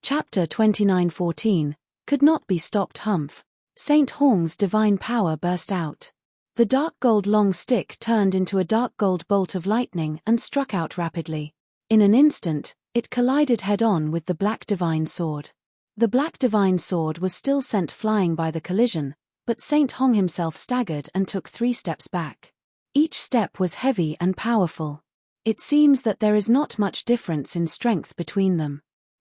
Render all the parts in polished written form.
Chapter 29:14, Could Not Be Stopped. Humph. Saint Hong's divine power burst out. The dark gold long stick turned into a dark gold bolt of lightning and struck out rapidly. In an instant, it collided head-on with the black divine sword. The black divine sword was still sent flying by the collision, but Saint Hong himself staggered and took 3 steps back. Each step was heavy and powerful. It seems that there is not much difference in strength between them.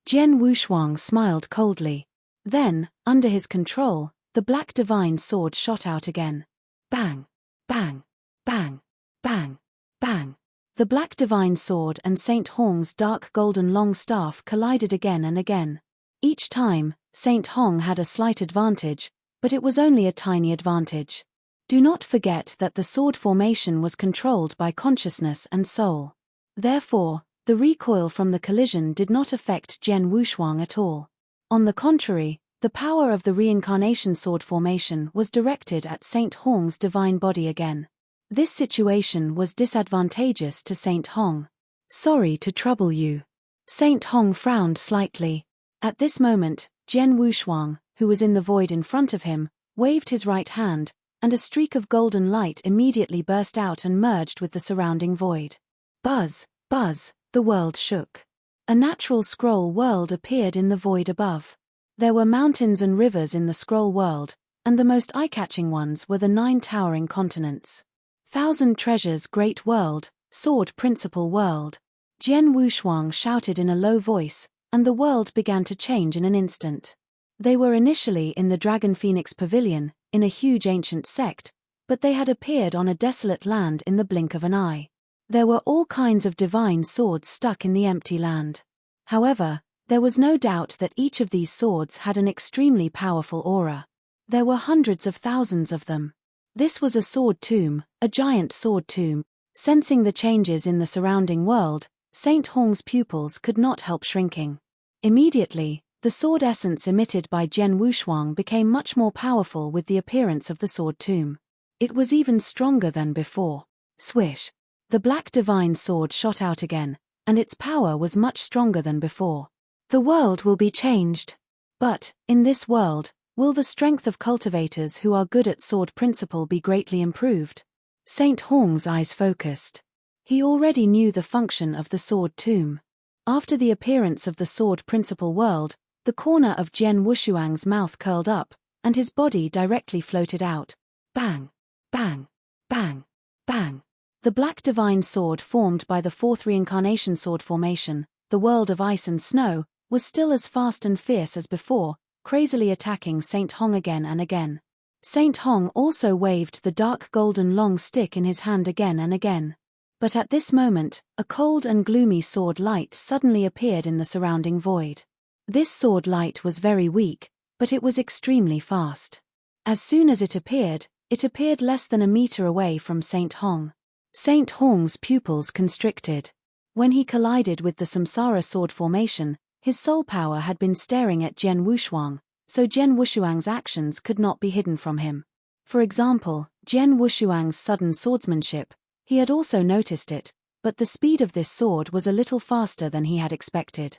Jian Wushuang smiled coldly. Then, under his control, the black divine sword shot out again. Bang! Bang! Bang! Bang! Bang! The black divine sword and Saint Hong's dark golden long staff collided again and again. Each time, Saint Hong had a slight advantage, but it was only a tiny advantage. Do not forget that the sword formation was controlled by consciousness and soul. Therefore, the recoil from the collision did not affect Jian Wushuang at all. On the contrary, the power of the reincarnation sword formation was directed at Saint Hong's divine body again. This situation was disadvantageous to Saint Hong. Sorry to trouble you. Saint Hong frowned slightly. At this moment, Jian Wushuang, who was in the void in front of him, waved his right hand, and a streak of golden light immediately burst out and merged with the surrounding void. Buzz, buzz, the world shook. A natural scroll world appeared in the void above. There were mountains and rivers in the scroll world, and the most eye-catching ones were the 9 towering continents. 1,000 treasures great world, sword principal world. Jian Wushuang shouted in a low voice, and the world began to change in an instant. They were initially in the Dragon Phoenix Pavilion, in a huge ancient sect, but they had appeared on a desolate land in the blink of an eye. There were all kinds of divine swords stuck in the empty land. However, there was no doubt that each of these swords had an extremely powerful aura. There were hundreds of thousands of them. This was a sword tomb, a giant sword tomb. Sensing the changes in the surrounding world, Saint Hong's pupils could not help shrinking. Immediately, the sword essence emitted by Jian Wushuang became much more powerful with the appearance of the sword tomb. It was even stronger than before. Swish! The black divine sword shot out again, and its power was much stronger than before. The world will be changed. But, in this world, will the strength of cultivators who are good at sword principle be greatly improved? Saint Hong's eyes focused. He already knew the function of the sword tomb. After the appearance of the sword principle world, the corner of Jian Wushuang's mouth curled up, and his body directly floated out. Bang! Bang! Bang! Bang! The black divine sword formed by the 4th reincarnation sword formation, the world of ice and snow, was still as fast and fierce as before, crazily attacking Saint Hong again and again. Saint Hong also waved the dark golden long stick in his hand again and again. But at this moment, a cold and gloomy sword light suddenly appeared in the surrounding void. This sword light was very weak, but it was extremely fast. As soon as it appeared less than a meter away from Saint Hong. Saint Hong's pupils constricted. When he collided with the Samsara sword formation, his soul power had been staring at Jian Wushuang, so Jian Wushuang's actions could not be hidden from him. For example, Jian Wushuang's sudden swordsmanship, he had also noticed it, but the speed of this sword was a little faster than he had expected.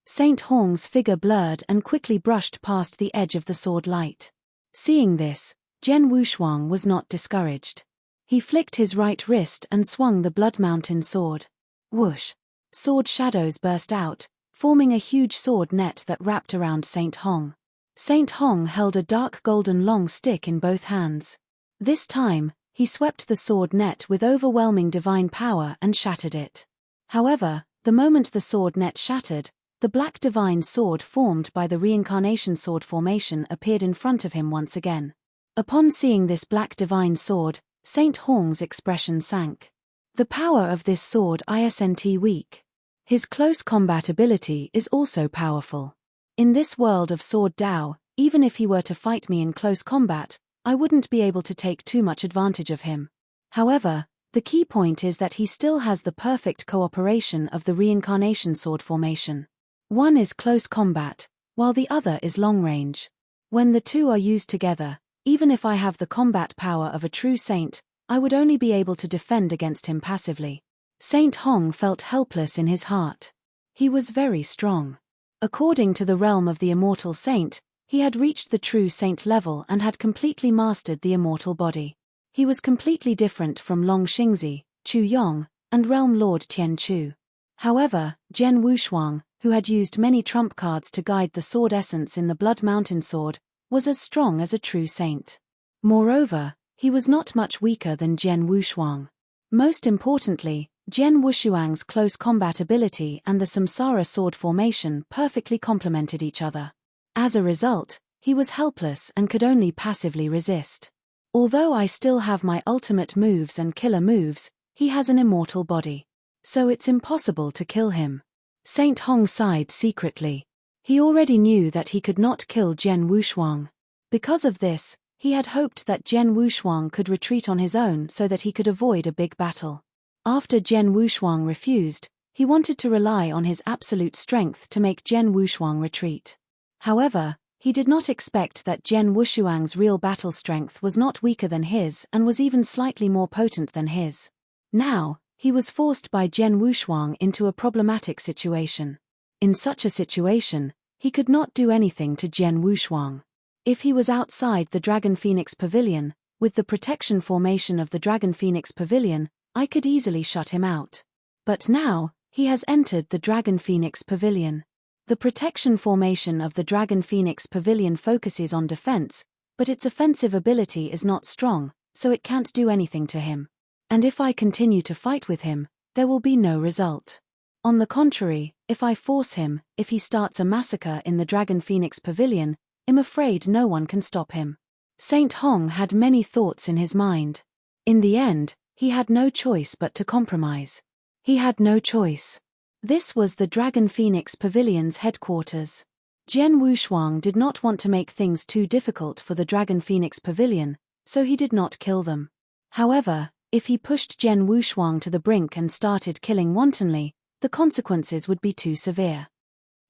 Saint Hong's figure blurred and quickly brushed past the edge of the sword light. Seeing this, Jian Wushuang was not discouraged. He flicked his right wrist and swung the Blood Mountain sword. Whoosh! Sword shadows burst out, forming a huge sword net that wrapped around Saint Hong. Saint Hong held a dark golden long stick in both hands. This time, he swept the sword net with overwhelming divine power and shattered it. However, the moment the sword net shattered, the black divine sword formed by the reincarnation sword formation appeared in front of him once again. Upon seeing this black divine sword, Saint Hong's expression sank. The power of this sword isn't weak. His close combat ability is also powerful. In this world of sword Dao, even if he were to fight me in close combat, I wouldn't be able to take too much advantage of him. However, the key point is that he still has the perfect cooperation of the reincarnation sword formation. One is close combat, while the other is long range. When the two are used together, even if I have the combat power of a true saint, I would only be able to defend against him passively. Saint Hong felt helpless in his heart. He was very strong. According to the realm of the immortal saint, he had reached the true saint level and had completely mastered the immortal body. He was completely different from Long Xingzi, Chu Yong, and Realm Lord Tian Chu. However, Zhen Wushuang, who had used many trump cards to guide the sword essence in the Blood Mountain sword, was as strong as a true saint. Moreover, he was not much weaker than Zhen Wushuang. Most importantly, Zhen Wushuang's close combat ability and the Samsara sword formation perfectly complemented each other. As a result, he was helpless and could only passively resist. Although I still have my ultimate moves and killer moves, he has an immortal body. So it's impossible to kill him. Saint Hong sighed secretly. He already knew that he could not kill Zhen Wushuang. Because of this, he had hoped that Zhen Wushuang could retreat on his own so that he could avoid a big battle. After Zhen Wushuang refused, he wanted to rely on his absolute strength to make Zhen Wushuang retreat. However, he did not expect that Zhen Wushuang's real battle strength was not weaker than his and was even slightly more potent than his. Now, he was forced by Zhen Wushuang into a problematic situation. In such a situation, he could not do anything to Zhen Wushuang. If he was outside the Dragon Phoenix Pavilion, with the protection formation of the Dragon Phoenix Pavilion, I could easily shut him out. But now, he has entered the Dragon Phoenix Pavilion. The protection formation of the Dragon Phoenix Pavilion focuses on defense, but its offensive ability is not strong, so it can't do anything to him. And if I continue to fight with him, there will be no result. On the contrary, if I force him, if he starts a massacre in the Dragon Phoenix Pavilion, I'm afraid no one can stop him. Saint Hong had many thoughts in his mind. In the end, he had no choice but to compromise. He had no choice. This was the Dragon Phoenix Pavilion's headquarters. Zhen Wushuang did not want to make things too difficult for the Dragon Phoenix Pavilion, so he did not kill them. However, if he pushed Zhen Wushuang to the brink and started killing wantonly, the consequences would be too severe.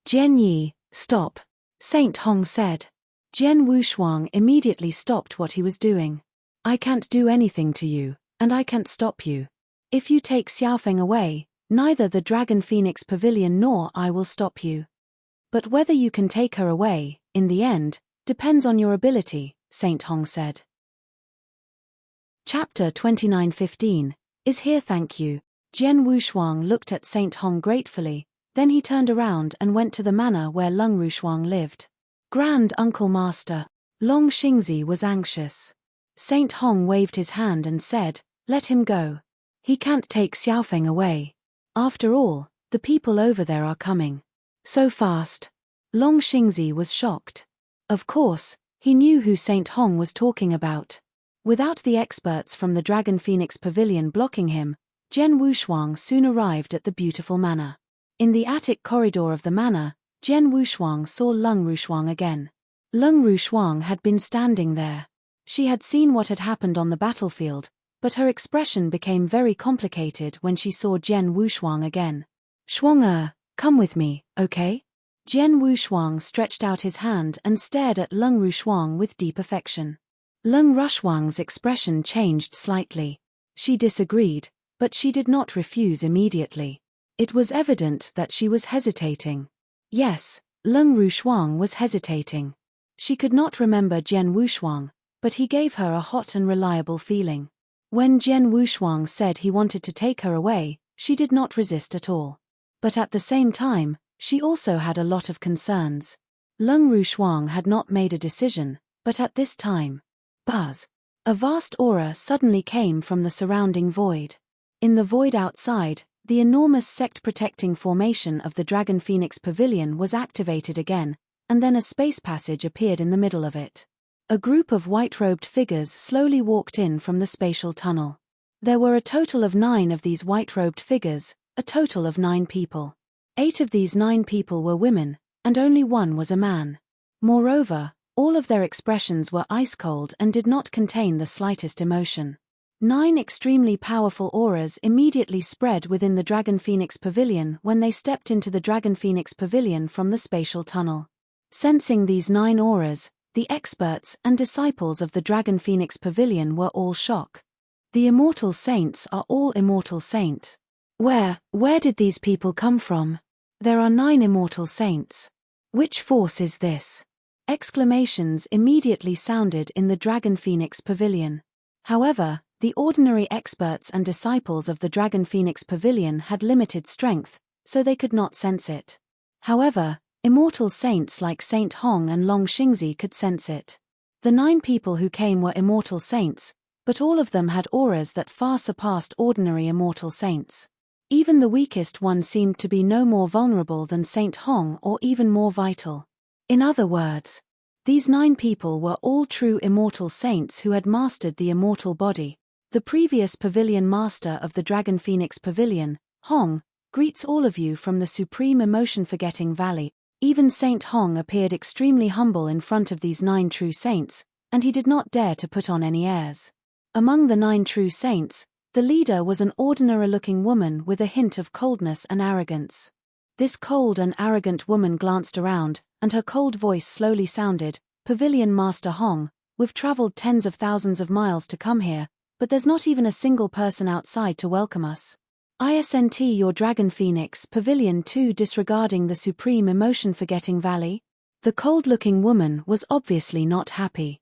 Zhen Yi, stop, Saint Hong said. Zhen Wushuang immediately stopped what he was doing. I can't do anything to you, and I can't stop you. If you take Xiaofeng away, neither the Dragon Phoenix Pavilion nor I will stop you. But whether you can take her away, in the end, depends on your ability, Saint Hong said. Chapter 29:15 is here. Thank you. Zhen Wushuang looked at Saint Hong gratefully, then he turned around and went to the manor where Lung Rushuang lived. Grand Uncle Master. Long Xingzi was anxious. Saint Hong waved his hand and said, let him go. He can't take Xiaofeng away. After all, the people over there are coming. So fast. Long Xingzi was shocked. Of course, he knew who Saint Hong was talking about. Without the experts from the Dragon Phoenix Pavilion blocking him, Zhen Wushuang soon arrived at the beautiful manor. In the attic corridor of the manor, Zhen Wushuang saw Lung Rushuang again. Lung Rushuang had been standing there. She had seen what had happened on the battlefield, but her expression became very complicated when she saw Zhen Wushuang again. Shuang, come with me, okay? Zhen Wushuang stretched out his hand and stared at Lung Rushuang with deep affection. Lung Rushuang's expression changed slightly. She disagreed, but she did not refuse immediately. It was evident that she was hesitating. Yes, Lung Rushuang was hesitating. She could not remember Zhen Wushuang, but he gave her a hot and reliable feeling. When Zhen Wushuang said he wanted to take her away, she did not resist at all. But at the same time, she also had a lot of concerns. Lung Rushuang had not made a decision, but at this time, buzz! A vast aura suddenly came from the surrounding void. In the void outside, the enormous sect-protecting formation of the Dragon Phoenix Pavilion was activated again, and then a space passage appeared in the middle of it. A group of white-robed figures slowly walked in from the spatial tunnel. There were a total of 9 of these white-robed figures, a total of 9 people. 8 of these 9 people were women, and only 1 was a man. Moreover, all of their expressions were ice-cold and did not contain the slightest emotion. 9 extremely powerful auras immediately spread within the Dragon Phoenix Pavilion when they stepped into the Dragon Phoenix Pavilion from the spatial tunnel. Sensing these 9 auras, the experts and disciples of the Dragon Phoenix Pavilion were all shocked. The immortal saints are all immortal saints. Where did these people come from? There are 9 immortal saints. Which force is this? Exclamations immediately sounded in the Dragon Phoenix Pavilion. However, the ordinary experts and disciples of the Dragon Phoenix Pavilion had limited strength, so they could not sense it. However, immortal saints like Saint Hong and Long Xingzi could sense it. The 9 people who came were immortal saints, but all of them had auras that far surpassed ordinary immortal saints. Even the weakest one seemed to be no more vulnerable than Saint Hong or even more vital. In other words, these 9 people were all true immortal saints who had mastered the immortal body. The previous pavilion master of the Dragon Phoenix Pavilion, Hong, greets all of you from the supreme emotion-forgetting valley. Even Saint Hong appeared extremely humble in front of these 9 true saints, and he did not dare to put on any airs. Among the 9 true saints, the leader was an ordinary-looking woman with a hint of coldness and arrogance. This cold and arrogant woman glanced around, and her cold voice slowly sounded, "Pavilion Master Hong, we've traveled tens of thousands of miles to come here, but there's not even a single person outside to welcome us. Isn't your Dragon Phoenix Pavilion too disregarding the supreme emotion-forgetting valley?" The cold-looking woman was obviously not happy.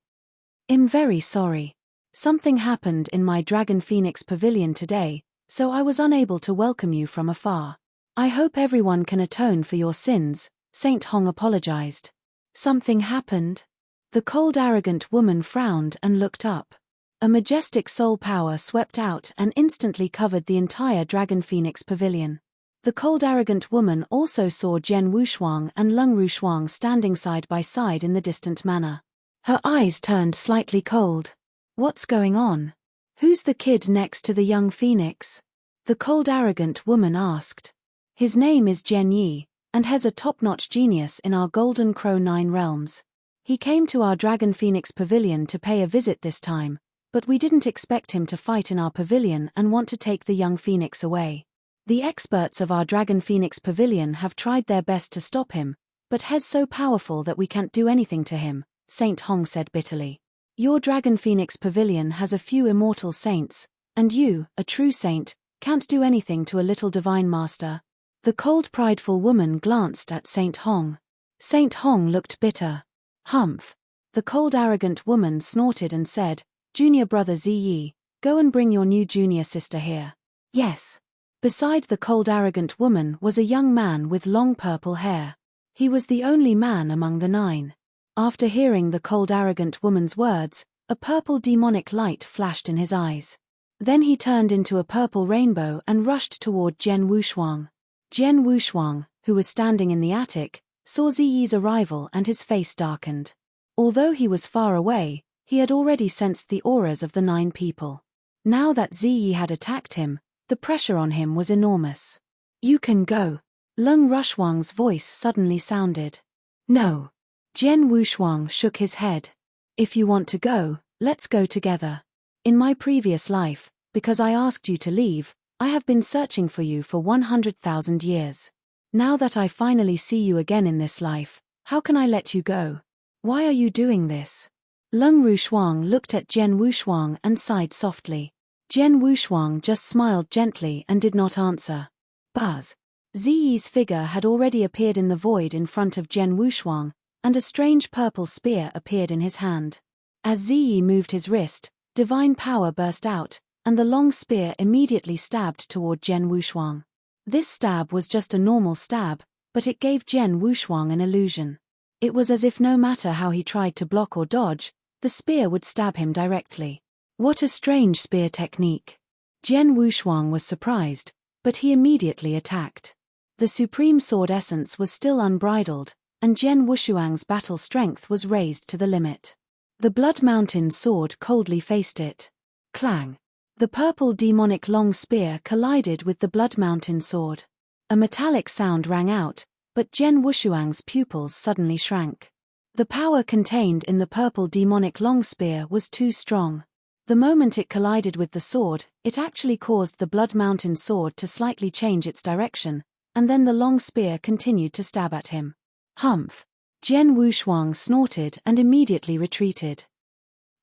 "I'm very sorry. Something happened in my Dragon Phoenix Pavilion today, so I was unable to welcome you from afar. I hope everyone can atone for your sins," Saint Hong apologized. "Something happened?" The cold arrogant woman frowned and looked up. A majestic soul power swept out and instantly covered the entire Dragon Phoenix Pavilion. The cold arrogant woman also saw Jian Wushuang and Lung Rushuang standing side by side in the distant manner. Her eyes turned slightly cold. "What's going on? Who's the kid next to the young phoenix?" the cold arrogant woman asked. "His name is Jian Yi, and has a top-notch genius in our Golden Crow 9 realms. He came to our Dragon Phoenix Pavilion to pay a visit this time, but we didn't expect him to fight in our pavilion and want to take the young phoenix away. The experts of our Dragon Phoenix Pavilion have tried their best to stop him, but he's so powerful that we can't do anything to him," Saint Hong said bitterly. "Your Dragon Phoenix Pavilion has a few immortal saints, and you, a true saint, can't do anything to a little divine master." The cold prideful woman glanced at Saint Hong. Saint Hong looked bitter. "Humph." The cold arrogant woman snorted and said, "Junior brother Ziyi, go and bring your new junior sister here." "Yes." Beside the cold arrogant woman was a young man with long purple hair. He was the only man among the 9. After hearing the cold arrogant woman's words, a purple demonic light flashed in his eyes. Then he turned into a purple rainbow and rushed toward Jian Wushuang. Jian Wushuang, who was standing in the attic, saw Ziyi's arrival and his face darkened. Although he was far away, he had already sensed the auras of the 9 people. Now that Ziyi had attacked him, the pressure on him was enormous. "You can go." Lung Rushuang's voice suddenly sounded. "No." Jian Wushuang shook his head. "If you want to go, let's go together. In my previous life, because I asked you to leave, I have been searching for you for 100,000 years. Now that I finally see you again in this life, how can I let you go? Why are you doing this?" Lung Rushuang looked at Jian Wushuang and sighed softly. Jian Wushuang just smiled gently and did not answer. Buzz. Ziyi's figure had already appeared in the void in front of Jian Wushuang, and a strange purple spear appeared in his hand. As Ziyi moved his wrist, divine power burst out, and the long spear immediately stabbed toward Jian Wushuang. This stab was just a normal stab, but it gave Jian Wushuang an illusion. It was as if no matter how he tried to block or dodge, the spear would stab him directly. What a strange spear technique. Jian Wushuang was surprised, but he immediately attacked. The supreme sword essence was still unbridled, and Jian Wushuang's battle strength was raised to the limit. The Blood Mountain sword coldly faced it. Clang! The purple demonic long spear collided with the Blood Mountain sword. A metallic sound rang out, but Jian Wushuang's pupils suddenly shrank. The power contained in the purple demonic long spear was too strong. The moment it collided with the sword, it actually caused the Blood Mountain sword to slightly change its direction, and then the long spear continued to stab at him. Humph! Jian Wushuang snorted and immediately retreated.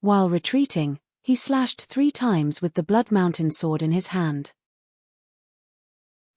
While retreating, he slashed 3 times with the Blood Mountain sword in his hand.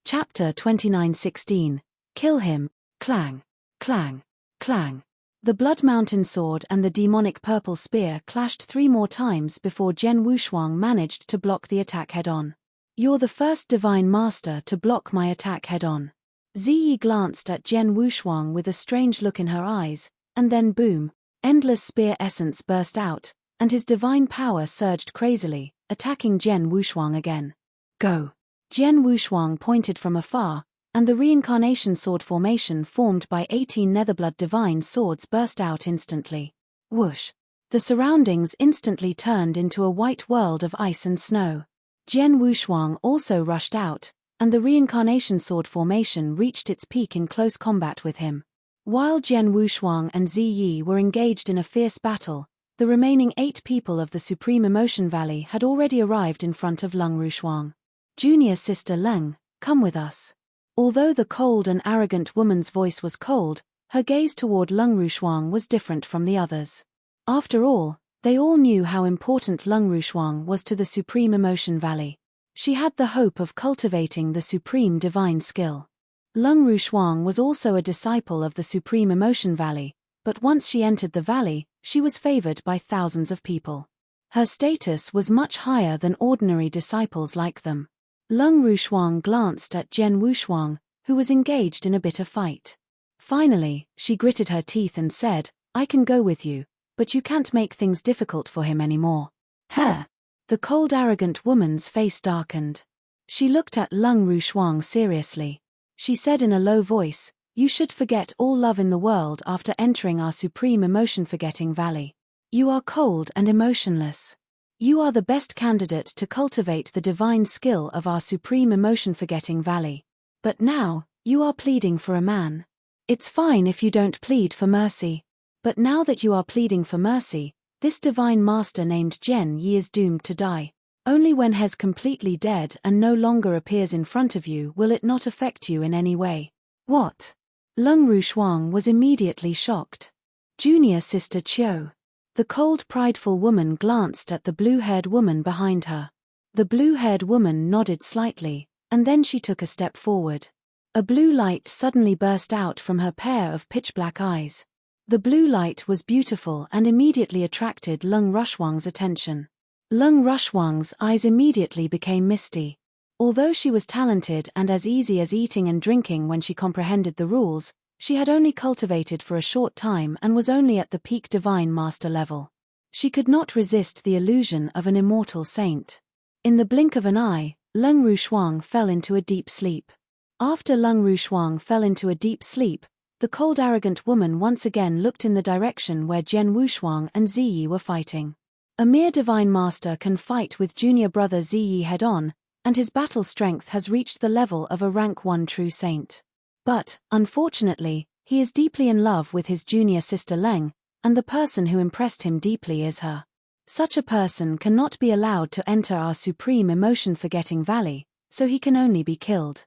Chapter 29:16. Kill him. Clang! Clang! Clang! The Blood Mountain sword and the demonic purple spear clashed 3 more times before Jen Wushuang managed to block the attack head-on. You're the first divine master to block my attack head-on. Ziyi glanced at Jen Wushuang with a strange look in her eyes, and then boom, endless spear essence burst out, and his divine power surged crazily, attacking Jen Wushuang again. Go! Jen Wushuang pointed from afar, and the reincarnation sword formation formed by 18 Netherblood divine swords burst out instantly. Whoosh! The surroundings instantly turned into a white world of ice and snow. Jen Wushuang also rushed out, and the reincarnation sword formation reached its peak in close combat with him. While Jen Wushuang and Ziyi were engaged in a fierce battle, the remaining 8 people of the Supreme Emotion Valley had already arrived in front of Leng Rushuang. Junior sister Leng, come with us. Although the cold and arrogant woman's voice was cold, her gaze toward Leng Rushuang was different from the others. After all, they all knew how important Leng Rushuang was to the Supreme Emotion Valley. She had the hope of cultivating the supreme divine skill. Leng Rushuang was also a disciple of the Supreme Emotion Valley, but once she entered the valley, she was favored by thousands of people. Her status was much higher than ordinary disciples like them. Leng Rushuang glanced at Jen Wushuang, who was engaged in a bitter fight. Finally, she gritted her teeth and said, I can go with you, but you can't make things difficult for him anymore. Huh! The cold arrogant woman's face darkened. She looked at Leng Rushuang seriously. She said in a low voice, you should forget all love in the world after entering our Supreme Emotion-Forgetting Valley. You are cold and emotionless. You are the best candidate to cultivate the divine skill of our Supreme Emotion-Forgetting Valley. But now, you are pleading for a man. It's fine if you don't plead for mercy. But now that you are pleading for mercy, this divine master named Jen Yi is doomed to die. Only when he's completely dead and no longer appears in front of you will it not affect you in any way. What? Leng Rushuang was immediately shocked. Junior sister Qiu. The cold prideful woman glanced at the blue-haired woman behind her. The blue-haired woman nodded slightly, and then she took a step forward. A blue light suddenly burst out from her pair of pitch-black eyes. The blue light was beautiful and immediately attracted Leng Rushuang's attention. Leng Rushuang's eyes immediately became misty. Although she was talented and as easy as eating and drinking when she comprehended the rules, she had only cultivated for a short time and was only at the peak divine master level. She could not resist the illusion of an immortal saint. In the blink of an eye, Leng Rushuang fell into a deep sleep. After Leng Rushuang fell into a deep sleep, the cold arrogant woman once again looked in the direction where Jen Wushuang and Ziyi were fighting. A mere divine master can fight with junior brother Ziyi head-on, and his battle strength has reached the level of a rank 1 true saint. But, unfortunately, he is deeply in love with his junior sister Leng, and the person who impressed him deeply is her. Such a person cannot be allowed to enter our Supreme Emotion-Forgetting Valley, so he can only be killed.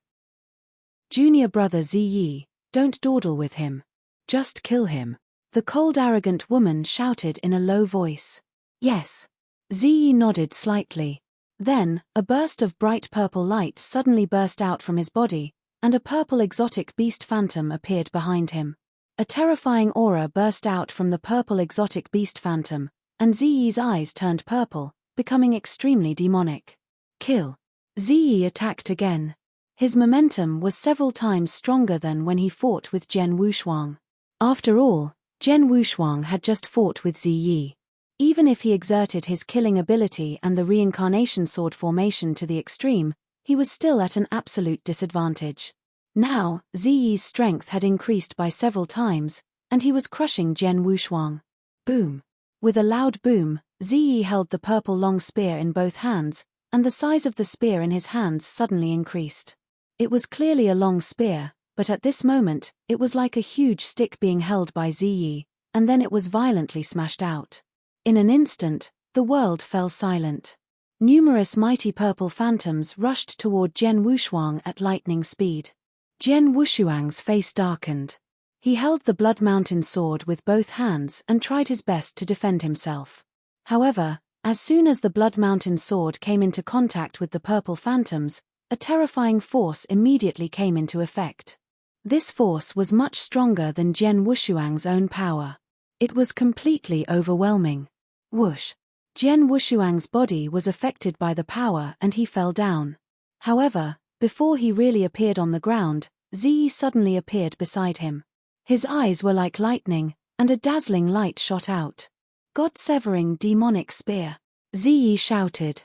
Junior brother Ziyi, don't dawdle with him. Just kill him. The cold arrogant woman shouted in a low voice. Yes. Ziyi nodded slightly. Then, a burst of bright purple light suddenly burst out from his body, and a purple exotic beast phantom appeared behind him. A terrifying aura burst out from the purple exotic beast phantom, and Ziyi's eyes turned purple, becoming extremely demonic. Kill. Ziyi attacked again. His momentum was several times stronger than when he fought with Jen Wushuang. After all, Jen Wushuang had just fought with Ziyi. Even if he exerted his killing ability and the reincarnation sword formation to the extreme, he was still at an absolute disadvantage. Now, Ziyi's strength had increased by several times, and he was crushing Jen Wushuang. Boom! With a loud boom, Ziyi held the purple long spear in both hands, and the size of the spear in his hands suddenly increased. It was clearly a long spear, but at this moment, it was like a huge stick being held by Ziyi, and then it was violently smashed out. In an instant, the world fell silent. Numerous mighty purple phantoms rushed toward Jen Wushuang at lightning speed. Jen Wushuang's face darkened. He held the Blood Mountain sword with both hands and tried his best to defend himself. However, as soon as the Blood Mountain sword came into contact with the purple phantoms, a terrifying force immediately came into effect. This force was much stronger than Jian Wushuang's own power. It was completely overwhelming. Whoosh! Jian Wushuang's body was affected by the power and he fell down. However, before he really appeared on the ground, Ziyi suddenly appeared beside him. His eyes were like lightning, and a dazzling light shot out. God-severing demonic spear! Ziyi shouted.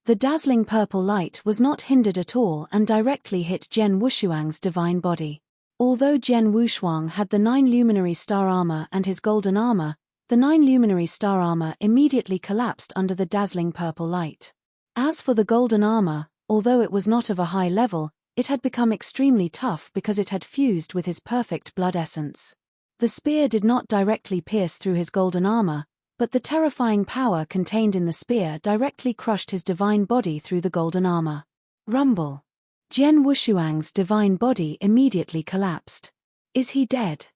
The dazzling purple light was not hindered at all and directly hit Jian Wushuang's divine body. Although Jian Wushuang had the 9 luminary star armor and his golden armor, the 9 luminary star armor immediately collapsed under the dazzling purple light. As for the golden armor, although it was not of a high level, it had become extremely tough because it had fused with his perfect blood essence. The spear did not directly pierce through his golden armor, but the terrifying power contained in the spear directly crushed his divine body through the golden armor. Rumble! Jian Wushuang's divine body immediately collapsed. Is he dead?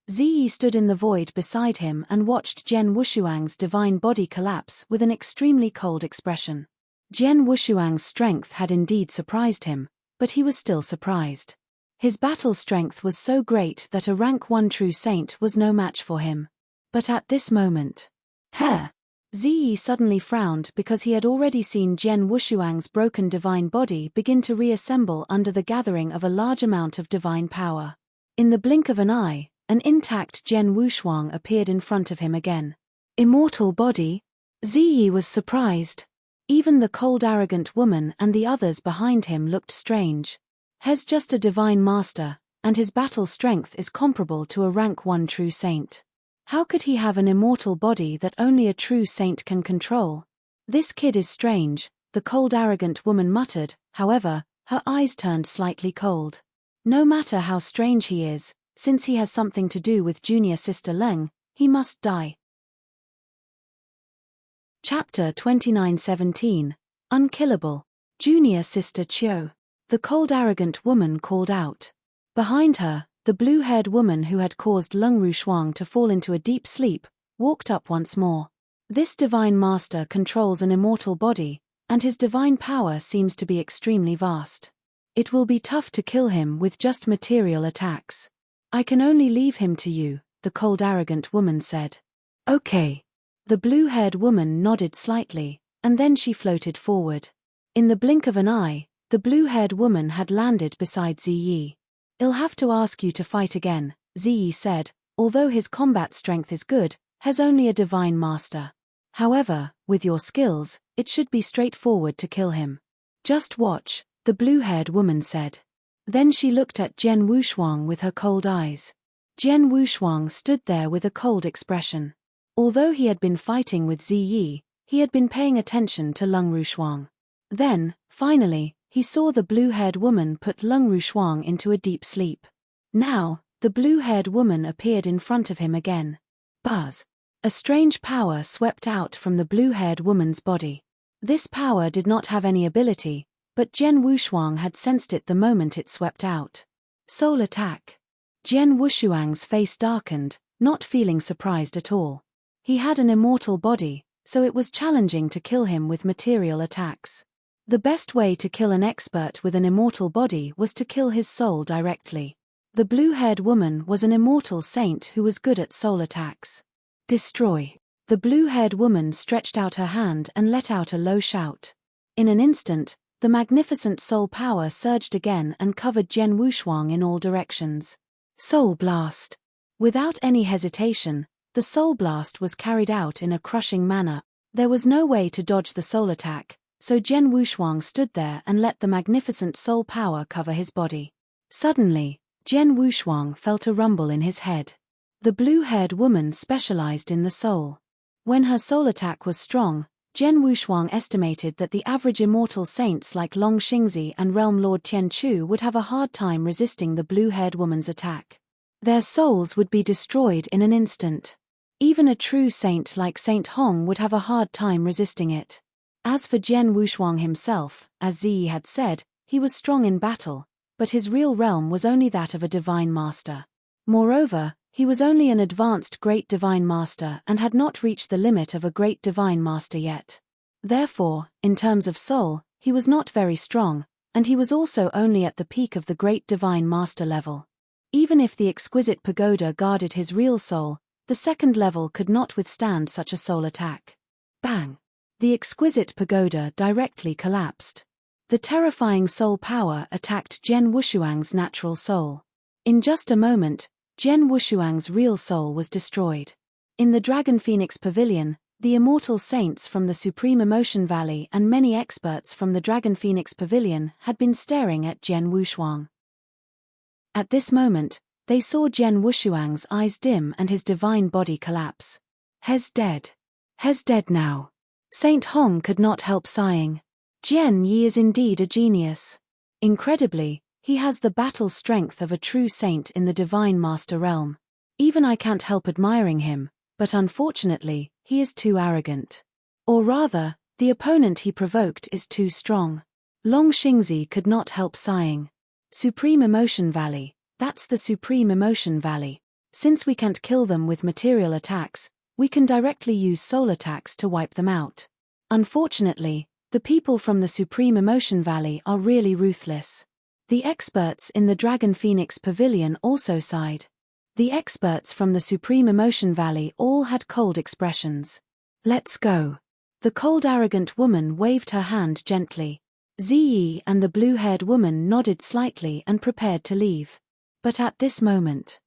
Ziyi stood in the void beside him and watched Jian Wushuang's divine body collapse with an extremely cold expression. Jian Wushuang's strength had indeed surprised him, but he was still surprised. His battle strength was so great that a rank 1 true saint was no match for him. But at this moment, Ziyi suddenly frowned because he had already seen Jian Wushuang's broken divine body begin to reassemble under the gathering of a large amount of divine power. In the blink of an eye, an intact Jian Wushuang appeared in front of him again. Immortal body? Ziyi was surprised. Even the cold arrogant woman and the others behind him looked strange. He's just a divine master, and his battle strength is comparable to a rank 1 true saint. How could he have an immortal body that only a true saint can control? This kid is strange, the cold arrogant woman muttered, however, her eyes turned slightly cold. No matter how strange he is, since he has something to do with junior sister Leng, he must die. Chapter 29:17, Unkillable. Junior sister Qiu. The cold arrogant woman called out. Behind her, the blue-haired woman who had caused Leng Rushuang to fall into a deep sleep, walked up once more. This divine master controls an immortal body, and his divine power seems to be extremely vast. It will be tough to kill him with just material attacks. I can only leave him to you, the cold arrogant woman said. Okay. The blue-haired woman nodded slightly, and then she floated forward. In the blink of an eye, the blue-haired woman had landed beside Ziyi. I'll have to ask you to fight again, Ziyi said. Although his combat strength is good, he's only a divine master. However, with your skills, it should be straightforward to kill him. Just watch, the blue-haired woman said. Then she looked at Jian Wushuang with her cold eyes. Jian Wushuang stood there with a cold expression. Although he had been fighting with Ziyi, he had been paying attention to Leng Rushuang. Then, finally, he saw the blue-haired woman put Leng Rushuang into a deep sleep. Now, the blue-haired woman appeared in front of him again. Buzz! A strange power swept out from the blue-haired woman's body. This power did not have any ability, but Jian Wushuang had sensed it the moment it swept out. Soul attack. Jian Wushuang's face darkened, not feeling surprised at all. He had an immortal body, so it was challenging to kill him with material attacks. The best way to kill an expert with an immortal body was to kill his soul directly. The blue-haired woman was an immortal saint who was good at soul attacks. Destroy. The blue-haired woman stretched out her hand and let out a low shout. In an instant, the magnificent soul power surged again and covered Jian Wushuang in all directions. Soul blast. Without any hesitation, the soul blast was carried out in a crushing manner. There was no way to dodge the soul attack, so Jian Wushuang stood there and let the magnificent soul power cover his body. Suddenly, Jian Wushuang felt a rumble in his head. The blue-haired woman specialized in the soul. When her soul attack was strong, Jian Wushuang estimated that the average immortal saints like Long Xingzi and Realm Lord Tianchu would have a hard time resisting the blue-haired woman's attack. Their souls would be destroyed in an instant. Even a true saint like Saint Hong would have a hard time resisting it. As for Jian Wushuang himself, as Ziyi had said, he was strong in battle, but his real realm was only that of a divine master. Moreover, he was only an advanced great divine master and had not reached the limit of a great divine master yet. Therefore, in terms of soul, he was not very strong, and he was also only at the peak of the great divine master level. Even if the exquisite pagoda guarded his real soul, the second level could not withstand such a soul attack. Bang! The exquisite pagoda directly collapsed. The terrifying soul power attacked Jian Wushuang's natural soul. In just a moment, Jian Wushuang's real soul was destroyed. In the Dragon Phoenix Pavilion, the immortal saints from the Supreme Emotion Valley and many experts from the Dragon Phoenix Pavilion had been staring at Jian Wushuang. At this moment, they saw Jian Wushuang's eyes dim and his divine body collapse. He's dead. He's dead now. Saint Hong could not help sighing. Jian Yi is indeed a genius. Incredibly, he has the battle strength of a true saint in the Divine Master realm. Even I can't help admiring him, but unfortunately, he is too arrogant. Or rather, the opponent he provoked is too strong. Long Xingzi could not help sighing. Supreme Emotion Valley, that's the Supreme Emotion Valley. Since we can't kill them with material attacks, we can directly use soul attacks to wipe them out. Unfortunately, the people from the Supreme Emotion Valley are really ruthless. The experts in the Dragon Phoenix Pavilion also sighed. The experts from the Supreme Emotion Valley all had cold expressions. Let's go. The cold arrogant woman waved her hand gently. Ziyi and the blue-haired woman nodded slightly and prepared to leave. But at this moment,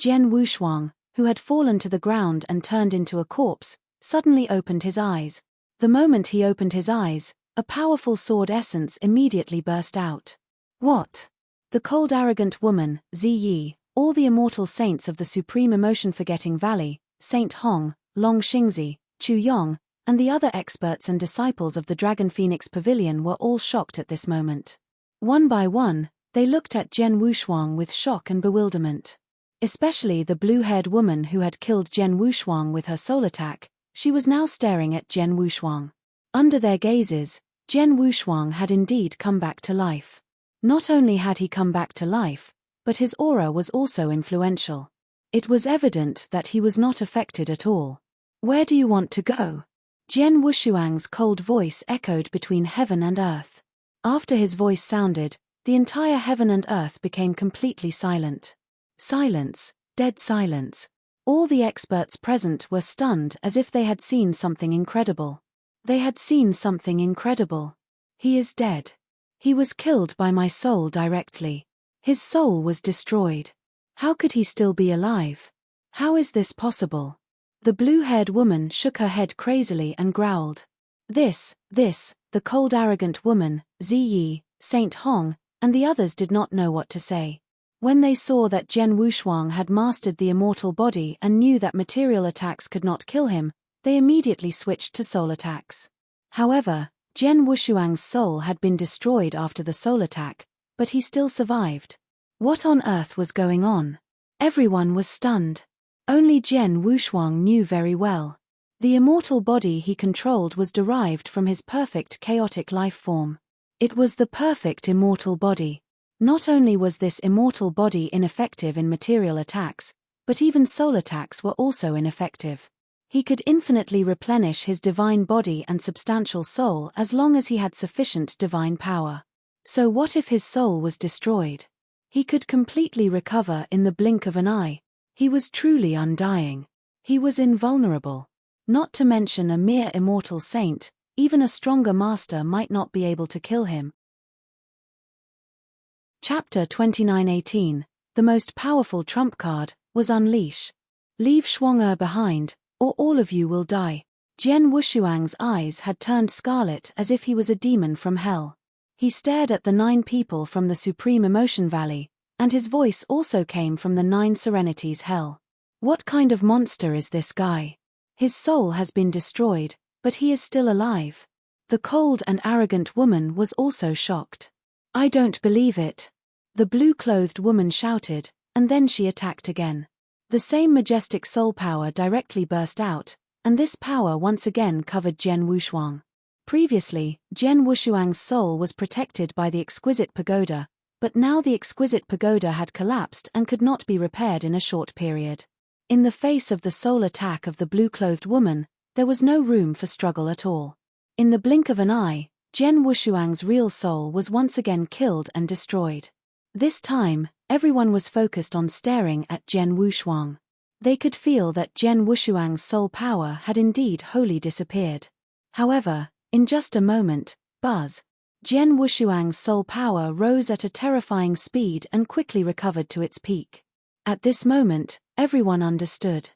Jian Wushuang, who had fallen to the ground and turned into a corpse, suddenly opened his eyes. The moment he opened his eyes, a powerful sword essence immediately burst out. What? The cold arrogant woman, Ziyi, all the immortal saints of the Supreme Emotion Forgetting Valley, Saint Hong, Long Xingzi, Chu Yong, and the other experts and disciples of the Dragon Phoenix Pavilion were all shocked at this moment. One by one, they looked at Jian Wushuang with shock and bewilderment. Especially the blue-haired woman who had killed Jian Wushuang with her soul attack, she was now staring at Jian Wushuang. Under their gazes, Jian Wushuang had indeed come back to life. Not only had he come back to life, but his aura was also influential. It was evident that he was not affected at all. Where do you want to go? Jian Wushuang's cold voice echoed between heaven and earth. After his voice sounded, the entire heaven and earth became completely silent. Silence, dead silence. All the experts present were stunned as if they had seen something incredible. They had seen something incredible. He is dead. He was killed by my soul directly. His soul was destroyed. How could he still be alive? How is this possible? The blue-haired woman shook her head crazily and growled. This, the cold arrogant woman, Ziyi, Saint Hong, and the others did not know what to say. When they saw that Jian Wushuang had mastered the immortal body and knew that material attacks could not kill him, they immediately switched to soul attacks. However, Jian Wushuang's soul had been destroyed after the soul attack, but he still survived. What on earth was going on? Everyone was stunned. Only Jian Wushuang knew very well. The immortal body he controlled was derived from his perfect chaotic life form. It was the perfect immortal body. Not only was this immortal body ineffective in material attacks, but even soul attacks were also ineffective. He could infinitely replenish his divine body and substantial soul as long as he had sufficient divine power. So what if his soul was destroyed? He could completely recover in the blink of an eye. He was truly undying. He was invulnerable. Not to mention a mere immortal saint, even a stronger master might not be able to kill him. Chapter 29:18, the most powerful trump card, was Unleash. Leave Shuang-Er behind, or all of you will die. Jian Wushuang's eyes had turned scarlet as if he was a demon from hell. He stared at the 9 people from the Supreme Emotion Valley, and his voice also came from the 9 Serenities Hell. What kind of monster is this guy? His soul has been destroyed, but he is still alive. The cold and arrogant woman was also shocked. I don't believe it. The blue-clothed woman shouted, and then she attacked again. The same majestic soul power directly burst out, and this power once again covered Jian Wushuang. Previously, Jian Wushuang's soul was protected by the exquisite pagoda, but now the exquisite pagoda had collapsed and could not be repaired in a short period. In the face of the soul attack of the blue-clothed woman, there was no room for struggle at all. In the blink of an eye, Jian Wushuang's real soul was once again killed and destroyed. This time, everyone was focused on staring at Jian Wushuang. They could feel that Jian Wushuang's soul power had indeed wholly disappeared. However, in just a moment, Jian Wushuang's soul power rose at a terrifying speed and quickly recovered to its peak. At this moment, everyone understood.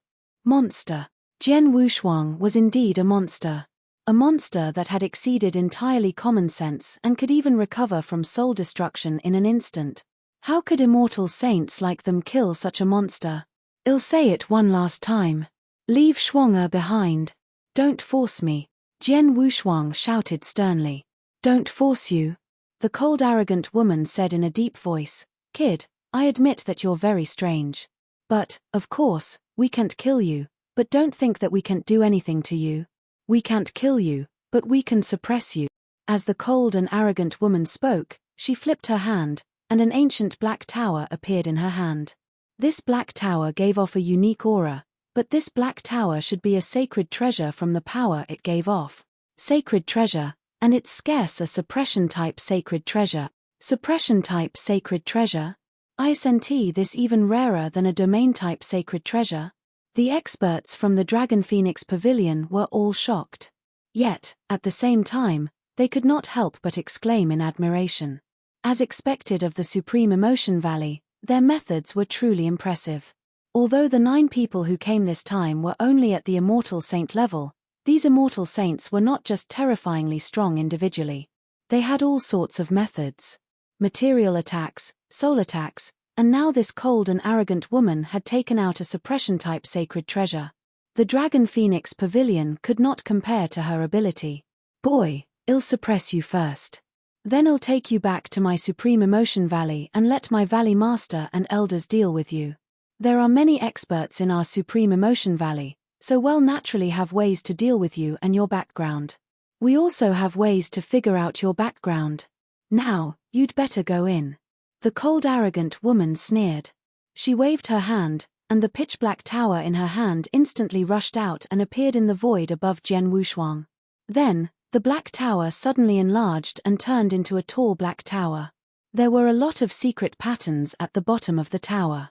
Monster. Jian Wushuang was indeed a monster. A monster that had exceeded entirely common sense and could even recover from soul destruction in an instant. How could immortal saints like them kill such a monster? I'll say it one last time. Leave Shuang'er behind. Don't force me. Jian Wushuang shouted sternly. Don't force you. The cold arrogant woman said in a deep voice. Kid, I admit that you're very strange. But, of course, we can't kill you, but don't think that we can't do anything to you. We can't kill you, but we can suppress you. As the cold and arrogant woman spoke, she flipped her hand, and an ancient black tower appeared in her hand. This black tower gave off a unique aura, but this black tower should be a sacred treasure from the power it gave off. Sacred treasure, and it's scarce a suppression-type sacred treasure. Suppression-type sacred treasure? Isn't this even rarer than a domain-type sacred treasure? The experts from the Dragon Phoenix Pavilion were all shocked. Yet, at the same time, they could not help but exclaim in admiration. As expected of the Supreme Emotion Valley, their methods were truly impressive. Although the 9 people who came this time were only at the Immortal Saint level, these Immortal Saints were not just terrifyingly strong individually. They had all sorts of methods. Material attacks, soul attacks, and now this cold and arrogant woman had taken out a suppression-type sacred treasure. The Dragon Phoenix Pavilion could not compare to her ability. Boy, I'll suppress you first. Then I'll take you back to my Supreme Emotion Valley and let my Valley Master and Elders deal with you. There are many experts in our Supreme Emotion Valley, so we'll naturally have ways to deal with you and your background. We also have ways to figure out your background. Now, you'd better go in. The cold arrogant woman sneered. She waved her hand, and the pitch-black tower in her hand instantly rushed out and appeared in the void above Jian Wushuang. Then, the black tower suddenly enlarged and turned into a tall black tower. There were a lot of secret patterns at the bottom of the tower.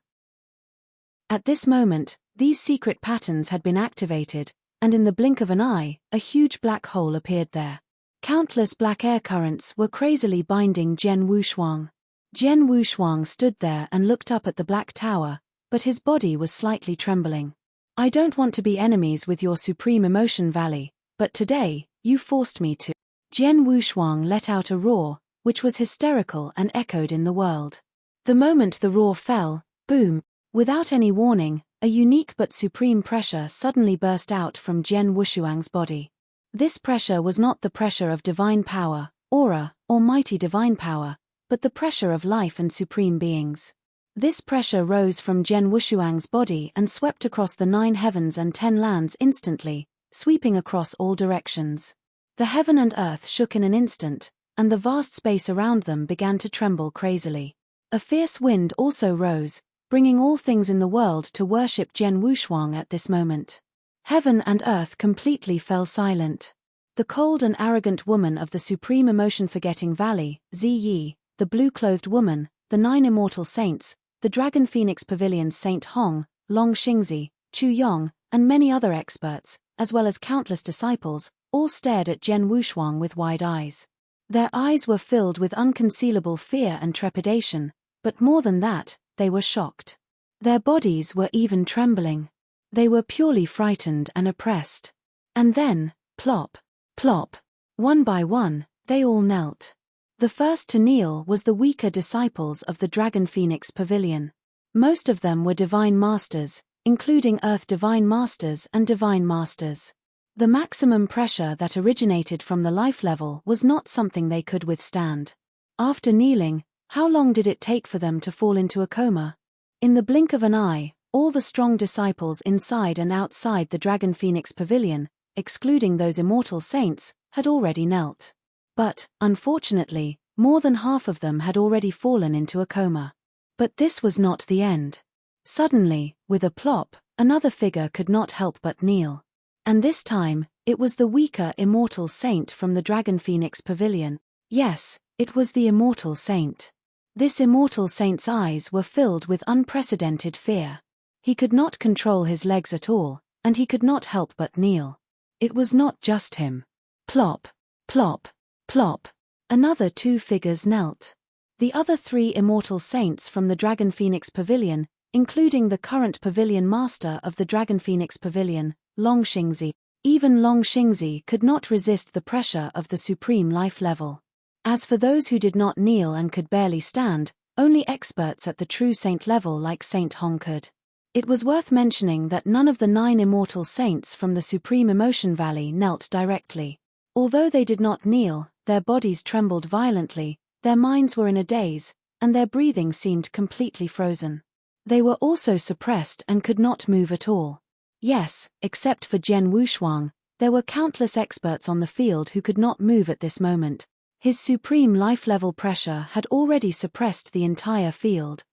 At this moment, these secret patterns had been activated, and in the blink of an eye, a huge black hole appeared there. Countless black air currents were crazily binding Jian Wushuang. Jian Wushuang stood there and looked up at the black tower, but his body was slightly trembling. I don't want to be enemies with your Supreme Emotion Valley, but today, you forced me to. Jian Wushuang let out a roar, which was hysterical and echoed in the world. The moment the roar fell, boom, without any warning, a unique but supreme pressure suddenly burst out from Jian Wushuang's body. This pressure was not the pressure of divine power, aura, or mighty divine power, but the pressure of life and supreme beings. This pressure rose from Jian Wushuang's body and swept across the 9 heavens and 10 lands instantly, sweeping across all directions. The heaven and earth shook in an instant, and the vast space around them began to tremble crazily. A fierce wind also rose, bringing all things in the world to worship Jian Wushuang at this moment. Heaven and earth completely fell silent. The cold and arrogant woman of the Supreme Emotion-Forgetting Valley, Ziyi, the blue-clothed woman, the 9 immortal saints, the Dragon Phoenix Pavilion's Saint Hong, Long Xingzi, Chu Yong, and many other experts, as well as countless disciples, all stared at Jian Wushuang with wide eyes. Their eyes were filled with unconcealable fear and trepidation, but more than that, they were shocked. Their bodies were even trembling. They were purely frightened and oppressed. And then, plop, plop, one by one, they all knelt. The first to kneel was the weaker disciples of the Dragon Phoenix Pavilion. Most of them were divine masters, including Earth Divine Masters and Divine Masters. The maximum pressure that originated from the life level was not something they could withstand. After kneeling, how long did it take for them to fall into a coma? In the blink of an eye, all the strong disciples inside and outside the Dragon Phoenix Pavilion, excluding those immortal saints, had already knelt. But, unfortunately, more than half of them had already fallen into a coma. But this was not the end. Suddenly, with a plop, another figure could not help but kneel. And this time, it was the weaker immortal saint from the Dragon Phoenix Pavilion. Yes, it was the immortal saint. This immortal saint's eyes were filled with unprecedented fear. He could not control his legs at all, and he could not help but kneel. It was not just him. Plop, plop, plop. Another 2 figures knelt. The other 3 immortal saints from the Dragon Phoenix Pavilion, including the current pavilion master of the Dragon Phoenix Pavilion, Long Xingzi. Even Long Xingzi could not resist the pressure of the supreme life level. As for those who did not kneel and could barely stand, only experts at the true saint level like Saint Hong could. It was worth mentioning that none of the 9 immortal saints from the Supreme Emotion Valley knelt directly. Although they did not kneel, their bodies trembled violently, their minds were in a daze, and their breathing seemed completely frozen. They were also suppressed and could not move at all. Yes, except for Jian Wushuang, there were countless experts on the field who could not move at this moment. His supreme life-level pressure had already suppressed the entire field.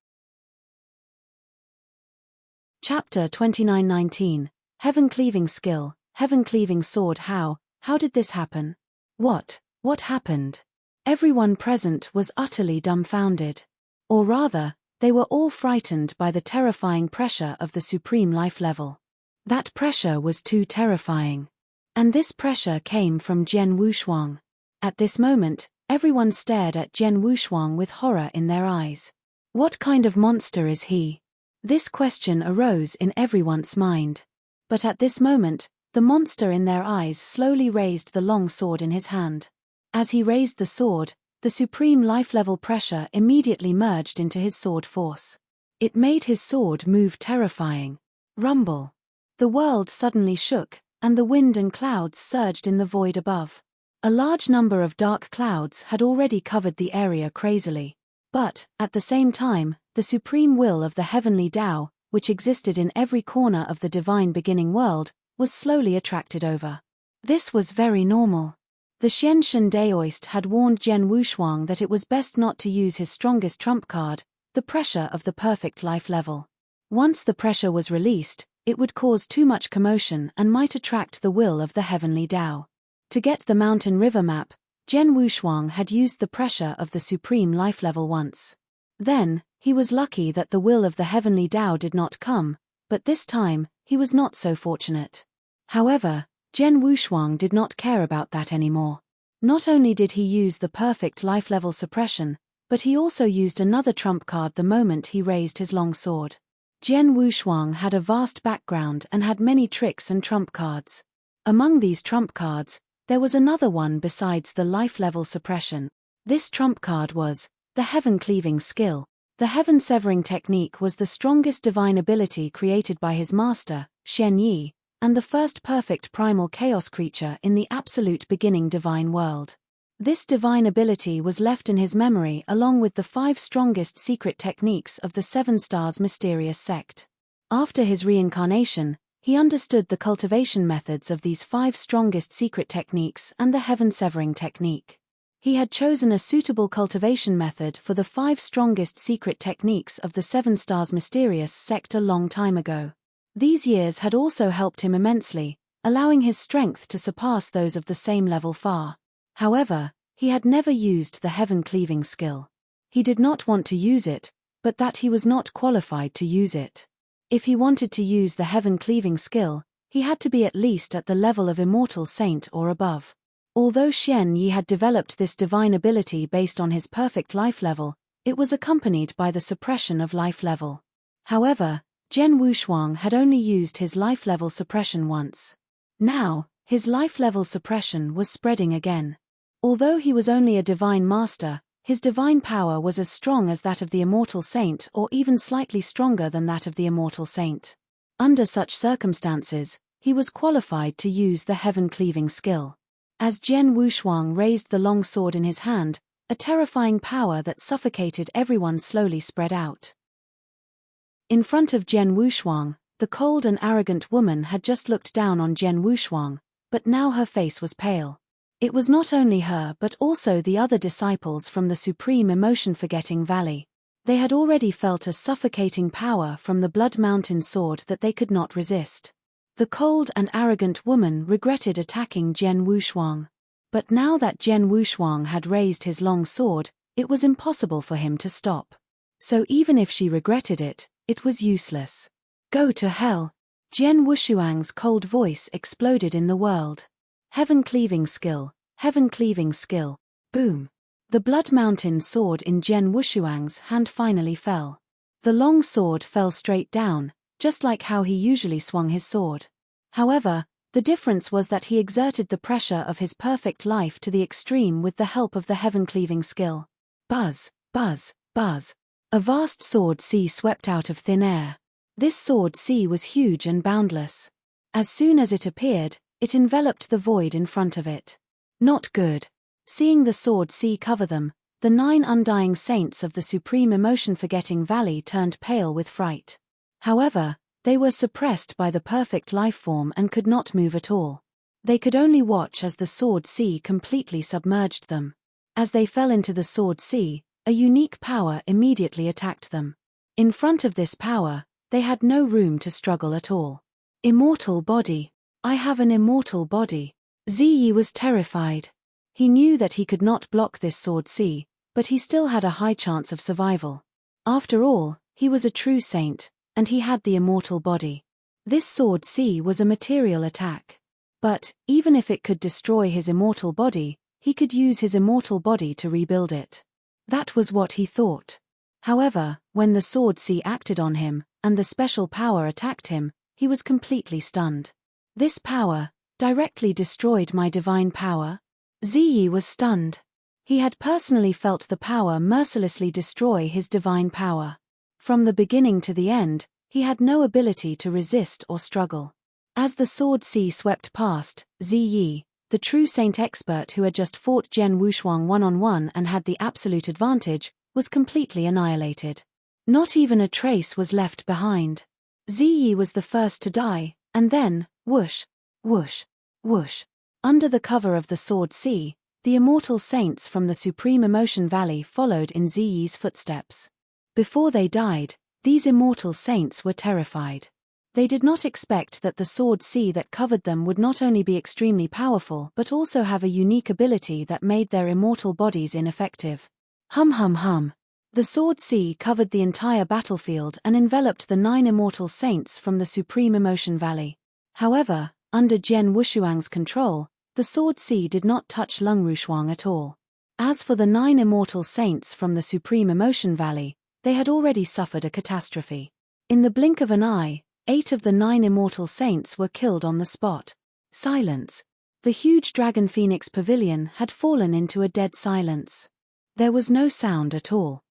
Chapter 29:19, Heaven-Cleaving Skill, Heaven-Cleaving Sword. How did this happen? What happened? Everyone present was utterly dumbfounded. Or rather, they were all frightened by the terrifying pressure of the supreme life level. That pressure was too terrifying. And this pressure came from Jian Wushuang. At this moment, everyone stared at Jian Wushuang with horror in their eyes. What kind of monster is he? This question arose in everyone's mind. But at this moment, the monster in their eyes slowly raised the long sword in his hand. As he raised the sword, the supreme life-level pressure immediately merged into his sword force. It made his sword move terrifying. Rumble. The world suddenly shook, and the wind and clouds surged in the void above. A large number of dark clouds had already covered the area crazily. But, at the same time, the supreme will of the heavenly Tao, which existed in every corner of the divine beginning world, was slowly attracted over. This was very normal. The Xianshan Daoist had warned Jian Wushuang that it was best not to use his strongest trump card, the pressure of the perfect life level. Once the pressure was released, it would cause too much commotion and might attract the will of the heavenly Tao. To get the mountain river map, Jian Wushuang had used the pressure of the supreme life level once. Then, he was lucky that the will of the heavenly Tao did not come, but this time, he was not so fortunate. However, Jian Wushuang did not care about that anymore. Not only did he use the perfect life level suppression, but he also used another trump card the moment he raised his long sword. Jian Wushuang had a vast background and had many tricks and trump cards. Among these trump cards, there was another one besides the life-level suppression. This trump card was the heaven-cleaving skill. The heaven-severing technique was the strongest divine ability created by his master, Shen Yi, and the first perfect primal chaos creature in the absolute beginning divine world. This divine ability was left in his memory along with the 5 strongest secret techniques of the 7 Stars mysterious sect. After his reincarnation, he understood the cultivation methods of these 5 strongest secret techniques and the heaven-severing technique. He had chosen a suitable cultivation method for the 5 strongest secret techniques of the 7 Stars mysterious sect a long time ago. These years had also helped him immensely, allowing his strength to surpass those of the same level far. However, he had never used the heaven-cleaving skill. He did not want to use it, but that he was not qualified to use it. If he wanted to use the heaven-cleaving skill, he had to be at least at the level of immortal saint or above. Although Shen Yi had developed this divine ability based on his perfect life level, it was accompanied by the suppression of life level. However, Jian Wushuang had only used his life level suppression once. Now, his life level suppression was spreading again. Although he was only a divine master, his divine power was as strong as that of the immortal saint or even slightly stronger than that of the immortal saint. Under such circumstances, he was qualified to use the heaven-cleaving skill. As Jian Wushuang raised the long sword in his hand, a terrifying power that suffocated everyone slowly spread out. In front of Jian Wushuang, the cold and arrogant woman had just looked down on Jian Wushuang, but now her face was pale. It was not only her but also the other disciples from the Supreme Emotion-Forgetting Valley. They had already felt a suffocating power from the Blood Mountain sword that they could not resist. The cold and arrogant woman regretted attacking Jian Wushuang. But now that Jian Wushuang had raised his long sword, It was impossible for him to stop. So even if she regretted it, it was useless. Go to hell. Jian Wushuang's cold voice exploded in the world. Heaven-cleaving skill, heaven-cleaving skill. Boom. The blood mountain sword in Jian Wushuang's hand finally fell. The long sword fell straight down, just like how he usually swung his sword. However, the difference was that he exerted the pressure of his perfect life to the extreme with the help of the heaven-cleaving skill. Buzz, buzz, buzz. A vast sword sea swept out of thin air. This sword sea was huge and boundless. As soon as it appeared, it enveloped the void in front of it. Not good. Seeing the sword sea cover them, the 9 undying saints of the supreme emotion-forgetting valley turned pale with fright. However, they were suppressed by the perfect life form and could not move at all. They could only watch as the sword sea completely submerged them. As they fell into the sword sea, a unique power immediately attacked them. In front of this power, they had no room to struggle at all. Immortal body. I have an immortal body. Ziyi was terrified. He knew that he could not block this sword sea, but he still had a high chance of survival. After all, he was a true saint, and he had the immortal body. This sword sea was a material attack. But, even if it could destroy his immortal body, he could use his immortal body to rebuild it. That was what he thought. However, when the sword sea acted on him, and the special power attacked him, he was completely stunned. This power directly destroyed my divine power? Ziyi was stunned. He had personally felt the power mercilessly destroy his divine power. From the beginning to the end, he had no ability to resist or struggle. As the sword sea swept past, Ziyi, the true saint expert who had just fought Jian Wushuang one-on-one and had the absolute advantage, was completely annihilated. Not even a trace was left behind. Ziyi was the first to die, and then, whoosh, whoosh, whoosh. Under the cover of the sword sea, the immortal saints from the Supreme Emotion Valley followed in Ziyi's footsteps. Before they died, these immortal saints were terrified. They did not expect that the sword sea that covered them would not only be extremely powerful but also have a unique ability that made their immortal bodies ineffective. Hum hum hum. The sword sea covered the entire battlefield and enveloped the 9 immortal saints from the Supreme Emotion Valley. However, under Jian Wushuang's control, the sword sea did not touch Lung Wushuang at all. As for the 9 immortal saints from the Supreme Emotion Valley, they had already suffered a catastrophe. In the blink of an eye, 8 of the 9 immortal saints were killed on the spot. Silence. The huge Dragon Phoenix Pavilion had fallen into a dead silence. There was no sound at all.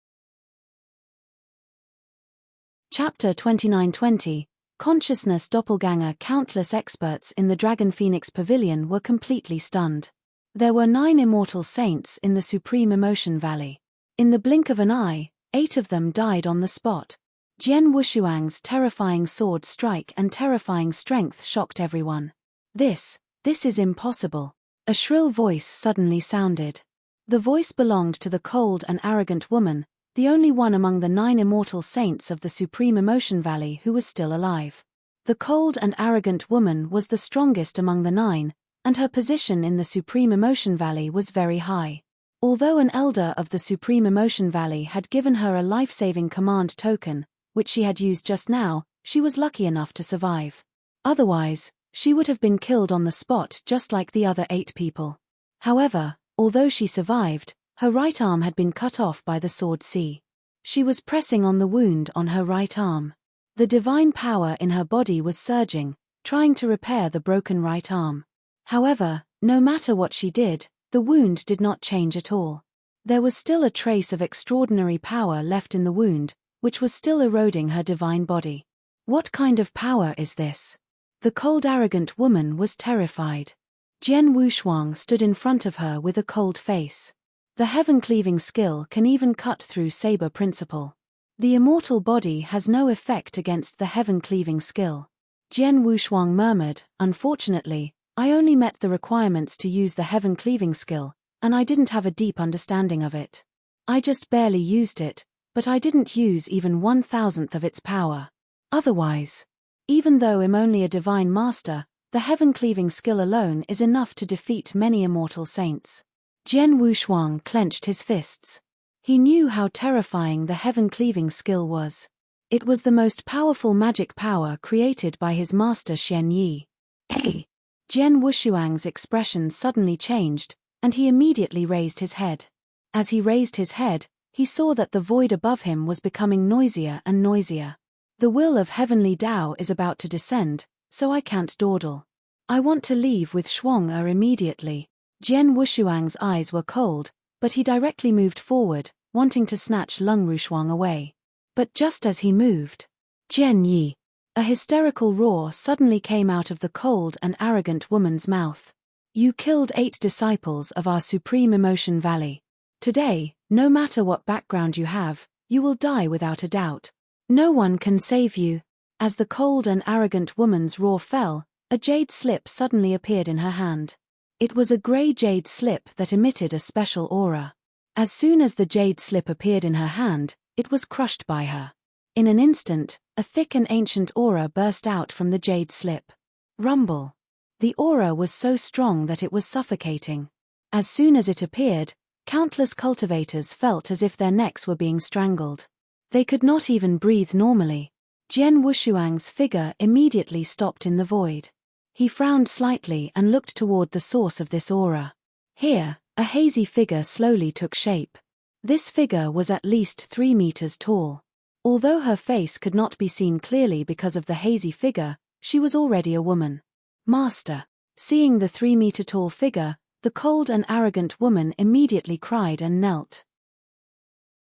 Chapter 2920, Consciousness Doppelganger. Countless experts in the Dragon Phoenix Pavilion were completely stunned. There were 9 immortal saints in the Supreme Emotion Valley. In the blink of an eye, 8 of them died on the spot. Jian Wushuang's terrifying sword strike and terrifying strength shocked everyone. This is impossible. A shrill voice suddenly sounded. The voice belonged to the cold and arrogant woman, the only one among the 9 immortal saints of the Supreme Emotion Valley who was still alive. The cold and arrogant woman was the strongest among the 9, and her position in the Supreme Emotion Valley was very high. Although an elder of the Supreme Emotion Valley had given her a life-saving command token, which she had used just now, she was lucky enough to survive. Otherwise, she would have been killed on the spot just like the other 8 people. However, although she survived, her right arm had been cut off by the sword sea. She was pressing on the wound on her right arm. The divine power in her body was surging, trying to repair the broken right arm. However, no matter what she did, the wound did not change at all. There was still a trace of extraordinary power left in the wound, which was still eroding her divine body. What kind of power is this? The cold arrogant woman was terrified. Jian Wushuang stood in front of her with a cold face. The heaven-cleaving skill can even cut through saber principle. The immortal body has no effect against the heaven-cleaving skill. Jian Wushuang murmured, "Unfortunately, I only met the requirements to use the heaven-cleaving skill, and I didn't have a deep understanding of it. I just barely used it, but I didn't use even 1,000th of its power. Otherwise, even though I'm only a divine master, the heaven-cleaving skill alone is enough to defeat many immortal saints." Jian Wushuang clenched his fists. He knew how terrifying the heaven-cleaving skill was. It was the most powerful magic power created by his master Xian Yi. Hey! Jian Wushuang's expression suddenly changed, and he immediately raised his head. As he raised his head, he saw that the void above him was becoming noisier and noisier. The will of heavenly Tao is about to descend, so I can't dawdle. I want to leave with Shuang immediately. Jian Wushuang's eyes were cold, but he directly moved forward, wanting to snatch Lung Rushuang away. But just as he moved, Jian Yi! A hysterical roar suddenly came out of the cold and arrogant woman's mouth. You killed 8 disciples of our Supreme Emotion Valley. Today, no matter what background you have, you will die without a doubt. No one can save you. As the cold and arrogant woman's roar fell, a jade slip suddenly appeared in her hand. It was a grey jade slip that emitted a special aura. As soon as the jade slip appeared in her hand, it was crushed by her. In an instant, a thick and ancient aura burst out from the jade slip. Rumble. The aura was so strong that it was suffocating. As soon as it appeared, countless cultivators felt as if their necks were being strangled. They could not even breathe normally. Jian Wushuang's figure immediately stopped in the void. He frowned slightly and looked toward the source of this aura. Here, a hazy figure slowly took shape. This figure was at least 3 meters tall. Although her face could not be seen clearly because of the hazy figure, she was already a woman. Master. Seeing the 3-meter-tall figure, the cold and arrogant woman immediately cried and knelt.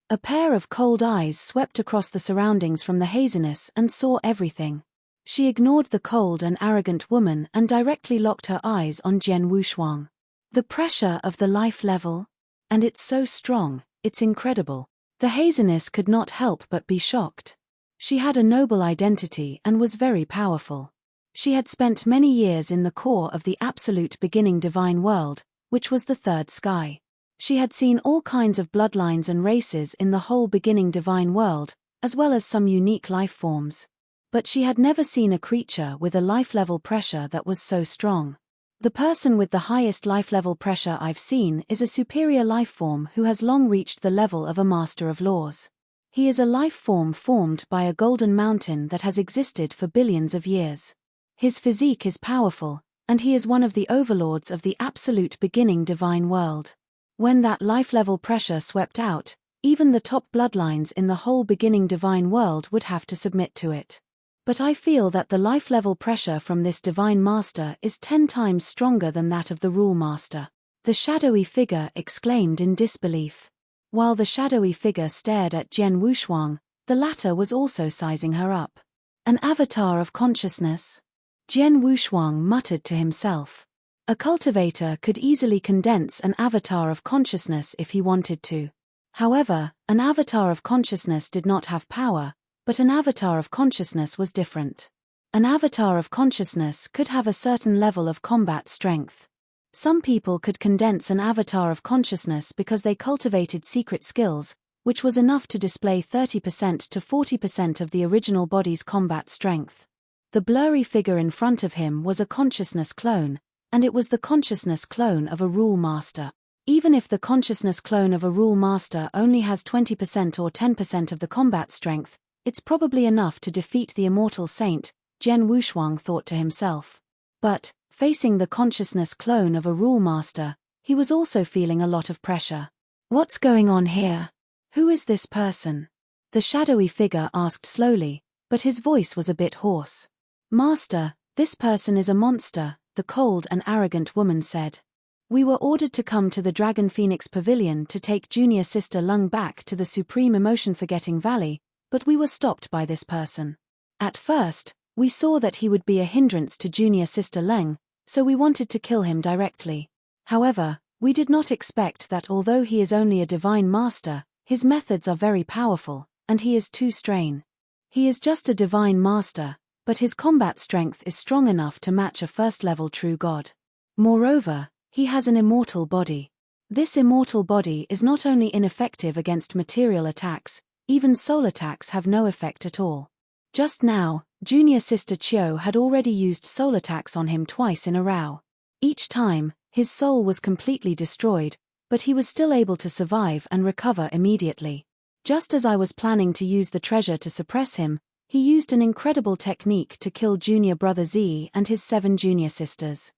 A pair of cold eyes swept across the surroundings from the haziness and saw everything. She ignored the cold and arrogant woman and directly locked her eyes on Jian Wushuang. The pressure of the life level? And it's so strong, it's incredible. The haziness could not help but be shocked. She had a noble identity and was very powerful. She had spent many years in the core of the absolute beginning divine world, which was the third sky. She had seen all kinds of bloodlines and races in the whole beginning divine world, as well as some unique life forms. But she had never seen a creature with a life level pressure that was so strong. The person with the highest life level pressure I've seen is a superior life form who has long reached the level of a master of laws. He is a life form formed by a golden mountain that has existed for billions of years. His physique is powerful, and he is one of the overlords of the absolute beginning divine world. When that life level pressure swept out, even the top bloodlines in the whole beginning divine world would have to submit to it. But I feel that the life level pressure from this divine master is 10 times stronger than that of the rule master. The shadowy figure exclaimed in disbelief. While the shadowy figure stared at Jian Wushuang, the latter was also sizing her up. An avatar of consciousness? Jian Wushuang muttered to himself. A cultivator could easily condense an avatar of consciousness if he wanted to. However, an avatar of consciousness did not have power, but an avatar of consciousness was different. An avatar of consciousness could have a certain level of combat strength. Some people could condense an avatar of consciousness because they cultivated secret skills, which was enough to display 30% to 40% of the original body's combat strength. The blurry figure in front of him was a consciousness clone, and it was the consciousness clone of a rule master. Even if the consciousness clone of a rule master only has 20% or 10% of the combat strength, it's probably enough to defeat the immortal saint, Jian Wushuang thought to himself. But, facing the consciousness clone of a rule master, he was also feeling a lot of pressure. What's going on here? Who is this person? The shadowy figure asked slowly, but his voice was a bit hoarse. Master, this person is a monster, the cold and arrogant woman said. We were ordered to come to the Dragon Phoenix Pavilion to take junior sister Lung back to the Supreme Emotion Forgetting Valley, but we were stopped by this person. At first, we saw that he would be a hindrance to junior sister Leng, so we wanted to kill him directly. However, we did not expect that although he is only a divine master, his methods are very powerful, and he is too strain. He is just a divine master, but his combat strength is strong enough to match a first-level true god. Moreover, he has an immortal body. This immortal body is not only ineffective against material attacks, even soul attacks have no effect at all. Just now, junior sister Chiu had already used soul attacks on him twice in a row. Each time, his soul was completely destroyed, but he was still able to survive and recover immediately. Just as I was planning to use the treasure to suppress him, he used an incredible technique to kill junior brother Z and his 7 junior sisters.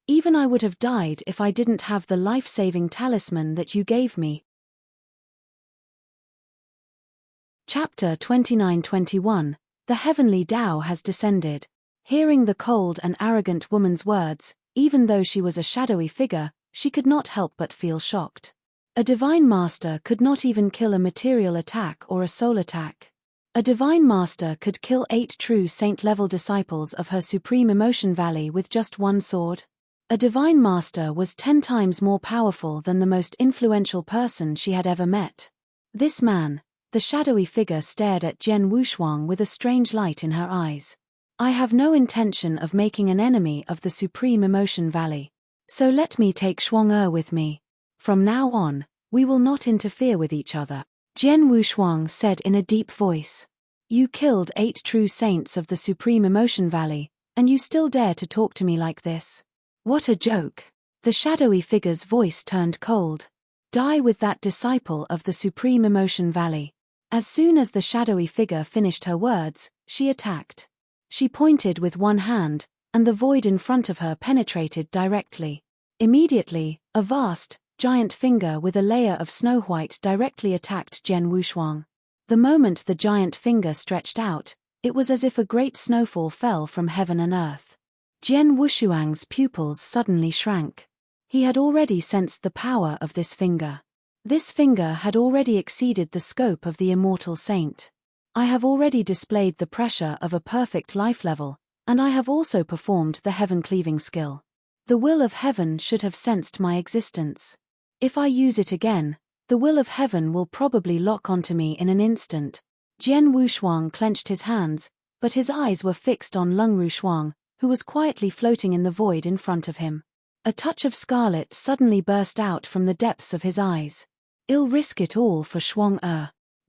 Even I would have died if I didn't have the life-saving talisman that you gave me. Chapter 29-21. The heavenly Tao has descended. Hearing the cold and arrogant woman's words, even though she was a shadowy figure, she could not help but feel shocked. A divine master could not even kill a material attack or a soul attack. A divine master could kill 8 true saint-level disciples of her supreme emotion valley with just one sword. A divine master was 10 times more powerful than the most influential person she had ever met. This man, the shadowy figure, stared at Jian Wushuang with a strange light in her eyes. I have no intention of making an enemy of the supreme emotion valley. So let me take Shuang with me. From now on, we will not interfere with each other. Jian Wushuang said in a deep voice. You killed 8 true saints of the supreme emotion valley, and you still dare to talk to me like this? What a joke. The shadowy figure's voice turned cold. Die with that disciple of the supreme emotion valley. As soon as the shadowy figure finished her words, she attacked. She pointed with one hand, and the void in front of her penetrated directly. Immediately, a vast, giant finger with a layer of snow white directly attacked Jian Wushuang. The moment the giant finger stretched out, it was as if a great snowfall fell from heaven and earth. Jian Wushuang's pupils suddenly shrank. He had already sensed the power of this finger. This finger had already exceeded the scope of the immortal saint. I have already displayed the pressure of a perfect life level, and I have also performed the heaven-cleaving skill. The will of heaven should have sensed my existence. If I use it again, the will of heaven will probably lock onto me in an instant. Jian Wushuang clenched his hands, but his eyes were fixed on Lung Rushuang, who was quietly floating in the void in front of him. A touch of scarlet suddenly burst out from the depths of his eyes. I'll risk it all for Shuang.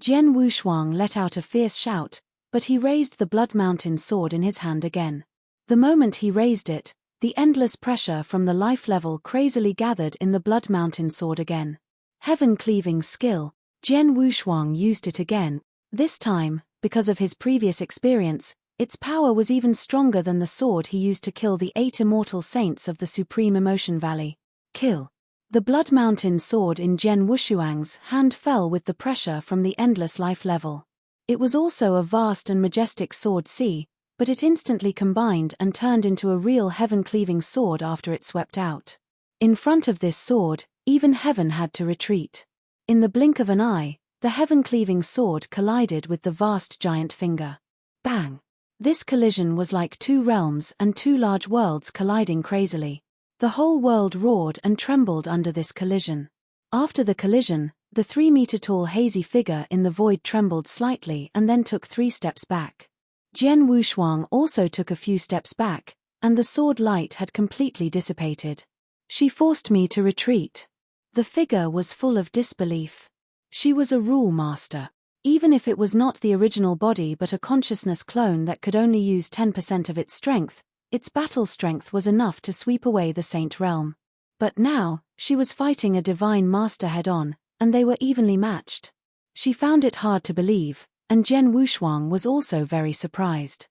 Jian Wushuang let out a fierce shout, but he raised the Blood Mountain sword in his hand again. The moment he raised it, the endless pressure from the life level crazily gathered in the Blood Mountain sword again. Heaven-cleaving skill. Jian Wushuang used it again. This time, because of his previous experience, its power was even stronger than the sword he used to kill the 8 immortal saints of the Supreme Emotion Valley. Kill. The Blood Mountain sword in Jian Wushuang's hand fell with the pressure from the endless life level. It was also a vast and majestic sword C, but it instantly combined and turned into a real heaven-cleaving sword after it swept out. In front of this sword, even heaven had to retreat. In the blink of an eye, the heaven-cleaving sword collided with the vast giant finger. Bang! This collision was like 2 realms and 2 large worlds colliding crazily. The whole world roared and trembled under this collision. After the collision, the 3-meter-tall hazy figure in the void trembled slightly and then took 3 steps back. Jian Wushuang also took a few steps back, and the sword light had completely dissipated. She forced me to retreat. The figure was full of disbelief. She was a rule master. Even if it was not the original body but a consciousness clone that could only use 10% of its strength, its battle strength was enough to sweep away the saint realm. But now, she was fighting a divine master head-on, and they were evenly matched. She found it hard to believe, and Jian Wushuang was also very surprised.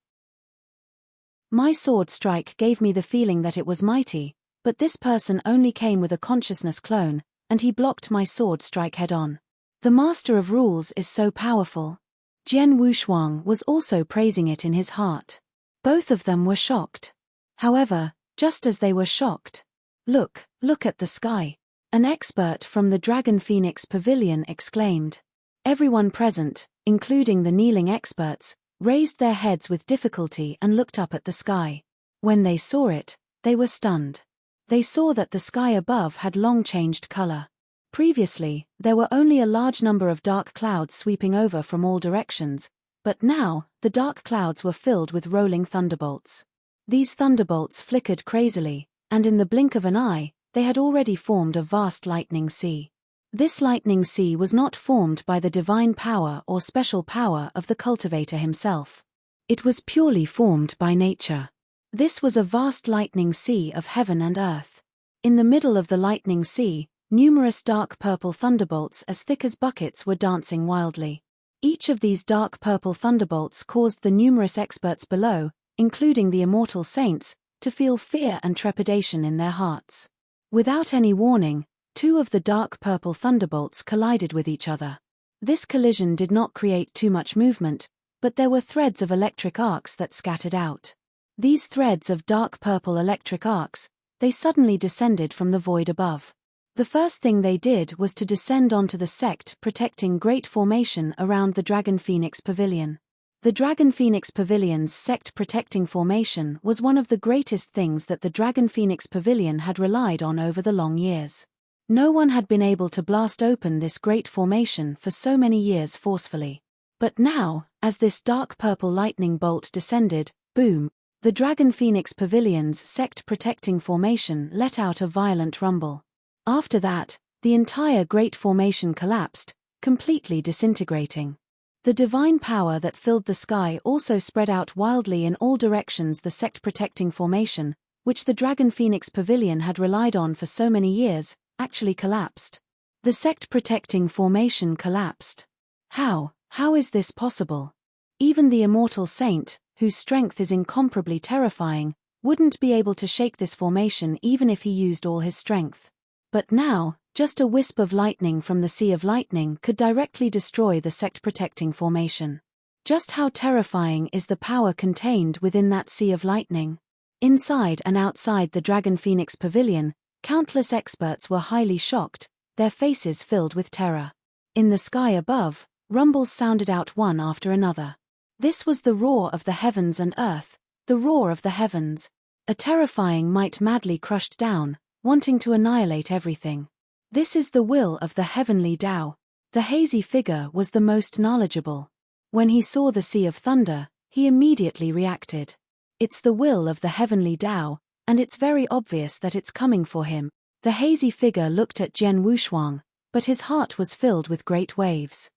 My sword strike gave me the feeling that it was mighty, but this person only came with a consciousness clone, and he blocked my sword strike head-on. The Master of Rules is so powerful. Jian Wushuang was also praising it in his heart. Both of them were shocked. However, just as they were shocked, look at the sky. An expert from the Dragon Phoenix Pavilion exclaimed. Everyone present, including the kneeling experts, raised their heads with difficulty and looked up at the sky. When they saw it, they were stunned. They saw that the sky above had long changed color. Previously, there were only a large number of dark clouds sweeping over from all directions, but now, the dark clouds were filled with rolling thunderbolts. These thunderbolts flickered crazily, and in the blink of an eye, they had already formed a vast lightning sea. This lightning sea was not formed by the divine power or special power of the cultivator himself. It was purely formed by nature. This was a vast lightning sea of heaven and earth. In the middle of the lightning sea, numerous dark purple thunderbolts as thick as buckets were dancing wildly. Each of these dark purple thunderbolts caused the numerous experts below, including the immortal saints, to feel fear and trepidation in their hearts. Without any warning, two of the dark purple thunderbolts collided with each other. This collision did not create too much movement, but there were threads of electric arcs that scattered out. These threads of dark purple electric arcs, they suddenly descended from the void above. The first thing they did was to descend onto the sect protecting great formation around the Dragon Phoenix Pavilion. The Dragon Phoenix Pavilion's sect protecting formation was one of the greatest things that the Dragon Phoenix Pavilion had relied on over the long years. No one had been able to blast open this great formation for so many years forcefully. But now, as this dark purple lightning bolt descended, boom, the Dragon Phoenix Pavilion's sect protecting formation let out a violent rumble. After that, the entire great formation collapsed, completely disintegrating. The divine power that filled the sky also spread out wildly in all directions. The sect protecting formation, which the Dragon Phoenix Pavilion had relied on for so many years, actually collapsed. The sect protecting formation collapsed. How is this possible? Even the immortal saint, whose strength is incomparably terrifying, wouldn't be able to shake this formation even if he used all his strength. But now, just a wisp of lightning from the Sea of Lightning could directly destroy the sect-protecting formation. Just how terrifying is the power contained within that Sea of Lightning? Inside and outside the Dragon Phoenix Pavilion, countless experts were highly shocked, their faces filled with terror. In the sky above, rumbles sounded out one after another. This was the roar of the heavens and earth, the roar of the heavens. A terrifying might madly crushed down, wanting to annihilate everything. This is the will of the heavenly Tao. The hazy figure was the most knowledgeable. When he saw the sea of thunder, he immediately reacted. It's the will of the heavenly Tao, and it's very obvious that it's coming for him. The hazy figure looked at Jian Wushuang, but his heart was filled with great waves.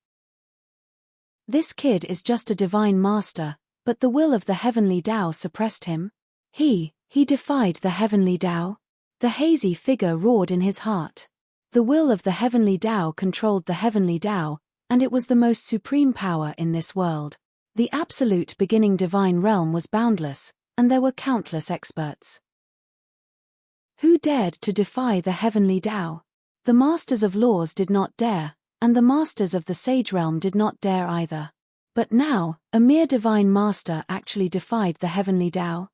This kid is just a divine master, but the will of the heavenly Tao suppressed him. He defied the heavenly Tao. The hazy figure roared in his heart. The will of the heavenly Tao controlled the heavenly Tao, and it was the most supreme power in this world. The absolute beginning divine realm was boundless, and there were countless experts. Who dared to defy the heavenly Tao? The masters of laws did not dare, and the masters of the sage realm did not dare either. But now, a mere divine master actually defied the heavenly Tao.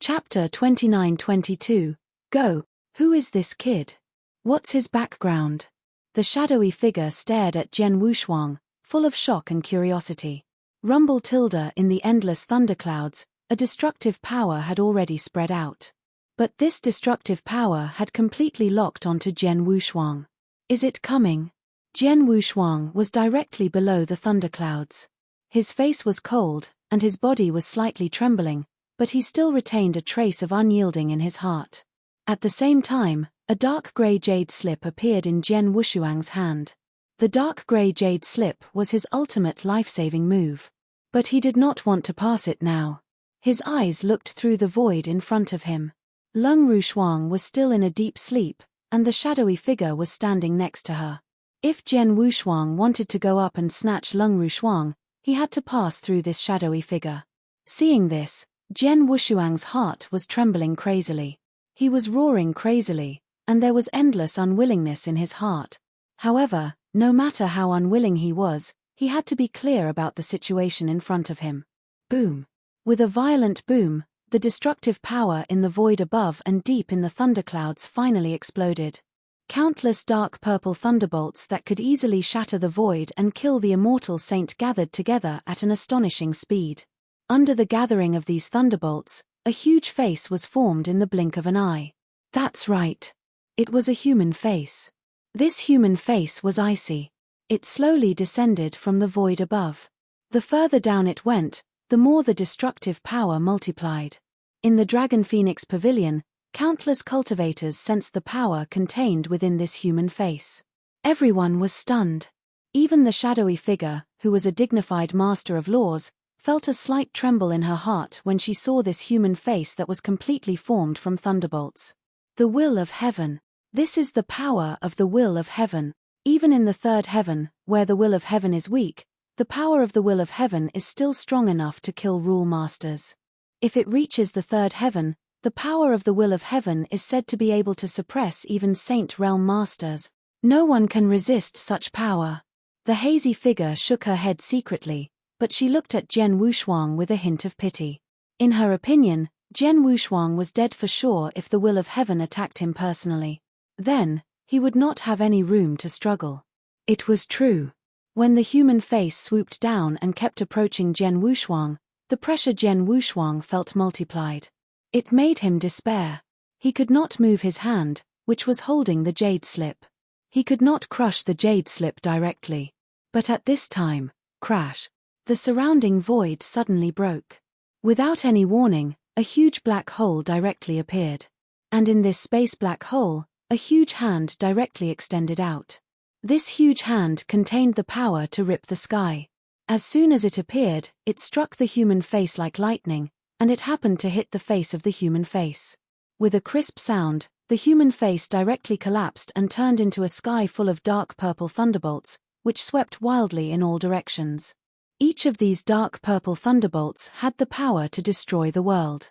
Chapter 29-22. Go. Who is this kid? What's his background? The shadowy figure stared at Jian Wushuang, full of shock and curiosity. Rumble tilde in the endless thunderclouds, a destructive power had already spread out. But this destructive power had completely locked onto Jian Wushuang. Is it coming? Jian Wushuang was directly below the thunderclouds. His face was cold, and his body was slightly trembling, but he still retained a trace of unyielding in his heart. At the same time, a dark grey jade slip appeared in Jian Wushuang's hand. The dark grey jade slip was his ultimate life-saving move. But he did not want to pass it now. His eyes looked through the void in front of him. Lung Rushuang was still in a deep sleep, and the shadowy figure was standing next to her. If Jian Wushuang wanted to go up and snatch Lung Rushuang, he had to pass through this shadowy figure. Seeing this, Jian Wushuang's heart was trembling crazily. He was roaring crazily, and there was endless unwillingness in his heart. However, no matter how unwilling he was, he had to be clear about the situation in front of him. Boom. With a violent boom, the destructive power in the void above and deep in the thunderclouds finally exploded. Countless dark purple thunderbolts that could easily shatter the void and kill the immortal saint gathered together at an astonishing speed. Under the gathering of these thunderbolts, a huge face was formed in the blink of an eye. That's right. It was a human face. This human face was icy. It slowly descended from the void above. The further down it went, the more the destructive power multiplied. In the Dragon Phoenix Pavilion, countless cultivators sensed the power contained within this human face. Everyone was stunned. Even the shadowy figure, who was a dignified master of laws, felt a slight tremble in her heart when she saw this human face that was completely formed from thunderbolts. The will of heaven. This is the power of the will of heaven. Even in the third heaven, where the will of heaven is weak, the power of the will of heaven is still strong enough to kill rule masters. If it reaches the third heaven, the power of the will of heaven is said to be able to suppress even saint realm masters. No one can resist such power. The hazy figure shook her head secretly, but she looked at Jian Wushuang with a hint of pity. In her opinion, Jian Wushuang was dead for sure if the will of heaven attacked him personally. Then, he would not have any room to struggle. It was true. When the human face swooped down and kept approaching Jian Wushuang, the pressure Jian Wushuang felt multiplied. It made him despair. He could not move his hand, which was holding the jade slip. He could not crush the jade slip directly. But at this time, crash, the surrounding void suddenly broke. Without any warning, a huge black hole directly appeared. And in this space black hole, a huge hand directly extended out. This huge hand contained the power to rip the sky. As soon as it appeared, it struck the human face like lightning, and it happened to hit the face of the human face. With a crisp sound, the human face directly collapsed and turned into a sky full of dark purple thunderbolts, which swept wildly in all directions. Each of these dark purple thunderbolts had the power to destroy the world.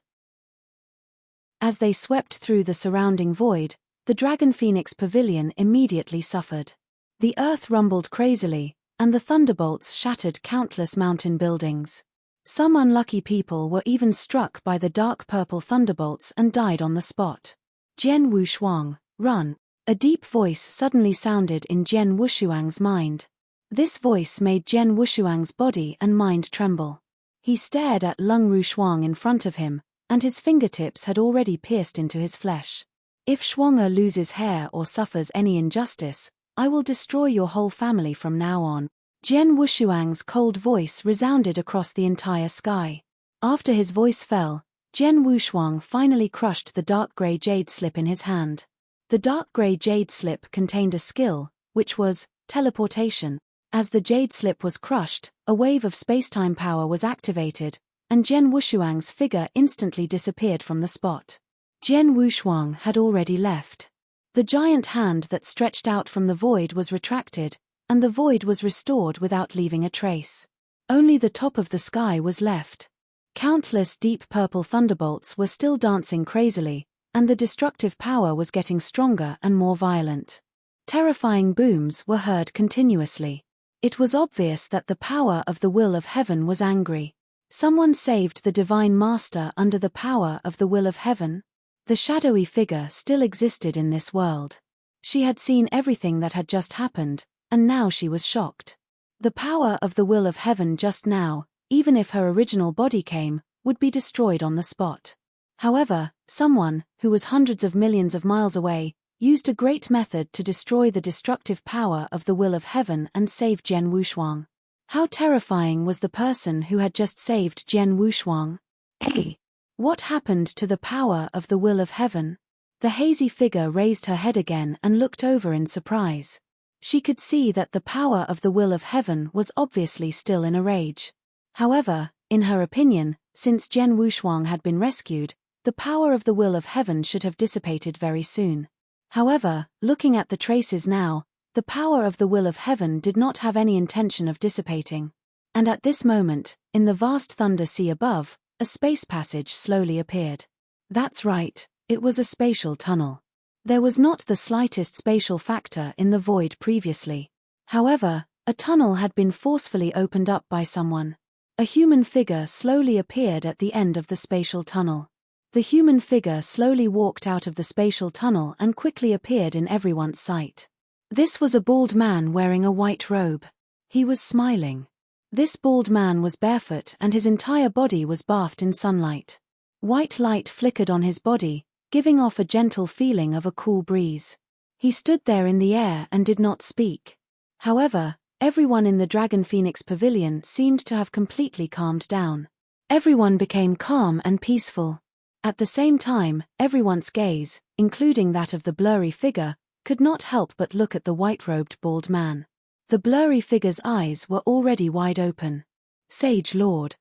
As they swept through the surrounding void, the Dragon Phoenix Pavilion immediately suffered. The earth rumbled crazily, and the thunderbolts shattered countless mountain buildings. Some unlucky people were even struck by the dark purple thunderbolts and died on the spot. Jian Wushuang, run! A deep voice suddenly sounded in Jian Wushuang's mind. This voice made Jian Wushuang's body and mind tremble. He stared at Lung Rushuang in front of him, and his fingertips had already pierced into his flesh. If Shuang'er loses hair or suffers any injustice, I will destroy your whole family from now on. Jian Wushuang's cold voice resounded across the entire sky. After his voice fell, Jian Wushuang finally crushed the dark grey jade slip in his hand. The dark grey jade slip contained a skill, which was teleportation. As the jade slip was crushed, a wave of spacetime power was activated, and Jian Wushuang's figure instantly disappeared from the spot. Jian Wushuang had already left. The giant hand that stretched out from the void was retracted, and the void was restored without leaving a trace. Only the top of the sky was left. Countless deep purple thunderbolts were still dancing crazily, and the destructive power was getting stronger and more violent. Terrifying booms were heard continuously. It was obvious that the power of the will of heaven was angry. Someone saved the divine master under the power of the will of heaven? The shadowy figure still existed in this world. She had seen everything that had just happened, and now she was shocked. The power of the will of heaven just now, even if her original body came, would be destroyed on the spot. However, someone, who was hundreds of millions of miles away, used a great method to destroy the destructive power of the will of heaven and save Jian Wushuang. How terrifying was the person who had just saved Jian Wushuang? Hey! What happened to the power of the will of heaven? The hazy figure raised her head again and looked over in surprise. She could see that the power of the will of heaven was obviously still in a rage. However, in her opinion, since Jian Wushuang had been rescued, the power of the will of heaven should have dissipated very soon. However, looking at the traces now, the power of the will of heaven did not have any intention of dissipating. And at this moment, in the vast thunder sea above, a space passage slowly appeared. That's right, it was a spatial tunnel. There was not the slightest spatial factor in the void previously. However, a tunnel had been forcefully opened up by someone. A human figure slowly appeared at the end of the spatial tunnel. The human figure slowly walked out of the spatial tunnel and quickly appeared in everyone's sight. This was a bald man wearing a white robe. He was smiling. This bald man was barefoot and his entire body was bathed in sunlight. White light flickered on his body, giving off a gentle feeling of a cool breeze. He stood there in the air and did not speak. However, everyone in the Dragon Phoenix Pavilion seemed to have completely calmed down. Everyone became calm and peaceful. At the same time, everyone's gaze, including that of the blurry figure, could not help but look at the white-robed bald man. The blurry figure's eyes were already wide open. Sage Lord.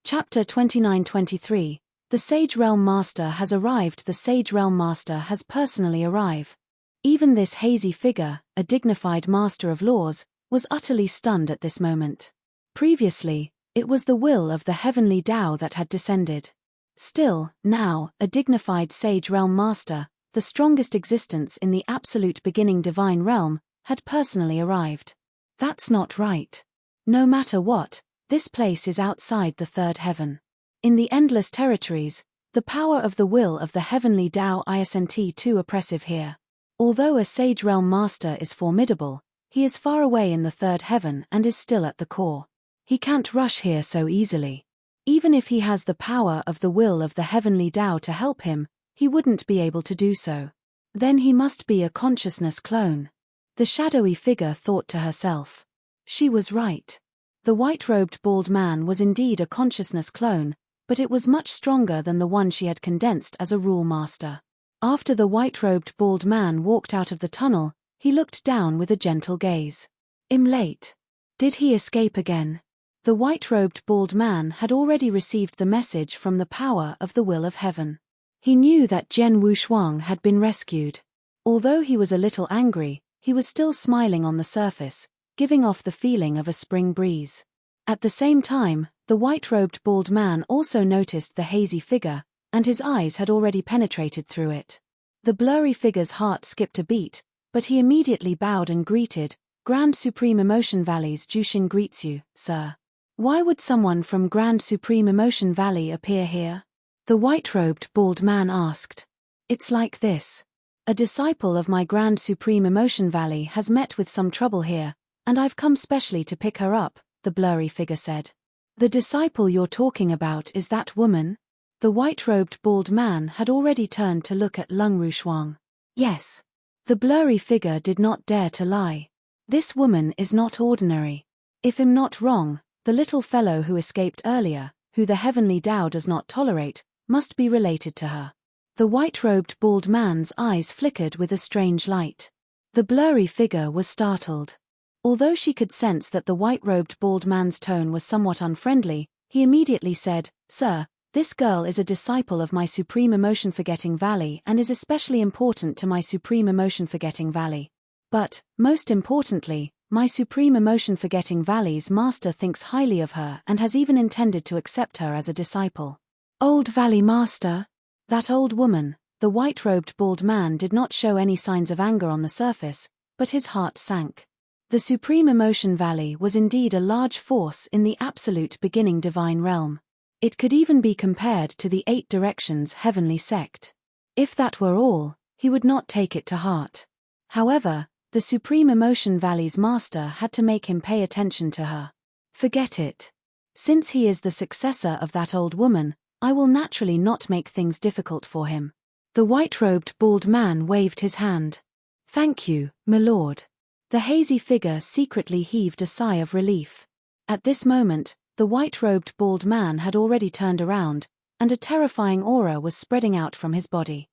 Chapter 29-23. The Sage Realm Master has arrived. The Sage Realm Master has personally arrived. Even this hazy figure, a dignified master of laws, was utterly stunned at this moment. Previously, it was the will of the heavenly Tao that had descended. Still, now, a dignified Sage Realm Master, the strongest existence in the absolute beginning divine realm, had personally arrived. That's not right. No matter what, this place is outside the third heaven. In the endless territories, the power of the will of the heavenly Tao isn't too oppressive here. Although a Sage Realm Master is formidable, he is far away in the third heaven and is still at the core. He can't rush here so easily. Even if he has the power of the will of the heavenly Tao to help him, he wouldn't be able to do so. Then he must be a consciousness clone. The shadowy figure thought to herself. She was right. The white-robed bald man was indeed a consciousness clone, but it was much stronger than the one she had condensed as a rule master. After the white-robed bald man walked out of the tunnel, he looked down with a gentle gaze. Late. Did he escape again? The white-robed bald man had already received the message from the power of the will of heaven. He knew that Jian Wushuang had been rescued. Although he was a little angry, he was still smiling on the surface, giving off the feeling of a spring breeze. At the same time, the white-robed bald man also noticed the hazy figure, and his eyes had already penetrated through it. The blurry figure's heart skipped a beat, but he immediately bowed and greeted, Grand Supreme Emotion Valley's Jushin greets you, sir. Why would someone from Grand Supreme Emotion Valley appear here? The white-robed bald man asked. It's like this. A disciple of my Grand Supreme Emotion Valley has met with some trouble here, and I've come specially to pick her up, the blurry figure said. The disciple you're talking about is that woman? The white-robed bald man had already turned to look at Lung Rushuang. Yes. The blurry figure did not dare to lie. This woman is not ordinary. If I'm not wrong, the little fellow who escaped earlier, who the heavenly Tao does not tolerate, must be related to her. The white-robed bald man's eyes flickered with a strange light. The blurry figure was startled. Although she could sense that the white-robed bald man's tone was somewhat unfriendly, he immediately said, Sir, this girl is a disciple of my Supreme Emotion Forgetting Valley and is especially important to my Supreme Emotion Forgetting Valley. But, most importantly, my Supreme Emotion Forgetting Valley's master thinks highly of her and has even intended to accept her as a disciple. Old Valley Master? That old woman, the white-robed bald man did not show any signs of anger on the surface, but his heart sank. The Supreme Emotion Valley was indeed a large force in the absolute beginning divine realm. It could even be compared to the 8 Directions heavenly sect. If that were all, he would not take it to heart. However, the Supreme Emotion Valley's master had to make him pay attention to her. Forget it. Since he is the successor of that old woman, I will naturally not make things difficult for him. The white-robed bald man waved his hand. Thank you, my lord. The hazy figure secretly heaved a sigh of relief. At this moment, the white-robed bald man had already turned around, and a terrifying aura was spreading out from his body.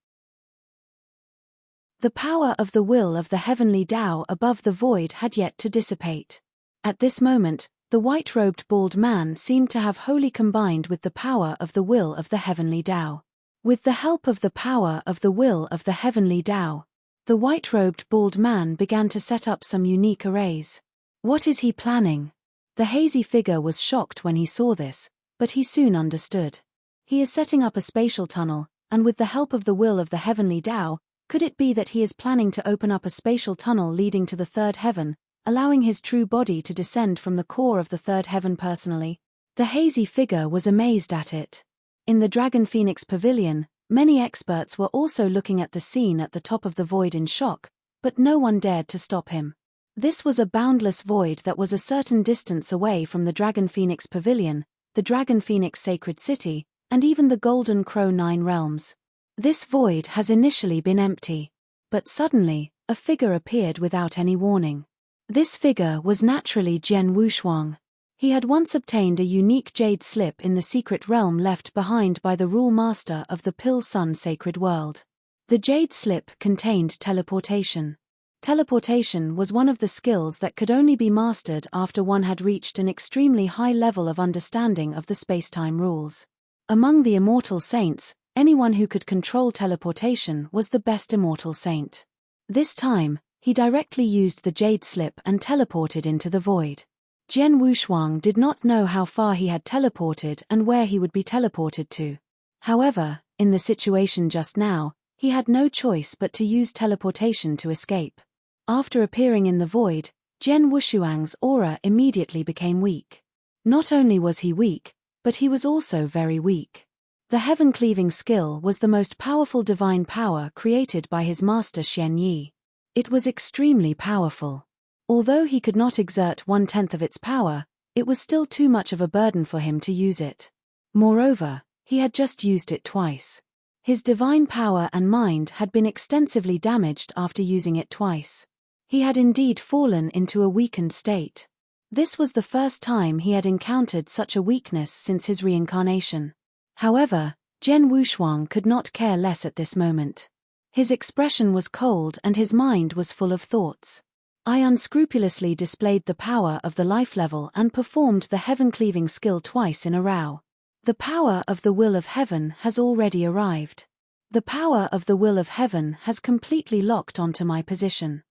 The power of the will of the heavenly Tao above the void had yet to dissipate. At this moment, the white-robed bald man seemed to have wholly combined with the power of the will of the heavenly Tao. With the help of the power of the will of the heavenly Tao, the white-robed bald man began to set up some unique arrays. What is he planning? The hazy figure was shocked when he saw this, but he soon understood. He is setting up a spatial tunnel, and with the help of the will of the heavenly Tao, could it be that he is planning to open up a spatial tunnel leading to the third heaven, allowing his true body to descend from the core of the third heaven personally? The hazy figure was amazed at it. In the Dragon Phoenix Pavilion, many experts were also looking at the scene at the top of the void in shock, but no one dared to stop him. This was a boundless void that was a certain distance away from the Dragon Phoenix Pavilion, the Dragon Phoenix Sacred City, and even the Golden Crow 9 realms. This void has initially been empty. But suddenly, a figure appeared without any warning. This figure was naturally Jian Wushuang. He had once obtained a unique jade slip in the secret realm left behind by the rule master of the Pill Sun Sacred World. The jade slip contained teleportation. Teleportation was one of the skills that could only be mastered after one had reached an extremely high level of understanding of the space-time rules. Among the immortal saints, anyone who could control teleportation was the best immortal saint. This time, he directly used the jade slip and teleported into the void. Jian Wushuang did not know how far he had teleported and where he would be teleported to. However, in the situation just now, he had no choice but to use teleportation to escape. After appearing in the void, Jian Wushuang's aura immediately became weak. Not only was he weak, but he was also very weak. The heaven-cleaving skill was the most powerful divine power created by his master Xian Yi. It was extremely powerful. Although he could not exert 1/10 of its power, it was still too much of a burden for him to use it. Moreover, he had just used it twice. His divine power and mind had been extensively damaged after using it twice. He had indeed fallen into a weakened state. This was the first time he had encountered such a weakness since his reincarnation. However, Jian Wushuang could not care less at this moment. His expression was cold and his mind was full of thoughts. I unscrupulously displayed the power of the life level and performed the heaven-cleaving skill twice in a row. The power of the will of heaven has already arrived. The power of the will of heaven has completely locked onto my position.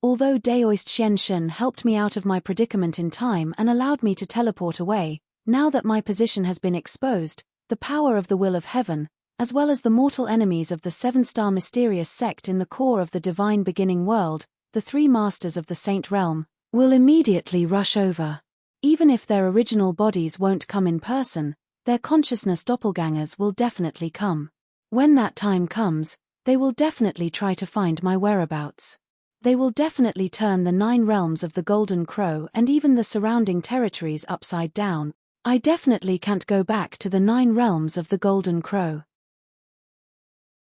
Although Daoist Xian helped me out of my predicament in time and allowed me to teleport away, now that my position has been exposed, the power of the will of heaven, as well as the mortal enemies of the seven-star mysterious sect in the core of the divine beginning world, the three masters of the saint realm, will immediately rush over. Even if their original bodies won't come in person, their consciousness doppelgangers will definitely come. When that time comes, they will definitely try to find my whereabouts. They will definitely turn the 9 realms of the Golden Crow and even the surrounding territories upside down. I definitely can't go back to the 9 realms of the Golden Crow.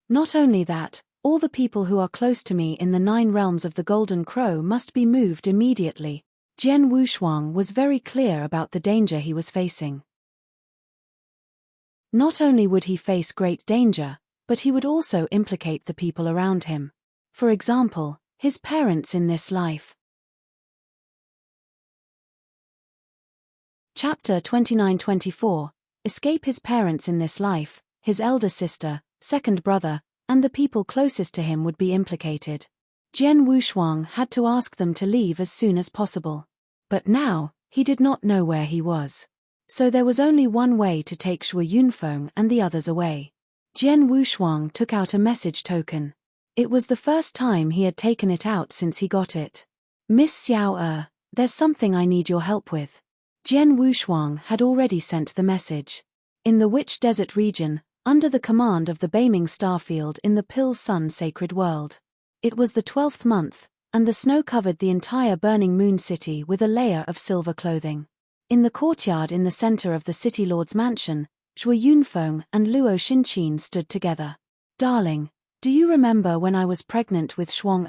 Not only that, all the people who are close to me in the 9 realms of the Golden Crow must be moved immediately. Jian Wushuang was very clear about the danger he was facing. Not only would he face great danger, but he would also implicate the people around him. For example, his parents in this life. Chapter 29-24. Escape his parents in this life, his elder sister, second brother, and the people closest to him would be implicated. Jian Wushuang had to ask them to leave as soon as possible. But now, he did not know where he was. So there was only one way to take Shui Yunfeng and the others away. Jian Wushuang took out a message token. It was the first time he had taken it out since he got it. Miss Xiao there's something I need your help with. Jian Wushuang had already sent the message. In the Witch Desert region, under the command of the Beiming Starfield in the Pil Sun Sacred World. It was the 12th month, and the snow covered the entire burning moon city with a layer of silver clothing. In the courtyard in the center of the city lord's mansion, Shui Yunfeng and Luo Xinqin stood together. Darling, do you remember when I was pregnant with Shuang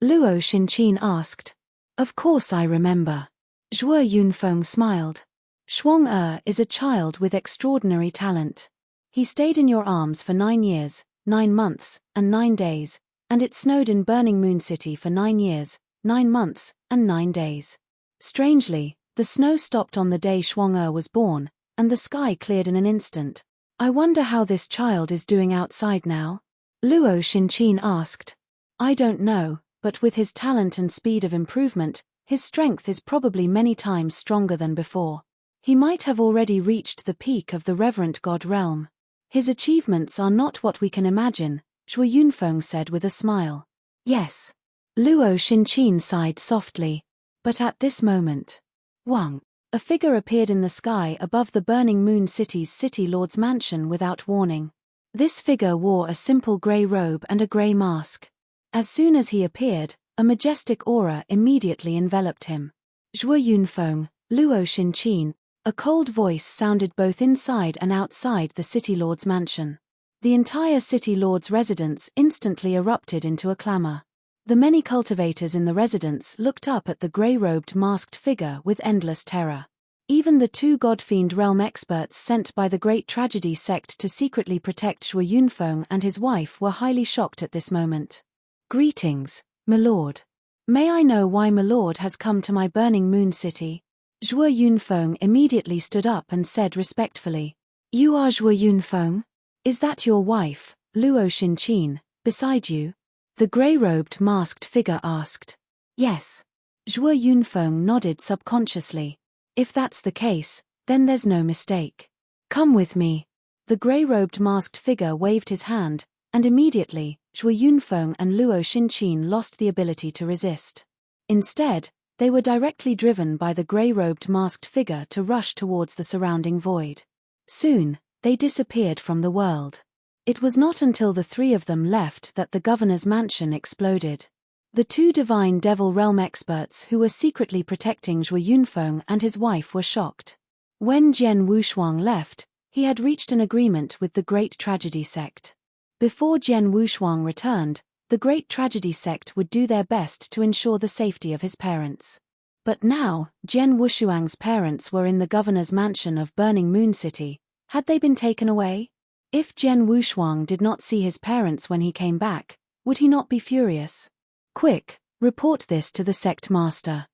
Luo Xinqin asked. Of course I remember. Shui Yunfeng smiled. Shuang is a child with extraordinary talent. He stayed in your arms for 9 years, 9 months, and 9 days, and it snowed in Burning Moon City for 9 years, 9 months, and 9 days. Strangely, the snow stopped on the day Shuang was born, and the sky cleared in an instant. I wonder how this child is doing outside now? Luo Xinqin asked. I don't know, but with his talent and speed of improvement, his strength is probably many times stronger than before. He might have already reached the peak of the reverent god realm. His achievements are not what we can imagine, Shui Yunfeng said with a smile. Yes. Luo Xinqin sighed softly. But at this moment, Wang, a figure appeared in the sky above the Burning Moon City's city lord's mansion without warning. This figure wore a simple grey robe and a grey mask. As soon as he appeared, a majestic aura immediately enveloped him. Shui Yunfeng, Luo Xinqin. A cold voice sounded both inside and outside the city lord's mansion. The entire city lord's residence instantly erupted into a clamor. The many cultivators in the residence looked up at the grey-robed masked figure with endless terror. Even the 2 God-fiend realm experts sent by the Great Tragedy sect to secretly protect Shui Yunfeng and his wife were highly shocked at this moment. Greetings, my lord. May I know why my lord has come to my Burning Moon City? Shui Yunfeng immediately stood up and said respectfully. You are Zhuo Yunfeng? Is that your wife, Luo Xinqin, beside you? The grey-robed masked figure asked. Yes. Zhuo Yunfeng nodded subconsciously. If that's the case, then there's no mistake. Come with me. The grey-robed masked figure waved his hand, and immediately, Zhuo Yunfeng and Luo Xinqin lost the ability to resist. Instead, they were directly driven by the grey-robed masked figure to rush towards the surrounding void. Soon, they disappeared from the world. It was not until the three of them left that the governor's mansion exploded. The two divine devil realm experts who were secretly protecting Zhuo Yunfeng and his wife were shocked. When Jian Wushuang left, he had reached an agreement with the Great Tragedy sect. Before Jian Wushuang returned, the Great Tragedy sect would do their best to ensure the safety of his parents. But now, Jian Wushuang's parents were in the governor's mansion of Burning Moon City. Had they been taken away? If Jian Wushuang did not see his parents when he came back, would he not be furious? Quick, report this to the sect master.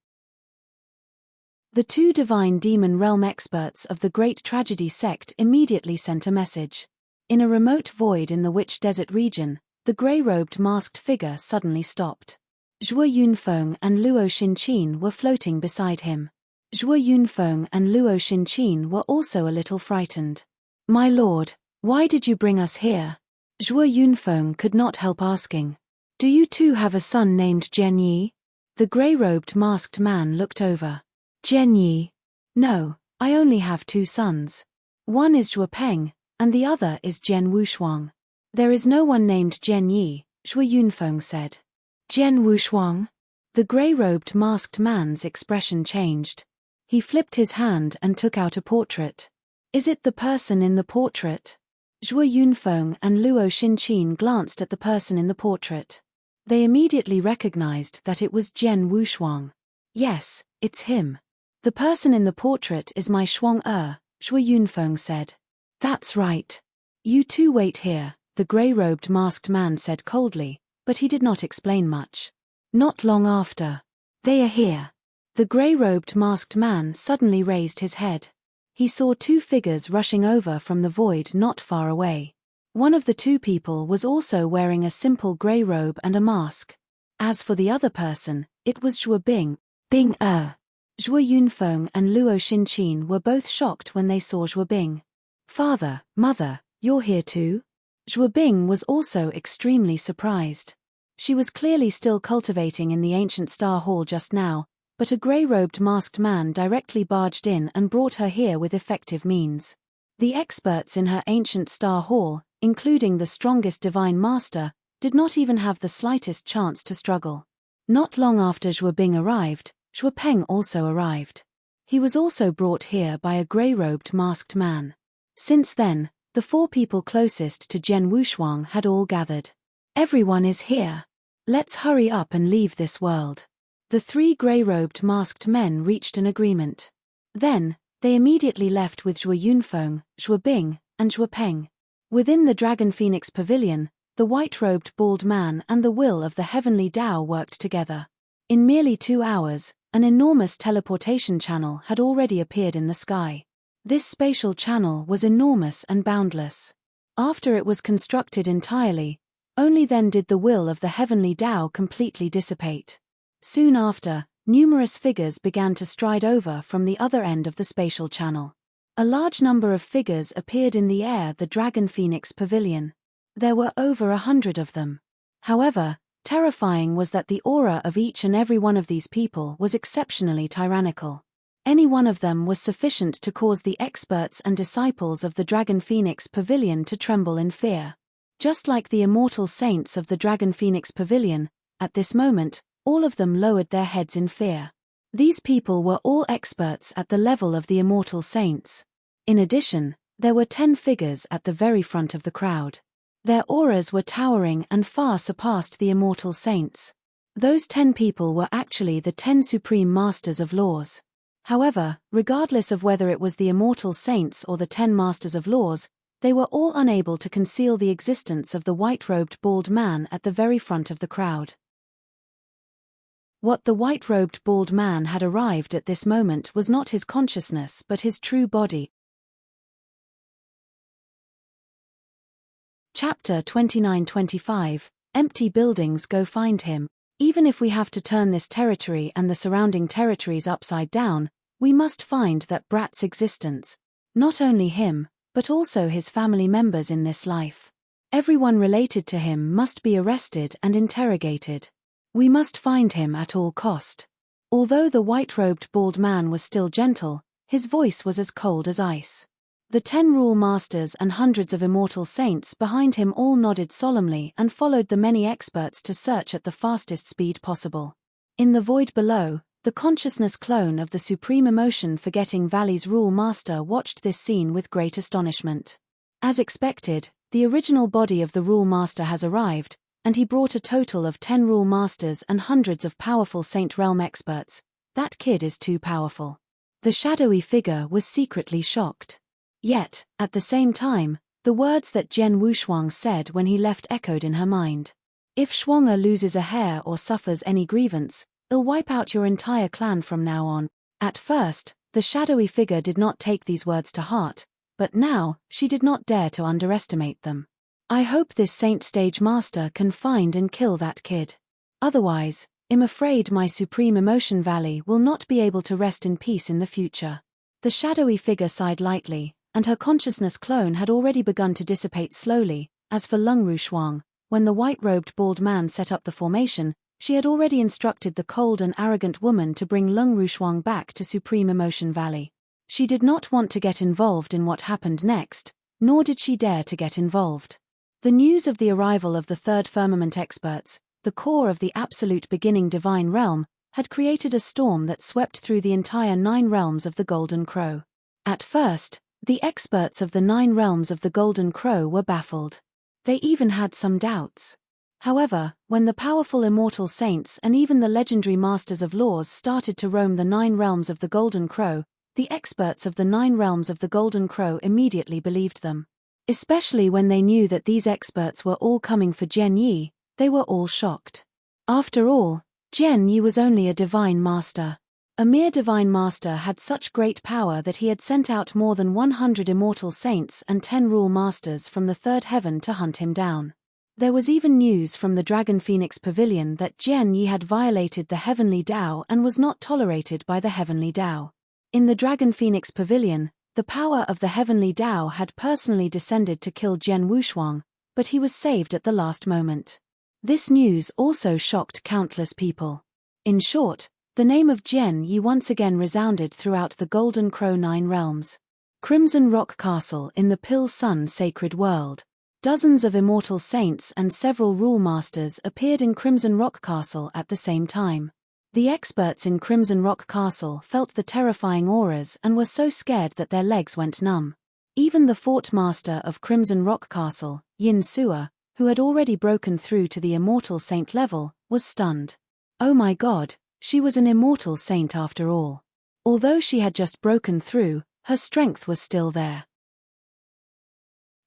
The two divine demon realm experts of the Great Tragedy sect immediately sent a message. In a remote void in the Witch Desert region, the grey-robed masked figure suddenly stopped. Zhuo Yunfeng and Luo Xinqin were floating beside him. Zhuo Yunfeng and Luo Xinqin were also a little frightened. My lord, why did you bring us here? Zhuo Yunfeng could not help asking. Do you too have a son named Jian Yi? The grey-robed masked man looked over. Jian Yi? No, I only have two sons. One is Zhuo Peng, and the other is Jian Wushuang. There is no one named Jian Yi, Zhuo Yunfeng said. Jian Wushuang? The grey-robed masked man's expression changed. He flipped his hand and took out a portrait. Is it the person in the portrait? Zhuo Yunfeng and Luo Xinqin glanced at the person in the portrait. They immediately recognized that it was Jian Wushuang. Yes, it's him. The person in the portrait is my Shuang Zhuo Yunfeng said. That's right. You two wait here, the grey-robed masked man said coldly, but he did not explain much. Not long after. They are here. The grey-robed masked man suddenly raised his head. He saw two figures rushing over from the void not far away. One of the two people was also wearing a simple grey robe and a mask. As for the other person, it was Zhuo Bing. Zhuo Yunfeng and Luo Xinqin were both shocked when they saw Zhuo Bing. Father, mother, you're here too? Zhuo Bing was also extremely surprised. She was clearly still cultivating in the ancient Star Hall just now, but a grey-robed masked man directly barged in and brought her here with effective means. The experts in her ancient Star Hall, including the strongest divine master, did not even have the slightest chance to struggle. Not long after Zhuo Bing arrived, Zhuo Peng also arrived. He was also brought here by a grey-robed masked man. Since then, the four people closest to Jian Wushuang had all gathered. Everyone is here. Let's hurry up and leave this world. The three grey-robed masked men reached an agreement. Then, they immediately left with Zhuo Yunfeng, Zhuo Bing, and Zhuo Peng. Within the Dragon Phoenix Pavilion, the white-robed bald man and the will of the heavenly Tao worked together. In merely 2 hours, an enormous teleportation channel had already appeared in the sky. This spatial channel was enormous and boundless. After it was constructed entirely, only then did the will of the heavenly Tao completely dissipate. Soon after, numerous figures began to stride over from the other end of the spatial channel. A large number of figures appeared in the air the Dragon Phoenix Pavilion. There were over 100 of them. However, terrifying was that the aura of each and every one of these people was exceptionally tyrannical. Any one of them was sufficient to cause the experts and disciples of the Dragon Phoenix Pavilion to tremble in fear. Just like the immortal saints of the Dragon Phoenix Pavilion, at this moment, all of them lowered their heads in fear. These people were all experts at the level of the immortal saints. In addition, there were 10 figures at the very front of the crowd. Their auras were towering and far surpassed the immortal saints. Those 10 people were actually the 10 supreme masters of laws. However, regardless of whether it was the immortal saints or the 10 masters of laws, they were all unable to conceal the existence of the white-robed bald man at the very front of the crowd. What the white-robed bald man had arrived at this moment was not his consciousness but his true body. Chapter 29-25, Empty buildings go find him. Even if we have to turn this territory and the surrounding territories upside down, we must find that brat's existence. Not only him, but also his family members in this life. Everyone related to him must be arrested and interrogated. We must find him at all cost. Although the white-robed bald man was still gentle, his voice was as cold as ice. The 10 rule masters and hundreds of immortal saints behind him all nodded solemnly and followed the many experts to search at the fastest speed possible. In the void below, the consciousness clone of the Supreme Emotion Forgetting Valley's rule master watched this scene with great astonishment. As expected, the original body of the rule master has arrived, and he brought a total of 10 rule masters and hundreds of powerful Saint Realm experts. That kid is too powerful. The shadowy figure was secretly shocked. Yet, at the same time, the words that Jian Wushuang said when he left echoed in her mind. If Shuang'er loses a hair or suffers any grievance, I'll wipe out your entire clan from now on. At first, the shadowy figure did not take these words to heart, but now, she did not dare to underestimate them. I hope this Saint Stage Master can find and kill that kid. Otherwise, I'm afraid my Supreme Emotion Valley will not be able to rest in peace in the future. The shadowy figure sighed lightly, and her consciousness clone had already begun to dissipate slowly. As for Lung Rushuang, when the white-robed bald man set up the formation, she had already instructed the cold and arrogant woman to bring Lung Rushuang back to Supreme Emotion Valley. She did not want to get involved in what happened next, nor did she dare to get involved. The news of the arrival of the Third Firmament experts, the core of the absolute beginning divine realm, had created a storm that swept through the entire 9 realms of the Golden Crow. At first, the experts of the 9 realms of the Golden Crow were baffled. They even had some doubts. However, when the powerful immortal saints and even the legendary masters of laws started to roam the 9 realms of the Golden Crow, the experts of the 9 realms of the Golden Crow immediately believed them. Especially when they knew that these experts were all coming for Jian Yi, they were all shocked. After all, Jian Yi was only a divine master. A mere divine master had such great power that he had sent out more than 100 immortal saints and 10 rule masters from the third heaven to hunt him down. There was even news from the Dragon Phoenix Pavilion that Jian Yi had violated the heavenly Tao and was not tolerated by the heavenly Tao. In the Dragon Phoenix Pavilion, the power of the heavenly Tao had personally descended to kill Jian Wushuang, but he was saved at the last moment. This news also shocked countless people. In short, the name of Jian Yi once again resounded throughout the Golden Crow 9 realms. Crimson Rock Castle in the Pill Sun Sacred World. Dozens of immortal saints and several rule masters appeared in Crimson Rock Castle at the same time. The experts in Crimson Rock Castle felt the terrifying auras and were so scared that their legs went numb. Even the fort master of Crimson Rock Castle, Yin Sua, who had already broken through to the immortal saint level, was stunned. Oh my God, she was an immortal saint after all. Although she had just broken through, her strength was still there.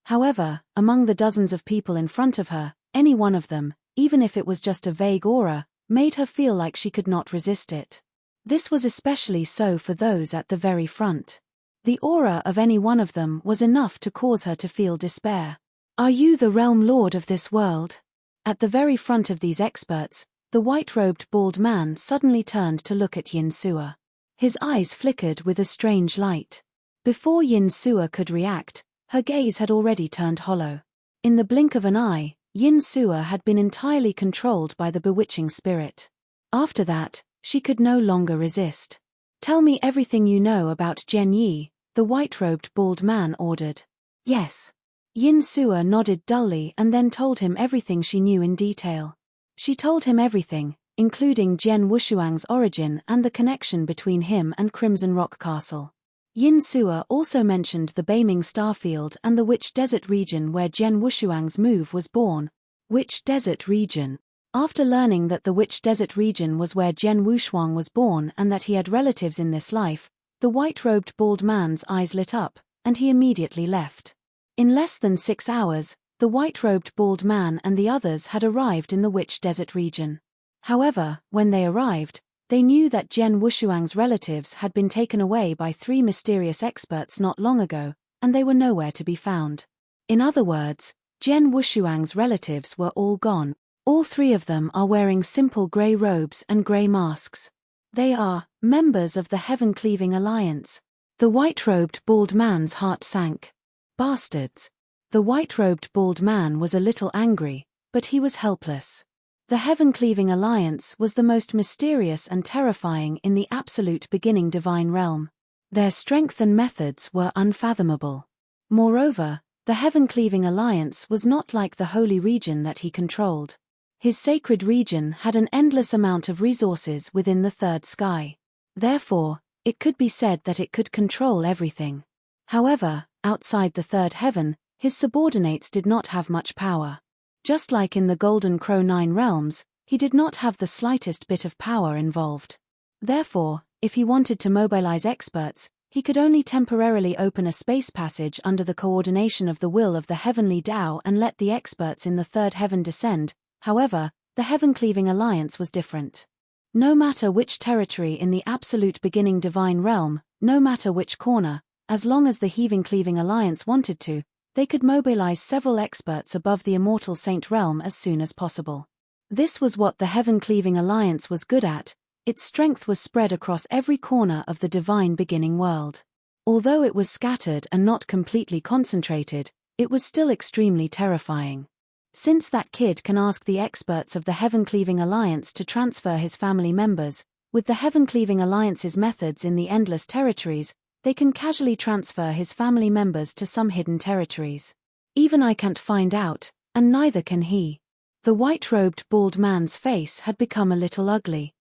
However, among the dozens of people in front of her, any one of them, even if it was just a vague aura, made her feel like she could not resist it. This was especially so for those at the very front. The aura of any one of them was enough to cause her to feel despair. Are you the realm lord of this world? At the very front of these experts, the white-robed bald man suddenly turned to look at Yin Sua. His eyes flickered with a strange light. Before Yin Sua could react, her gaze had already turned hollow. In the blink of an eye, Yin Sua had been entirely controlled by the bewitching spirit. After that, she could no longer resist. Tell me everything you know about Jian Yi, the white-robed bald man ordered. Yes. Yin Sua nodded dully and then told him everything she knew in detail. She told him everything, including Jian Wushuang's origin and the connection between him and Crimson Rock Castle. Yin Sua also mentioned the Beiming Starfield and the Witch Desert region where Jian Wushuang's move was born. Witch Desert region. After learning that the Witch Desert region was where Jian Wushuang was born and that he had relatives in this life, the white-robed bald man's eyes lit up, and he immediately left. In less than 6 hours, the white-robed bald man and the others had arrived in the Witch Desert region. However, when they arrived, they knew that Jian Wushuang's relatives had been taken away by 3 mysterious experts not long ago, and they were nowhere to be found. In other words, Jian Wushuang's relatives were all gone. All three of them are wearing simple grey robes and grey masks. They are members of the Heaven-Cleaving Alliance. The white-robed bald man's heart sank. Bastards. The white-robed bald man was a little angry, but he was helpless. The Heaven-Cleaving Alliance was the most mysterious and terrifying in the absolute beginning divine realm. Their strength and methods were unfathomable. Moreover, the Heaven-Cleaving Alliance was not like the holy region that he controlled. His sacred region had an endless amount of resources within the third sky. Therefore, it could be said that it could control everything. However, outside the third heaven, his subordinates did not have much power. Just like in the Golden Crow 9 realms, he did not have the slightest bit of power involved. Therefore, if he wanted to mobilize experts, he could only temporarily open a space passage under the coordination of the will of the heavenly Tao and let the experts in the third heaven descend. However, the Heaven-Cleaving Alliance was different. No matter which territory in the absolute beginning divine realm, no matter which corner, as long as the Heaven-Cleaving Alliance wanted to, they could mobilize several experts above the immortal saint realm as soon as possible. This was what the Heaven-Cleaving Alliance was good at. Its strength was spread across every corner of the divine beginning world. Although it was scattered and not completely concentrated, it was still extremely terrifying. Since that kid can ask the experts of the Heaven-Cleaving Alliance to transfer his family members, with the Heaven-Cleaving Alliance's methods in the endless territories, they can casually transfer his family members to some hidden territories. Even I can't find out, and neither can he. The white-robed bald man's face had become a little ugly.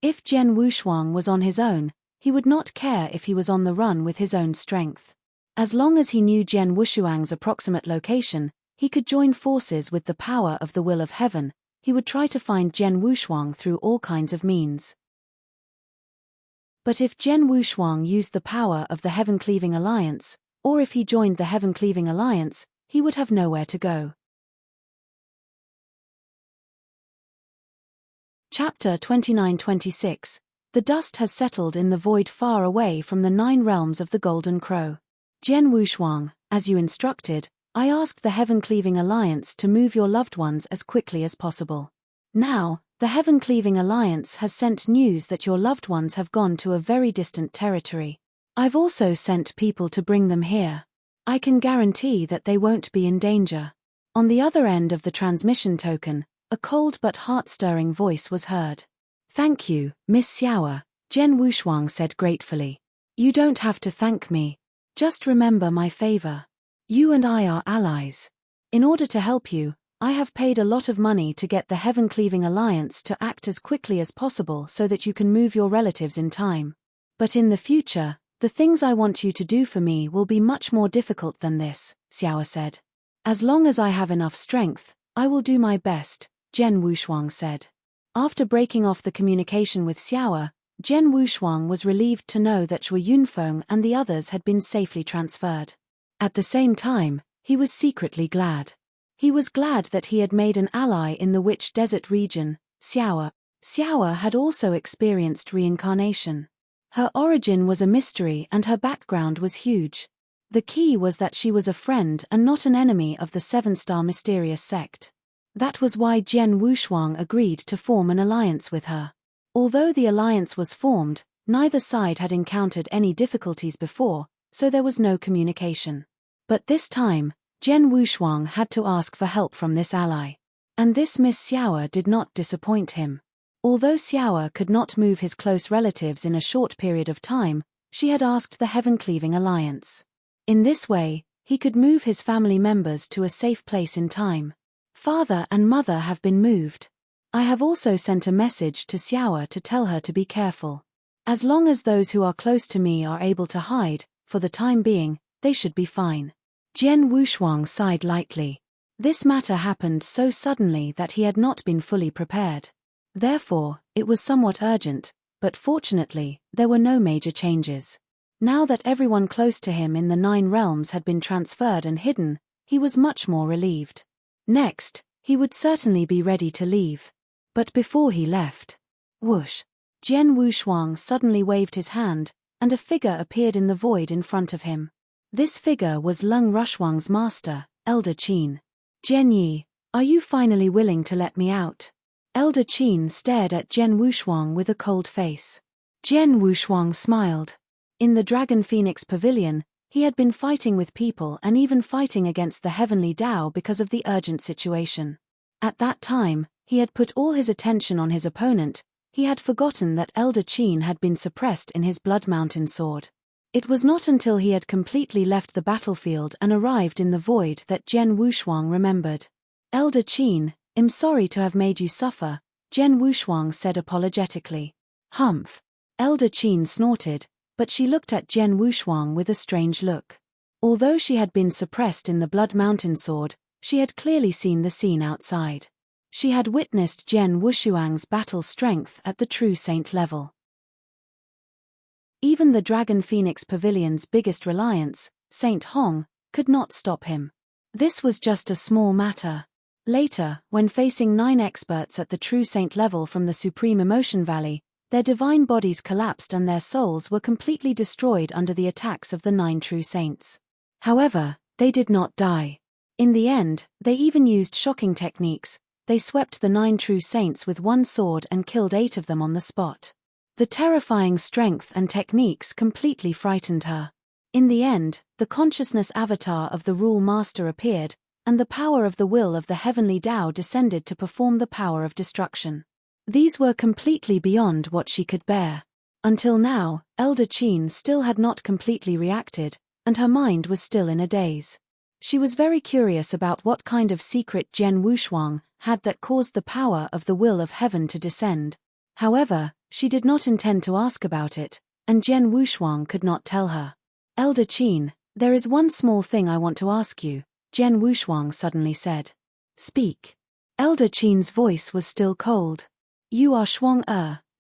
If Jian Wushuang was on his own, he would not care if he was on the run with his own strength. As long as he knew Jian Wushuang's approximate location, he could join forces with the power of the will of heaven. He would try to find Jian Wushuang through all kinds of means. But if Jian Wushuang used the power of the Heaven-Cleaving Alliance, or if he joined the Heaven-Cleaving Alliance, he would have nowhere to go. Chapter 29-26. The dust has settled in the void far away from the 9 realms of the Golden Crow. Jian Wushuang, as you instructed, I asked the Heaven-Cleaving Alliance to move your loved ones as quickly as possible. Now, the Heaven-Cleaving Alliance has sent news that your loved ones have gone to a very distant territory. I've also sent people to bring them here. I can guarantee that they won't be in danger. On the other end of the transmission token, a cold but heart-stirring voice was heard. Thank you, Miss Xiao, Jian Wushuang said gratefully. You don't have to thank me. Just remember my favor. You and I are allies. In order to help you, I have paid a lot of money to get the Heaven-Cleaving Alliance to act as quickly as possible so that you can move your relatives in time. But in the future, the things I want you to do for me will be much more difficult than this, Xiao said. As long as I have enough strength, I will do my best, Jian Wushuang said. After breaking off the communication with Xiao, Jian Wushuang was relieved to know that Shui Yunfeng and the others had been safely transferred. At the same time, he was secretly glad. He was glad that he had made an ally in the Witch Desert region, Xiao. Xiao had also experienced reincarnation. Her origin was a mystery and her background was huge. The key was that she was a friend and not an enemy of the 7-star mysterious sect. That was why Jian Wushuang agreed to form an alliance with her. Although the alliance was formed, neither side had encountered any difficulties before, so there was no communication. But this time, Jian Wushuang had to ask for help from this ally. And this Miss Xiao did not disappoint him. Although Xiao could not move his close relatives in a short period of time, she had asked the Heaven-Cleaving Alliance. In this way, he could move his family members to a safe place in time. Father and mother have been moved. I have also sent a message to Xiao to tell her to be careful. As long as those who are close to me are able to hide, for the time being, they should be fine. Jian Wushuang sighed lightly. This matter happened so suddenly that he had not been fully prepared. Therefore, it was somewhat urgent, but fortunately, there were no major changes. Now that everyone close to him in the 9 realms had been transferred and hidden, he was much more relieved. Next, he would certainly be ready to leave. But before he left, whoosh! Jian Wushuang suddenly waved his hand, and a figure appeared in the void in front of him. This figure was Leng Rushuang's master, Elder Qin. Jian Yi, are you finally willing to let me out? Elder Qin stared at Jian Wushuang with a cold face. Jian Wushuang smiled. In the Dragon Phoenix Pavilion, he had been fighting with people and even fighting against the heavenly Tao because of the urgent situation. At that time, he had put all his attention on his opponent. He had forgotten that Elder Qin had been suppressed in his Blood Mountain sword. It was not until he had completely left the battlefield and arrived in the void that Jian Wushuang remembered. Elder Qin, I'm sorry to have made you suffer, Jian Wushuang said apologetically. Humph. Elder Qin snorted, but she looked at Jian Wushuang with a strange look. Although she had been suppressed in the Blood Mountain sword, she had clearly seen the scene outside. She had witnessed Jian Wushuang's battle strength at the true saint level. Even the Dragon Phoenix Pavilion's biggest reliance, Saint Hong, could not stop him. This was just a small matter. Later, when facing 9 experts at the true saint level from the Supreme Emotion Valley, their divine bodies collapsed and their souls were completely destroyed under the attacks of the 9 true saints. However, they did not die. In the end, they even used shocking techniques. They swept the 9 true saints with one sword and killed 8 of them on the spot. The terrifying strength and techniques completely frightened her. In the end, the consciousness avatar of the Rule Master appeared, and the power of the will of the heavenly Tao descended to perform the power of destruction. These were completely beyond what she could bear. Until now, Elder Qin still had not completely reacted, and her mind was still in a daze. She was very curious about what kind of secret Jian Wushuang had that caused the power of the will of heaven to descend. However, she did not intend to ask about it, and Jian Wushuang could not tell her. Elder Qin, there is one small thing I want to ask you, Jian Wushuang suddenly said. Speak. Elder Qin's voice was still cold. You are Shuang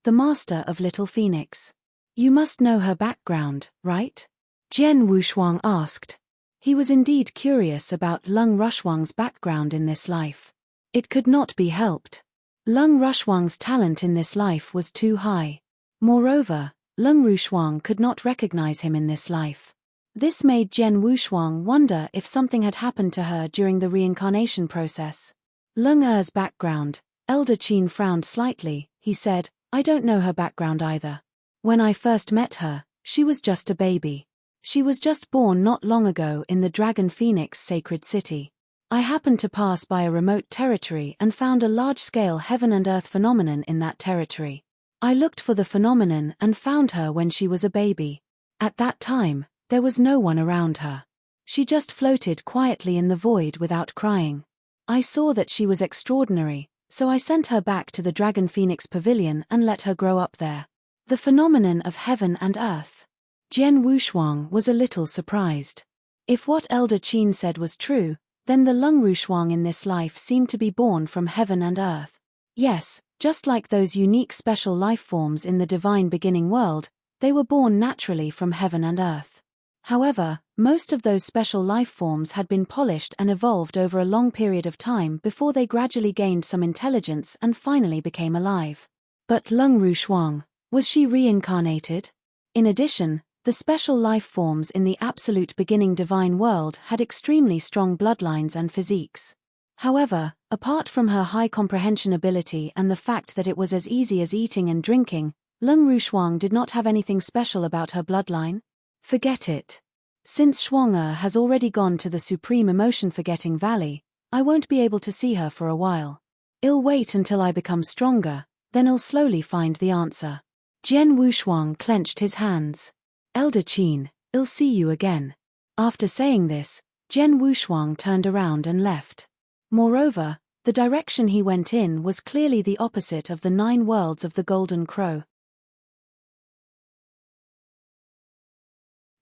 the master of Little Phoenix. You must know her background, right? Jian Wushuang asked. He was indeed curious about Lung Rushuang's background in this life. It could not be helped. Lung Rushuang's talent in this life was too high. Moreover, Lung Rushuang could not recognize him in this life. This made Jian Wushuang wonder if something had happened to her during the reincarnation process. Lung Er's background. Elder Qin frowned slightly. He said, I don't know her background either. When I first met her, she was just a baby. She was just born not long ago in the Dragon Phoenix sacred city. I happened to pass by a remote territory and found a large-scale heaven and earth phenomenon in that territory. I looked for the phenomenon and found her when she was a baby. At that time, there was no one around her. She just floated quietly in the void without crying. I saw that she was extraordinary, so I sent her back to the Dragon Phoenix Pavilion and let her grow up there. The phenomenon of heaven and earth. Jian Wushuang was a little surprised. If what Elder Qin said was true, then the Lung Rushuang in this life seemed to be born from heaven and earth. Yes, just like those unique special life forms in the divine beginning world, they were born naturally from heaven and earth. However, most of those special life forms had been polished and evolved over a long period of time before they gradually gained some intelligence and finally became alive. But Lung Rushuang, was she reincarnated? In addition, the special life forms in the absolute beginning divine world had extremely strong bloodlines and physiques. However, apart from her high comprehension ability and the fact that it was as easy as eating and drinking, Lung Rushuang did not have anything special about her bloodline. Forget it. Since Shuang has already gone to the Supreme Emotion Forgetting Valley, I won't be able to see her for a while. I'll wait until I become stronger, then I'll slowly find the answer. Jian Wushuang clenched his hands. Elder Qin, I'll see you again. After saying this, Jian Wushuang turned around and left. Moreover, the direction he went in was clearly the opposite of the 9 worlds of the Golden Crow.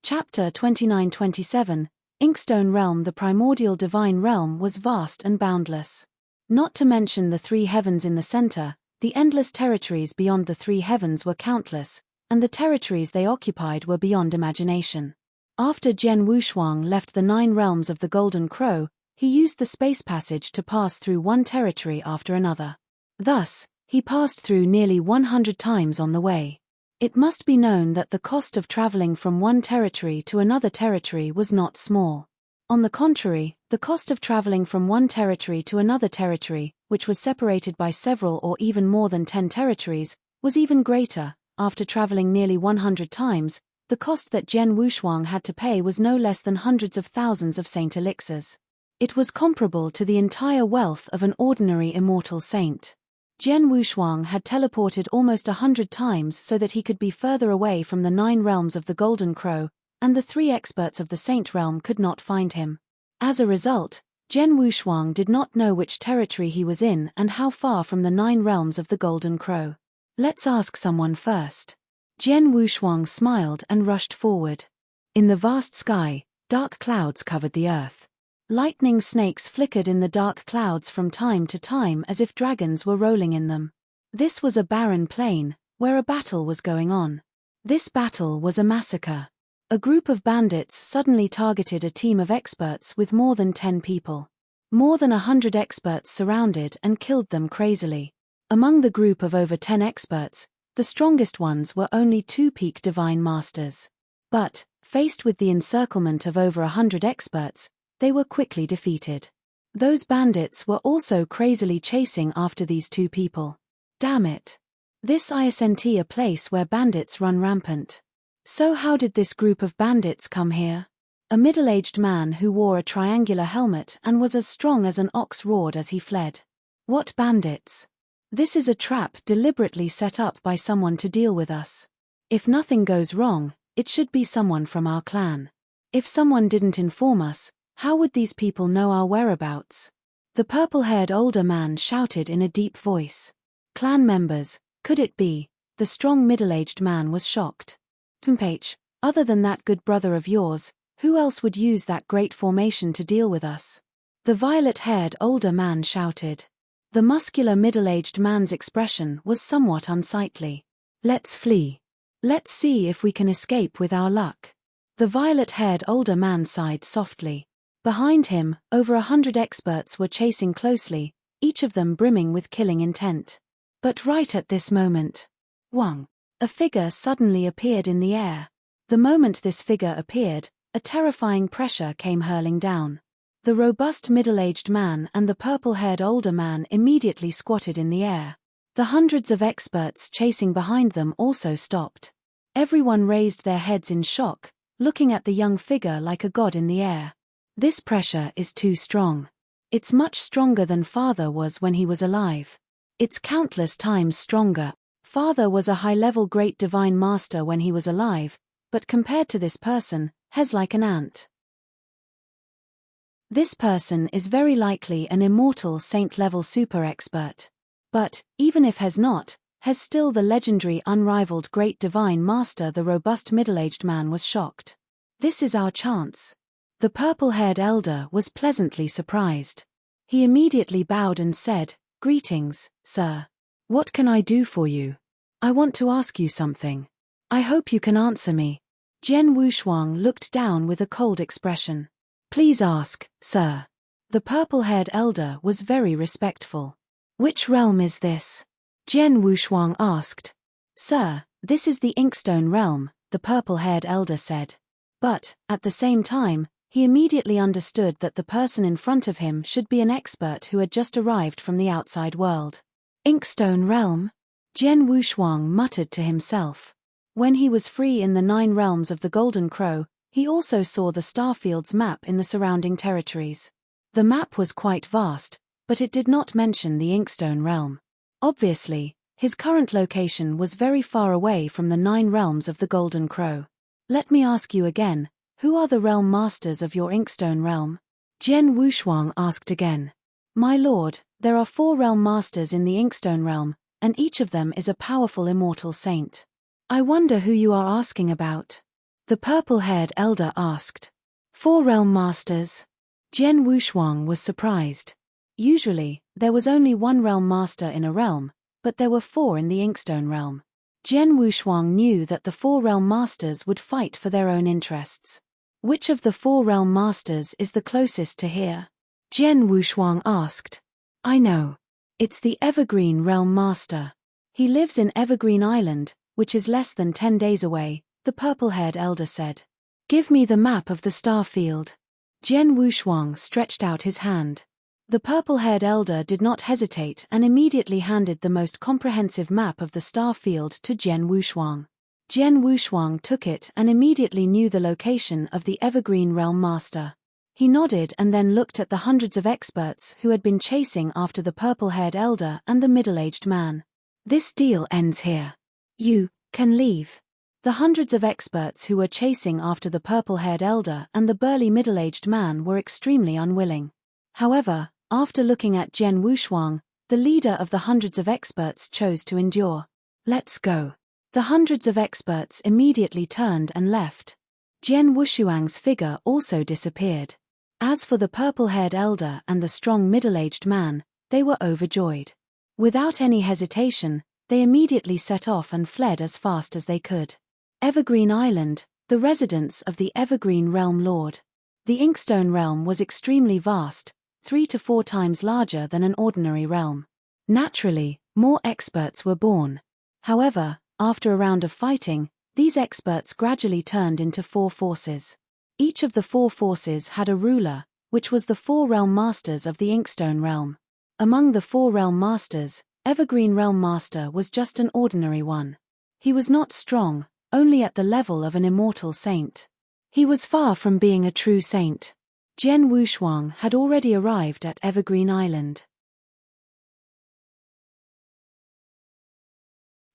Chapter 29-27, Inkstone Realm. The primordial divine realm was vast and boundless. Not to mention the 3 heavens in the center, the endless territories beyond the 3 heavens were countless, and the territories they occupied were beyond imagination. After Jian Wushuang left the 9 realms of the Golden Crow, he used the space passage to pass through one territory after another. Thus, he passed through nearly 100 times on the way. It must be known that the cost of traveling from one territory to another territory was not small. On the contrary, the cost of traveling from one territory to another territory, which was separated by several or even more than 10 territories, was even greater. After traveling nearly 100 times, the cost that Jian Wushuang had to pay was no less than hundreds of thousands of saint elixirs. It was comparable to the entire wealth of an ordinary immortal saint. Jian Wushuang had teleported almost 100 times so that he could be further away from the 9 realms of the Golden Crow, and the 3 experts of the Saint realm could not find him. As a result, Jian Wushuang did not know which territory he was in and how far from the 9 realms of the Golden Crow. Let's ask someone first. Jian Wushuang smiled and rushed forward. In the vast sky, dark clouds covered the earth. Lightning snakes flickered in the dark clouds from time to time as if dragons were rolling in them. This was a barren plain, where a battle was going on. This battle was a massacre. A group of bandits suddenly targeted a team of experts with more than 10 people. More than 100 experts surrounded and killed them crazily. Among the group of over 10 experts, the strongest ones were only 2 peak divine masters. But, faced with the encirclement of over 100 experts, they were quickly defeated. Those bandits were also crazily chasing after these 2 people. Damn it. This isn't a place where bandits run rampant. So how did this group of bandits come here? A middle-aged man who wore a triangular helmet and was as strong as an ox roared as he fled. What bandits? This is a trap deliberately set up by someone to deal with us. If nothing goes wrong, it should be someone from our clan. If someone didn't inform us, how would these people know our whereabouts? The purple-haired older man shouted in a deep voice. Clan members, could it be? The strong middle-aged man was shocked. Other than that good brother of yours, who else would use that great formation to deal with us? The violet-haired older man shouted. The muscular middle-aged man's expression was somewhat unsightly. Let's flee. Let's see if we can escape with our luck. The violet-haired older man sighed softly. Behind him, over 100 experts were chasing closely, each of them brimming with killing intent. But right at this moment, Wang, a figure suddenly appeared in the air. The moment this figure appeared, a terrifying pressure came hurling down. The robust middle-aged man and the purple-haired older man immediately squatted in the air. The hundreds of experts chasing behind them also stopped. Everyone raised their heads in shock, looking at the young figure like a god in the air. This pressure is too strong. It's much stronger than Father was when he was alive. It's countless times stronger. Father was a high-level great divine master when he was alive, but compared to this person, he's like an ant. This person is very likely an immortal saint-level super-expert. But, even if he's not, he's still the legendary unrivaled great divine master. The robust middle-aged man was shocked. This is our chance. The purple-haired elder was pleasantly surprised. He immediately bowed and said, "Greetings, sir. What can I do for you? I want to ask you something. I hope you can answer me." Jian Wushuang looked down with a cold expression. "Please ask, sir." The purple-haired elder was very respectful. "Which realm is this?" Jian Wushuang asked. "Sir, this is the Inkstone realm," the purple-haired elder said. But, at the same time, he immediately understood that the person in front of him should be an expert who had just arrived from the outside world. Inkstone realm? Jian Wushuang muttered to himself. When he was free in the 9 realms of the Golden Crow, he also saw the Starfield's map in the surrounding territories. The map was quite vast, but it did not mention the Inkstone realm. Obviously, his current location was very far away from the 9 realms of the Golden Crow. Let me ask you again, who are the realm masters of your Inkstone realm? Jian Wushuang asked again. My lord, there are 4 realm masters in the Inkstone realm, and each of them is a powerful immortal saint. I wonder who you are asking about. The purple-haired elder asked. 4 realm masters? Jian Wushuang was surprised. Usually, there was only 1 realm master in a realm, but there were 4 in the Inkstone realm. Jian Wushuang knew that the 4 realm masters would fight for their own interests. Which of the 4 realm masters is the closest to here? Jian Wushuang asked. I know. It's the Evergreen realm master. He lives in Evergreen Island, which is less than 10 days away, the purple-haired elder said. Give me the map of the Starfield. Jian Wushuang stretched out his hand. The purple-haired elder did not hesitate and immediately handed the most comprehensive map of the star field to Jian Wushuang. Jian Wushuang took it and immediately knew the location of the Evergreen Realm Master. He nodded and then looked at the hundreds of experts who had been chasing after the purple-haired elder and the middle-aged man. This deal ends here. You can leave. The hundreds of experts who were chasing after the purple-haired elder and the burly middle-aged man were extremely unwilling. However, after looking at Jian Wushuang, the leader of the hundreds of experts chose to endure. Let's go. The hundreds of experts immediately turned and left. Jian Wushuang's figure also disappeared. As for the purple-haired elder and the strong middle-aged man, they were overjoyed. Without any hesitation, they immediately set off and fled as fast as they could. Evergreen Island, the residence of the Evergreen Realm Lord. The Inkstone Realm was extremely vast, 3 to 4 times larger than an ordinary realm. Naturally, more experts were born. However, after a round of fighting, these experts gradually turned into 4 forces. Each of the 4 forces had a ruler, which was the 4 realm masters of the Inkstone Realm. Among the 4 realm masters, Evergreen Realm Master was just an ordinary one. He was not strong, only at the level of an immortal saint. He was far from being a true saint. Jian Wushuang had already arrived at Evergreen Island.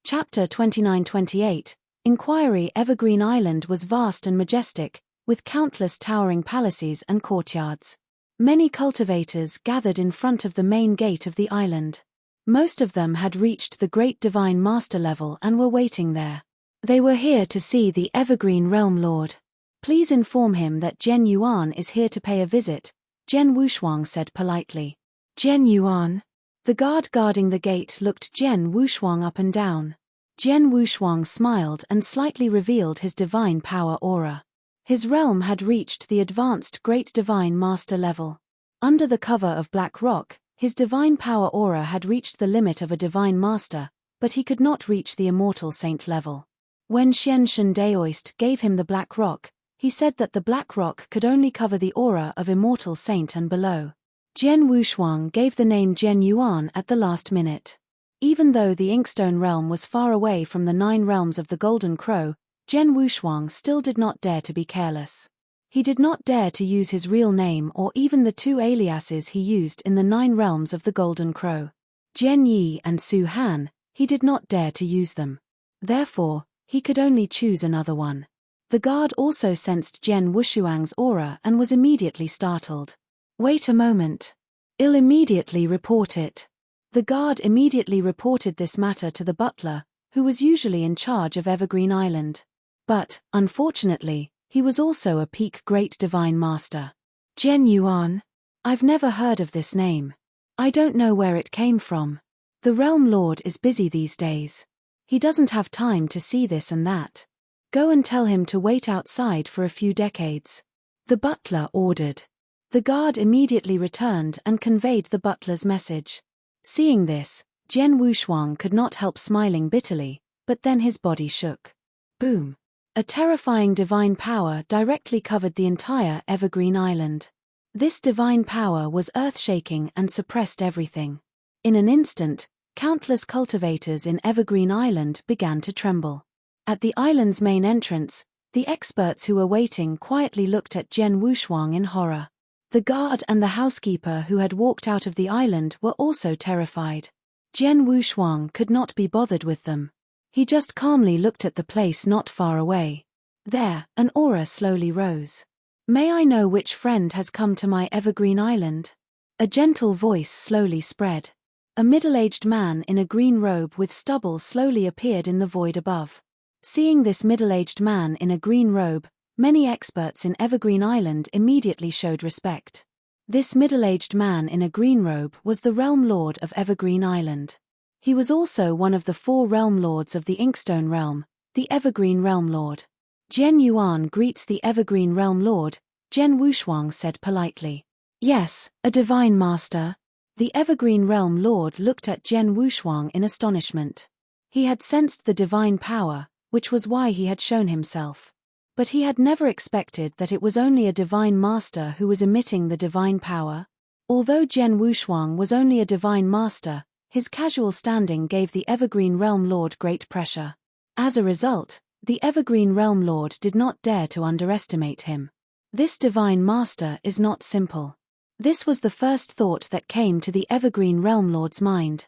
Chapter 29-28. Inquiry. Evergreen Island was vast and majestic, with countless towering palaces and courtyards. Many cultivators gathered in front of the main gate of the island. Most of them had reached the Great Divine Master level and were waiting there. They were here to see the Evergreen Realm Lord. Please inform him that Zhen Yuan is here to pay a visit, Jian Wushuang said politely. Zhen Yuan? The guard guarding the gate looked Jian Wushuang up and down. Jian Wushuang smiled and slightly revealed his divine power aura. His realm had reached the advanced Great Divine Master level. Under the cover of black rock, his divine power aura had reached the limit of a divine master, but he could not reach the immortal saint level. When Xian Shen Daoist gave him the black rock, he said that the black rock could only cover the aura of immortal saint and below. Jian Wushuang gave the name Zhen Yuan at the last minute. Even though the Inkstone realm was far away from the 9 realms of the Golden Crow, Jian Wushuang still did not dare to be careless. He did not dare to use his real name or even the 2 aliases he used in the 9 realms of the Golden Crow. Jian Yi and Su Han, he did not dare to use them. Therefore, he could only choose another one. The guard also sensed Jian Wushuang's aura and was immediately startled. Wait a moment. I'll immediately report it. The guard immediately reported this matter to the butler, who was usually in charge of Evergreen Island. But, unfortunately, he was also a peak Great Divine Master. Zhen Yuan? I've never heard of this name. I don't know where it came from. The Realm Lord is busy these days. He doesn't have time to see this and that. Go and tell him to wait outside for a few decades. The butler ordered. The guard immediately returned and conveyed the butler's message. Seeing this, Jian Wushuang could not help smiling bitterly, but then his body shook. Boom! A terrifying divine power directly covered the entire Evergreen Island. This divine power was earth-shaking and suppressed everything. In an instant, countless cultivators in Evergreen Island began to tremble. At the island's main entrance, the experts who were waiting quietly looked at Jian Wushuang in horror. The guard and the housekeeper who had walked out of the island were also terrified. Jian Wushuang could not be bothered with them. He just calmly looked at the place not far away. There, an aura slowly rose. May I know which friend has come to my Evergreen Island? A gentle voice slowly spread. A middle-aged man in a green robe with stubble slowly appeared in the void above. Seeing this middle-aged man in a green robe, many experts in Evergreen Island immediately showed respect. This middle-aged man in a green robe was the Realm Lord of Evergreen Island. He was also one of the 4 Realm Lords of the Inkstone Realm, the Evergreen Realm Lord. Zhen Yuan greets the Evergreen Realm Lord, Jian Wushuang said politely. Yes, a divine master. The Evergreen Realm Lord looked at Jian Wushuang in astonishment. He had sensed the divine power, which was why he had shown himself. But he had never expected that it was only a divine master who was emitting the divine power. Although Jian Wushuang was only a divine master, his casual standing gave the Evergreen Realm Lord great pressure. As a result, the Evergreen Realm Lord did not dare to underestimate him. This divine master is not simple. This was the first thought that came to the Evergreen Realm Lord's mind.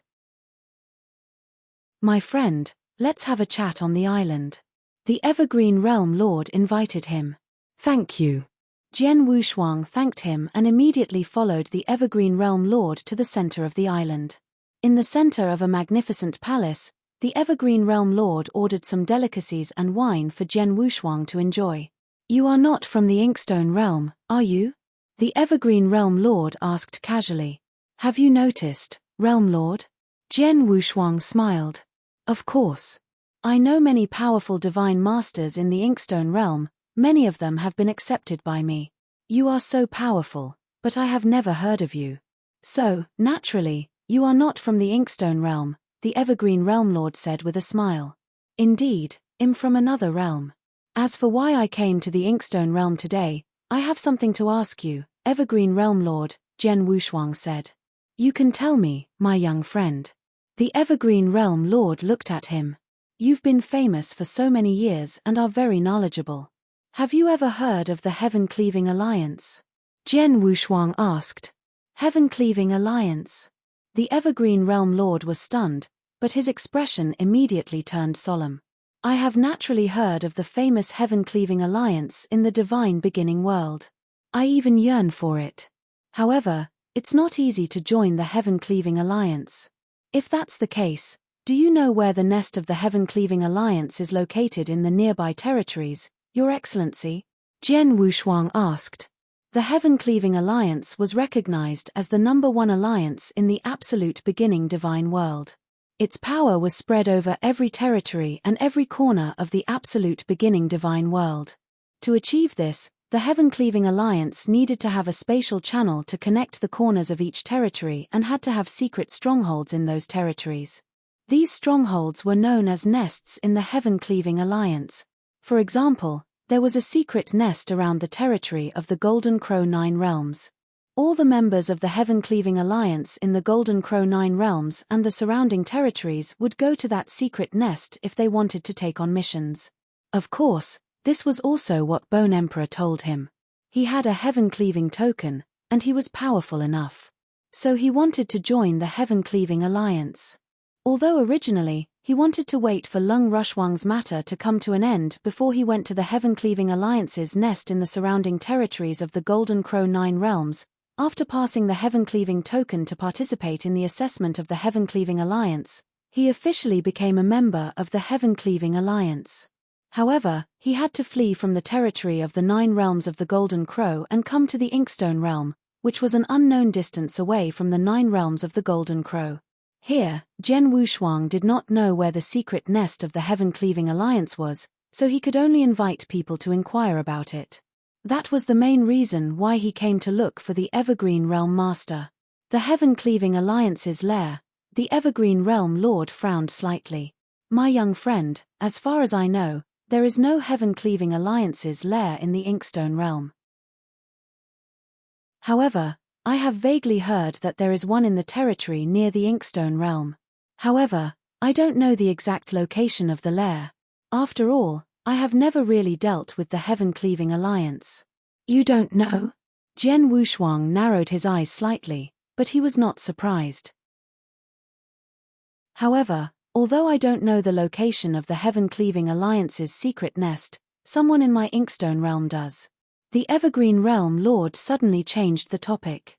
My friend, let's have a chat on the island. The Evergreen Realm Lord invited him. Thank you. Jian Wushuang thanked him and immediately followed the Evergreen Realm Lord to the center of the island. In the center of a magnificent palace, the Evergreen Realm Lord ordered some delicacies and wine for Jian Wushuang to enjoy. You are not from the Inkstone Realm, are you? The Evergreen Realm Lord asked casually. Have you noticed, Realm Lord? Jian Wushuang smiled. Of course. I know many powerful divine masters in the Inkstone Realm. Many of them have been accepted by me. You are so powerful, but I have never heard of you. So, naturally, you are not from the Inkstone Realm, the Evergreen Realm Lord said with a smile. Indeed, I'm from another realm. As for why I came to the Inkstone Realm today, I have something to ask you, Evergreen Realm Lord, Jian Wushuang said. You can tell me, my young friend. The Evergreen Realm Lord looked at him. You've been famous for so many years and are very knowledgeable. Have you ever heard of the Heaven-Cleaving Alliance? Jian Wushuang asked. Heaven-Cleaving Alliance? The Evergreen Realm Lord was stunned, but his expression immediately turned solemn. I have naturally heard of the famous Heaven-Cleaving Alliance in the divine beginning world. I even yearn for it. However, it's not easy to join the Heaven-Cleaving Alliance. If that's the case, do you know where the nest of the Heaven-Cleaving Alliance is located in the nearby territories, Your Excellency? Jian Wushuang asked. The Heaven-Cleaving Alliance was recognized as the #1 alliance in the absolute beginning divine world. Its power was spread over every territory and every corner of the absolute beginning divine world. To achieve this, the Heaven-Cleaving Alliance needed to have a spatial channel to connect the corners of each territory and had to have secret strongholds in those territories. These strongholds were known as nests in the Heaven-Cleaving Alliance. For example, there was a secret nest around the territory of the Golden Crow 9 Realms. All the members of the Heaven-Cleaving Alliance in the Golden Crow 9 Realms and the surrounding territories would go to that secret nest if they wanted to take on missions. Of course, this was also what Bone Emperor told him. He had a Heaven-Cleaving token, and he was powerful enough. So he wanted to join the Heaven-Cleaving Alliance. Although originally, he wanted to wait for Lung Rushwang's matter to come to an end before he went to the Heaven-Cleaving Alliance's nest in the surrounding territories of the Golden Crow 9 Realms. After passing the Heaven-Cleaving token to participate in the assessment of the Heaven-Cleaving Alliance, he officially became a member of the Heaven-Cleaving Alliance. However, he had to flee from the territory of the 9 realms of the Golden Crow and come to the Inkstone Realm, which was an unknown distance away from the 9 realms of the Golden Crow. Here, Jian Wushuang did not know where the secret nest of the Heaven-Cleaving Alliance was, so he could only invite people to inquire about it. That was the main reason why he came to look for the Evergreen Realm Master. The Heaven-Cleaving Alliance's lair. The Evergreen Realm Lord frowned slightly. My young friend, as far as I know, there is no Heaven-Cleaving Alliance's lair in the Inkstone Realm. However, I have vaguely heard that there is one in the territory near the Inkstone Realm. However, I don't know the exact location of the lair. After all, I have never really dealt with the Heaven-Cleaving Alliance. You don't know? Jian Wushuang narrowed his eyes slightly, but he was not surprised. However, although I don't know the location of the Heaven-Cleaving Alliance's secret nest, someone in my Inkstone Realm does. The Evergreen Realm Lord suddenly changed the topic.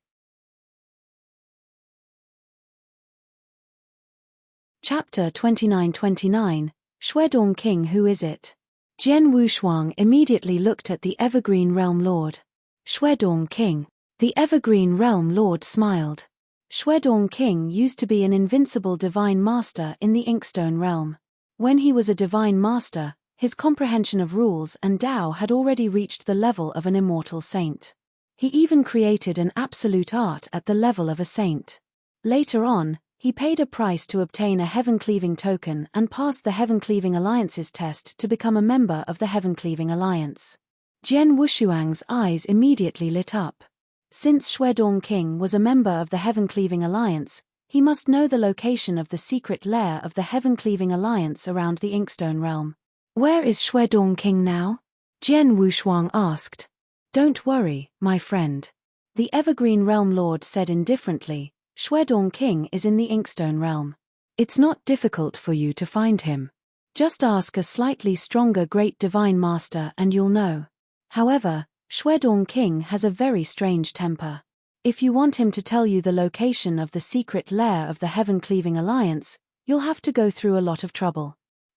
Chapter 29-29, Shuedong King. Who is it? Jian Wushuang immediately looked at the Evergreen Realm Lord. Shuedong King. The Evergreen Realm Lord smiled. Shuedong King used to be an invincible divine master in the Inkstone Realm. When he was a divine master, his comprehension of rules and Tao had already reached the level of an immortal saint. He even created an absolute art at the level of a saint. Later on, He paid a price to obtain a Heaven-Cleaving token and passed the Heaven-Cleaving Alliance's test to become a member of the Heaven-Cleaving Alliance. Jian Wushuang's eyes immediately lit up. Since Shuedong King was a member of the Heaven-Cleaving Alliance, he must know the location of the secret lair of the Heaven-Cleaving Alliance around the Inkstone realm. Where is Shuedong King now? Jian Wushuang asked. Don't worry, my friend. The Evergreen Realm Lord said indifferently, Shuedong King is in the Inkstone realm. It's not difficult for you to find him. Just ask a slightly stronger Great Divine Master and you'll know. However, Shuedong King has a very strange temper. If you want him to tell you the location of the secret lair of the Heaven-Cleaving Alliance, you'll have to go through a lot of trouble.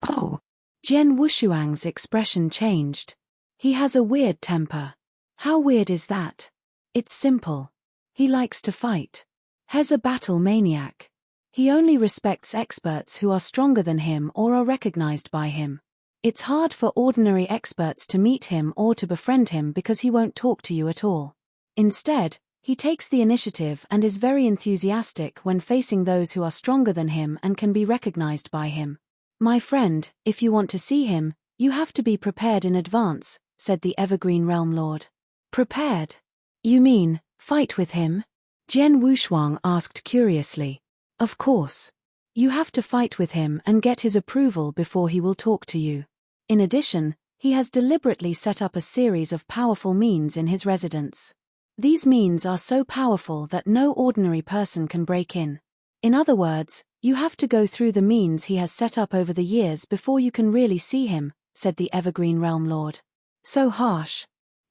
Oh! Jian Wushuang's expression changed. He has a weird temper. How weird is that? It's simple. He likes to fight. He's a battle maniac. He only respects experts who are stronger than him or are recognized by him. It's hard for ordinary experts to meet him or to befriend him because he won't talk to you at all. Instead, he takes the initiative and is very enthusiastic when facing those who are stronger than him and can be recognized by him. My friend, if you want to see him, you have to be prepared in advance, said the Evergreen Realm Lord. Prepared? You mean, fight with him? Jian Wushuang asked curiously. Of course. You have to fight with him and get his approval before he will talk to you. In addition, he has deliberately set up a series of powerful means in his residence. These means are so powerful that no ordinary person can break in. In other words, you have to go through the means he has set up over the years before you can really see him, said the Evergreen Realm Lord. So harsh.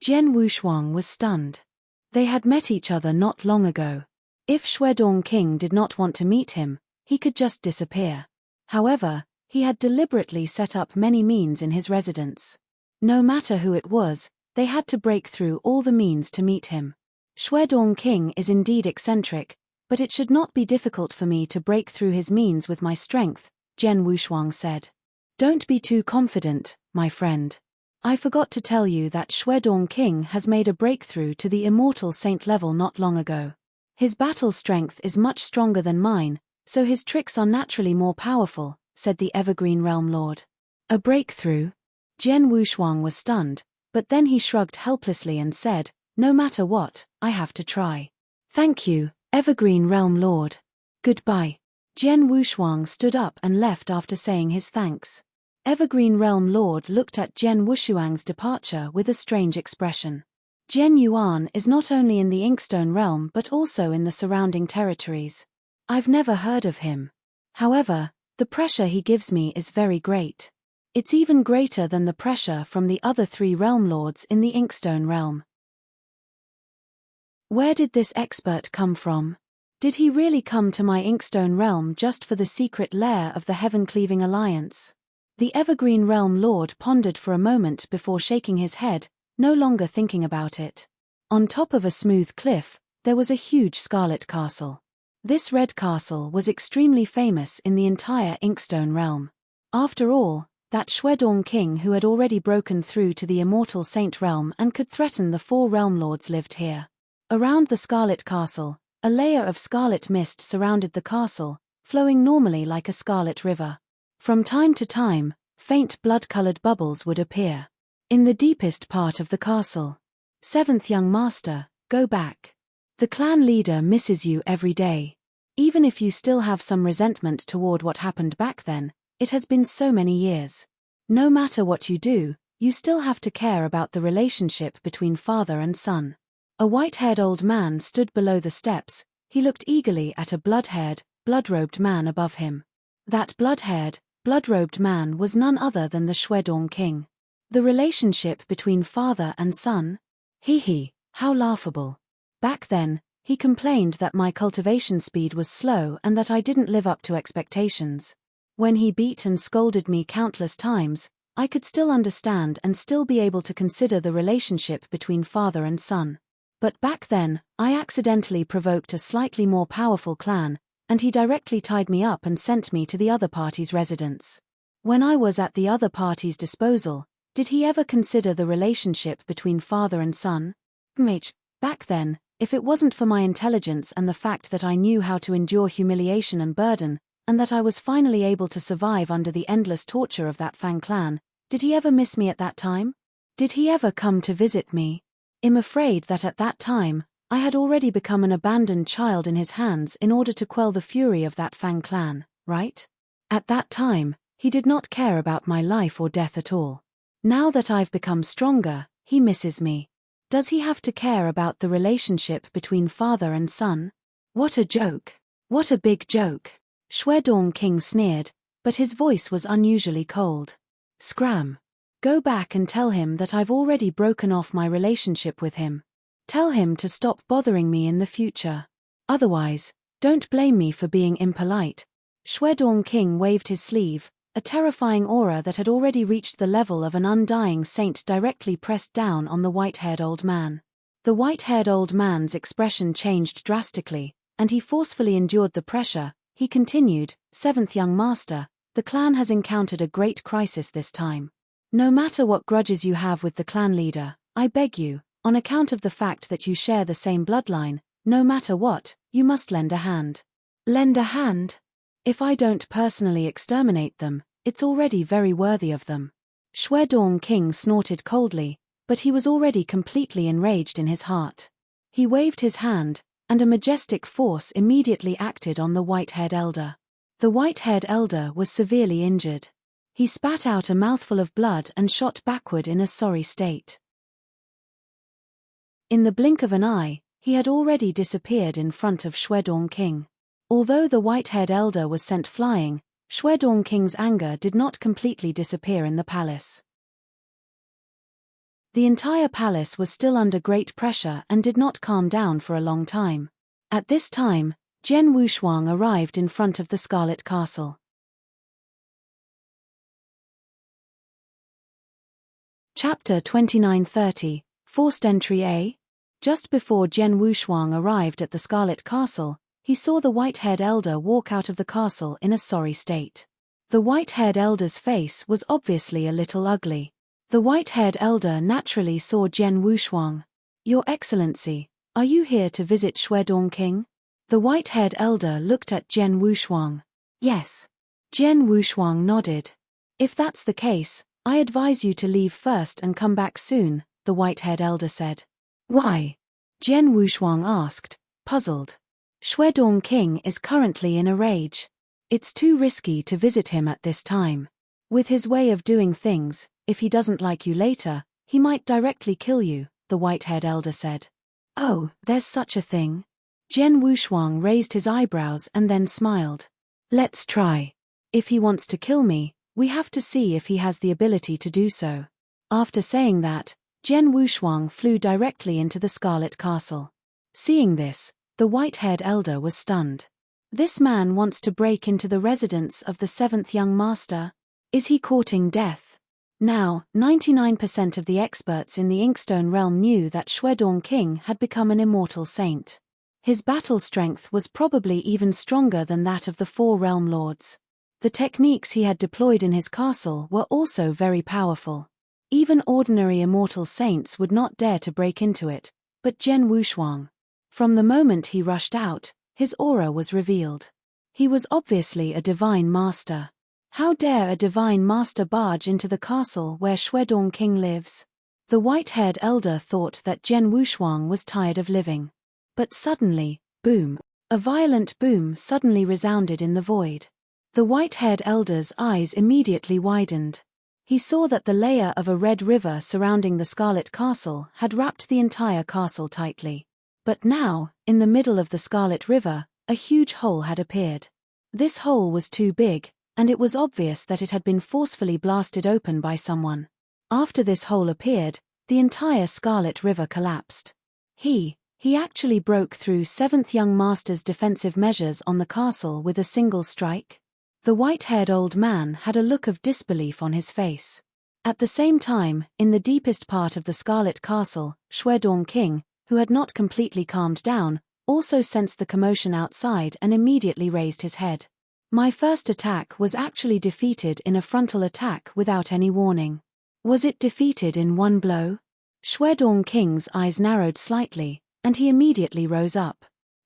Jian Wushuang was stunned. They had met each other not long ago. If Shuedong King did not want to meet him, he could just disappear. However, he had deliberately set up many means in his residence. No matter who it was, they had to break through all the means to meet him. Shuedong King is indeed eccentric, but it should not be difficult for me to break through his means with my strength, Jian Wushuang said. Don't be too confident, my friend. I forgot to tell you that Shuedong King has made a breakthrough to the Immortal Saint level not long ago. His battle strength is much stronger than mine, so his tricks are naturally more powerful, said the Evergreen Realm Lord. A breakthrough? Jian Wushuang was stunned, but then he shrugged helplessly and said, no matter what, I have to try. Thank you, Evergreen Realm Lord. Goodbye. Jian Wushuang stood up and left after saying his thanks. Evergreen Realm Lord looked at Jian Wushuang's departure with a strange expression. Jian Yuan is not only in the Inkstone realm but also in the surrounding territories. I've never heard of him. However, the pressure he gives me is very great. It's even greater than the pressure from the other 3 realm lords in the Inkstone realm. Where did this expert come from? Did he really come to my Inkstone realm just for the secret lair of the Heaven-Cleaving Alliance? The Evergreen Realm Lord pondered for a moment before shaking his head, no longer thinking about it. On top of a smooth cliff, there was a huge scarlet castle. This red castle was extremely famous in the entire Inkstone realm. After all, that Shuedong King who had already broken through to the Immortal Saint realm and could threaten the 4 realm lords lived here. Around the scarlet castle, a layer of scarlet mist surrounded the castle, flowing normally like a scarlet river. From time to time, faint blood-colored bubbles would appear. In the deepest part of the castle. 7th young master, go back. The clan leader misses you every day. Even if you still have some resentment toward what happened back then, it has been so many years. No matter what you do, you still have to care about the relationship between father and son. A white-haired old man stood below the steps. He looked eagerly at a blood-haired, blood-robed man above him. That blood-haired, blood-robed man was none other than the Shuedong King. The relationship between father and son? Hee, how laughable. Back then, he complained that my cultivation speed was slow and that I didn't live up to expectations. When he beat and scolded me countless times, I could still understand and still be able to consider the relationship between father and son. But back then, I accidentally provoked a slightly more powerful clan, and he directly tied me up and sent me to the other party's residence. When I was at the other party's disposal, did he ever consider the relationship between father and son? Back then, If it wasn't for my intelligence and the fact that I knew how to endure humiliation and burden, and that I was finally able to survive under the endless torture of that Fang clan, did he ever miss me at that time? Did he ever come to visit me? I'm afraid that at that time, I had already become an abandoned child in his hands in order to quell the fury of that Fang clan, right? At that time, he did not care about my life or death at all. Now that I've become stronger, he misses me. Does he have to care about the relationship between father and son? What a joke. What a big joke. Shwedong King sneered, but his voice was unusually cold. Scram. Go back and tell him that I've already broken off my relationship with him. Tell him to stop bothering me in the future. Otherwise, don't blame me for being impolite. Shwedong King waved his sleeve, a terrifying aura that had already reached the level of an undying saint directly pressed down on the white-haired old man. The white-haired old man's expression changed drastically, and he forcefully endured the pressure. He continued, "Seventh young master, the clan has encountered a great crisis this time. No matter what grudges you have with the clan leader, I beg you, on account of the fact that you share the same bloodline, no matter what, you must lend a hand." Lend a hand? If I don't personally exterminate them, it's already very worthy of them. Shwedong King snorted coldly, but he was already completely enraged in his heart. He waved his hand, and a majestic force immediately acted on the white-haired elder. The white-haired elder was severely injured. He spat out a mouthful of blood and shot backward in a sorry state. In the blink of an eye, he had already disappeared in front of Shwedong King. Although the white-haired elder was sent flying, Shwedong King's anger did not completely disappear in the palace. The entire palace was still under great pressure and did not calm down for a long time. At this time, Jian Wushuang arrived in front of the Scarlet Castle. Chapter 29:30, Forced Entry A. Just before Jian Wushuang arrived at the Scarlet Castle, he saw the white-haired elder walk out of the castle in a sorry state. The white-haired elder's face was obviously a little ugly. The white-haired elder naturally saw Jian Wushuang. "Your Excellency, are you here to visit Shwedong King?" The white-haired elder looked at Jian Wushuang. "Yes." Jian Wushuang nodded. "If that's the case, I advise you to leave first and come back soon," the white-haired elder said. "Why?" Jian Wushuang asked, puzzled. "Shwedong King is currently in a rage. It's too risky to visit him at this time. With his way of doing things, if he doesn't like you later, he might directly kill you," the white-haired elder said. "Oh, there's such a thing?" Jian Wushuang raised his eyebrows and then smiled. "Let's try. If he wants to kill me, we have to see if he has the ability to do so." After saying that, Jian Wushuang flew directly into the Scarlet Castle. Seeing this, the white-haired elder was stunned. This man wants to break into the residence of the seventh young master. Is he courting death? Now, 99% of the experts in the Inkstone realm knew that Shwedong King had become an immortal saint. His battle strength was probably even stronger than that of the four realm lords. The techniques he had deployed in his castle were also very powerful. Even ordinary immortal saints would not dare to break into it, but Jian Wushuang. From the moment he rushed out, his aura was revealed. He was obviously a divine master. How dare a divine master barge into the castle where Shwedong King lives? The white-haired elder thought that Jian Wushuang was tired of living. But suddenly, boom! A violent boom suddenly resounded in the void. The white-haired elder's eyes immediately widened. He saw that the layer of a red river surrounding the Scarlet Castle had wrapped the entire castle tightly. But now, in the middle of the Scarlet River, a huge hole had appeared. This hole was too big, and it was obvious that it had been forcefully blasted open by someone. After this hole appeared, the entire Scarlet River collapsed. He actually broke through Seventh Young Master's defensive measures on the castle with a single strike. The white-haired old man had a look of disbelief on his face. At the same time, in the deepest part of the Scarlet Castle, Shwedong King, who had not completely calmed down, also sensed the commotion outside and immediately raised his head. "My first attack was actually defeated in a frontal attack without any warning. Was it defeated in one blow?" Shwedong King's eyes narrowed slightly, and he immediately rose up.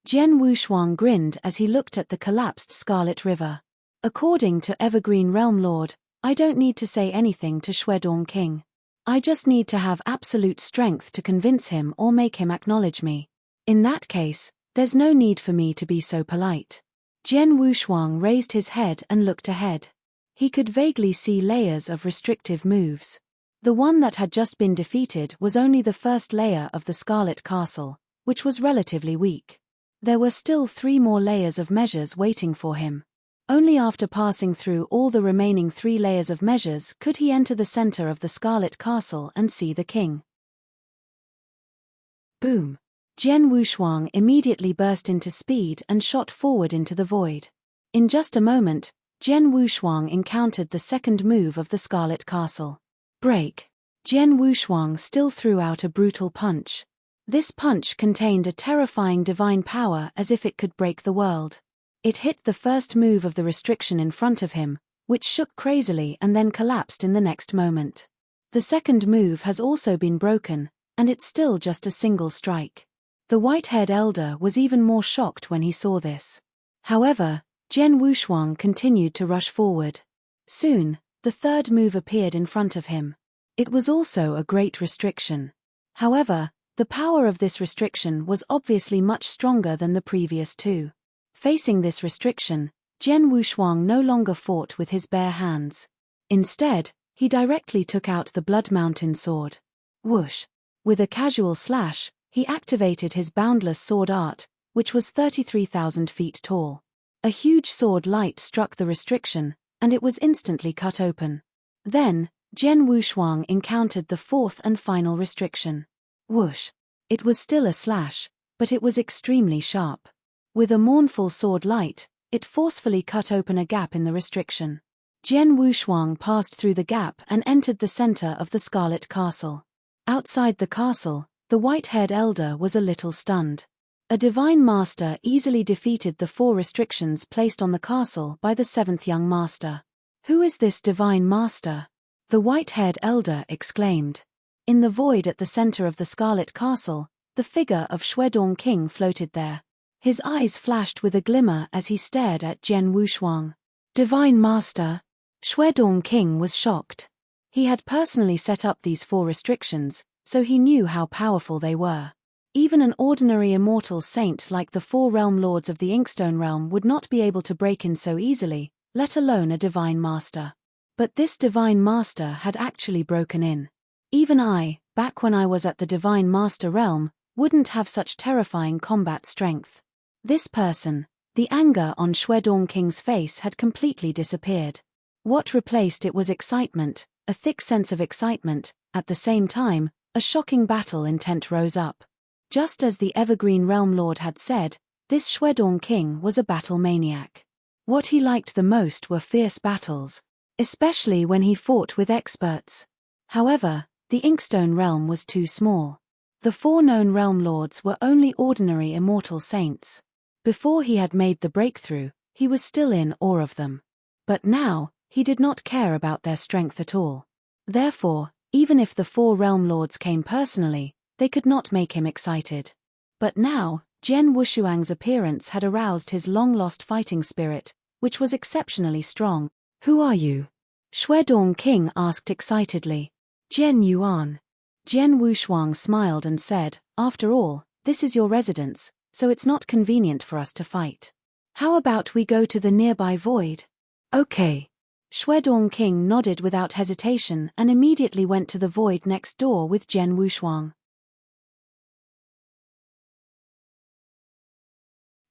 Jian Wushuang grinned as he looked at the collapsed Scarlet River. According to Evergreen Realm Lord, I don't need to say anything to Shuedong King. I just need to have absolute strength to convince him or make him acknowledge me. In that case, there's no need for me to be so polite. Jian Wushuang raised his head and looked ahead. He could vaguely see layers of restrictive moves. The one that had just been defeated was only the first layer of the Scarlet Castle, which was relatively weak. There were still 3 more layers of measures waiting for him. Only after passing through all the remaining 3 layers of measures could he enter the center of the Scarlet Castle and see the king. Boom! Jian Wushuang immediately burst into speed and shot forward into the void. In just a moment, Jian Wushuang encountered the second move of the Scarlet Castle. Break! Jian Wushuang still threw out a brutal punch. This punch contained a terrifying divine power as if it could break the world. It hit the first move of the restriction in front of him, which shook crazily and then collapsed in the next moment. The second move has also been broken, and it's still just a single strike. The white-haired elder was even more shocked when he saw this. However, Jian Wushuang continued to rush forward. Soon, the third move appeared in front of him. It was also a great restriction. However, the power of this restriction was obviously much stronger than the previous 2. Facing this restriction, Jian Wushuang no longer fought with his bare hands. Instead, he directly took out the Blood Mountain sword. Whoosh! With a casual slash, he activated his boundless sword art, which was 33,000 feet tall. A huge sword light struck the restriction, and it was instantly cut open. Then, Jian Wushuang encountered the 4th and final restriction. Whoosh! It was still a slash, but it was extremely sharp. With a mournful sword light, it forcefully cut open a gap in the restriction. Jian Wushuang passed through the gap and entered the center of the Scarlet Castle. Outside the castle, the white-haired elder was a little stunned. A divine master easily defeated the 4 restrictions placed on the castle by the 7th young master. Who is this divine master? The white-haired elder exclaimed. In the void at the center of the Scarlet Castle, the figure of Shuedong King floated there. His eyes flashed with a glimmer as he stared at Jian Wushuang. Divine Master! Shuedong King was shocked. He had personally set up these 4 restrictions, so he knew how powerful they were. Even an ordinary immortal saint like the 4 realm lords of the Inkstone realm would not be able to break in so easily, let alone a divine master. But this divine master had actually broken in. Even I, back when I was at the divine master realm, wouldn't have such terrifying combat strength. This person, the anger on Shuedong King's face had completely disappeared. What replaced it was excitement, a thick sense of excitement. At the same time, a shocking battle intent rose up. Just as the Evergreen Realm Lord had said, this Shuedong King was a battle maniac. What he liked the most were fierce battles, especially when he fought with experts. However, the Inkstone realm was too small. The 4 known realm lords were only ordinary immortal saints. Before he had made the breakthrough, he was still in awe of them. But now, he did not care about their strength at all. Therefore, even if the 4 realm lords came personally, they could not make him excited. But now, Jian Wushuang's appearance had aroused his long-lost fighting spirit, which was exceptionally strong. Who are you? Shuedong King asked excitedly. Jian Yuan. Jian Wushuang smiled and said, after all, this is your residence, so it's not convenient for us to fight. How about we go to the nearby void? Okay. Shuedong King nodded without hesitation and immediately went to the void next door with Jian Wushuang.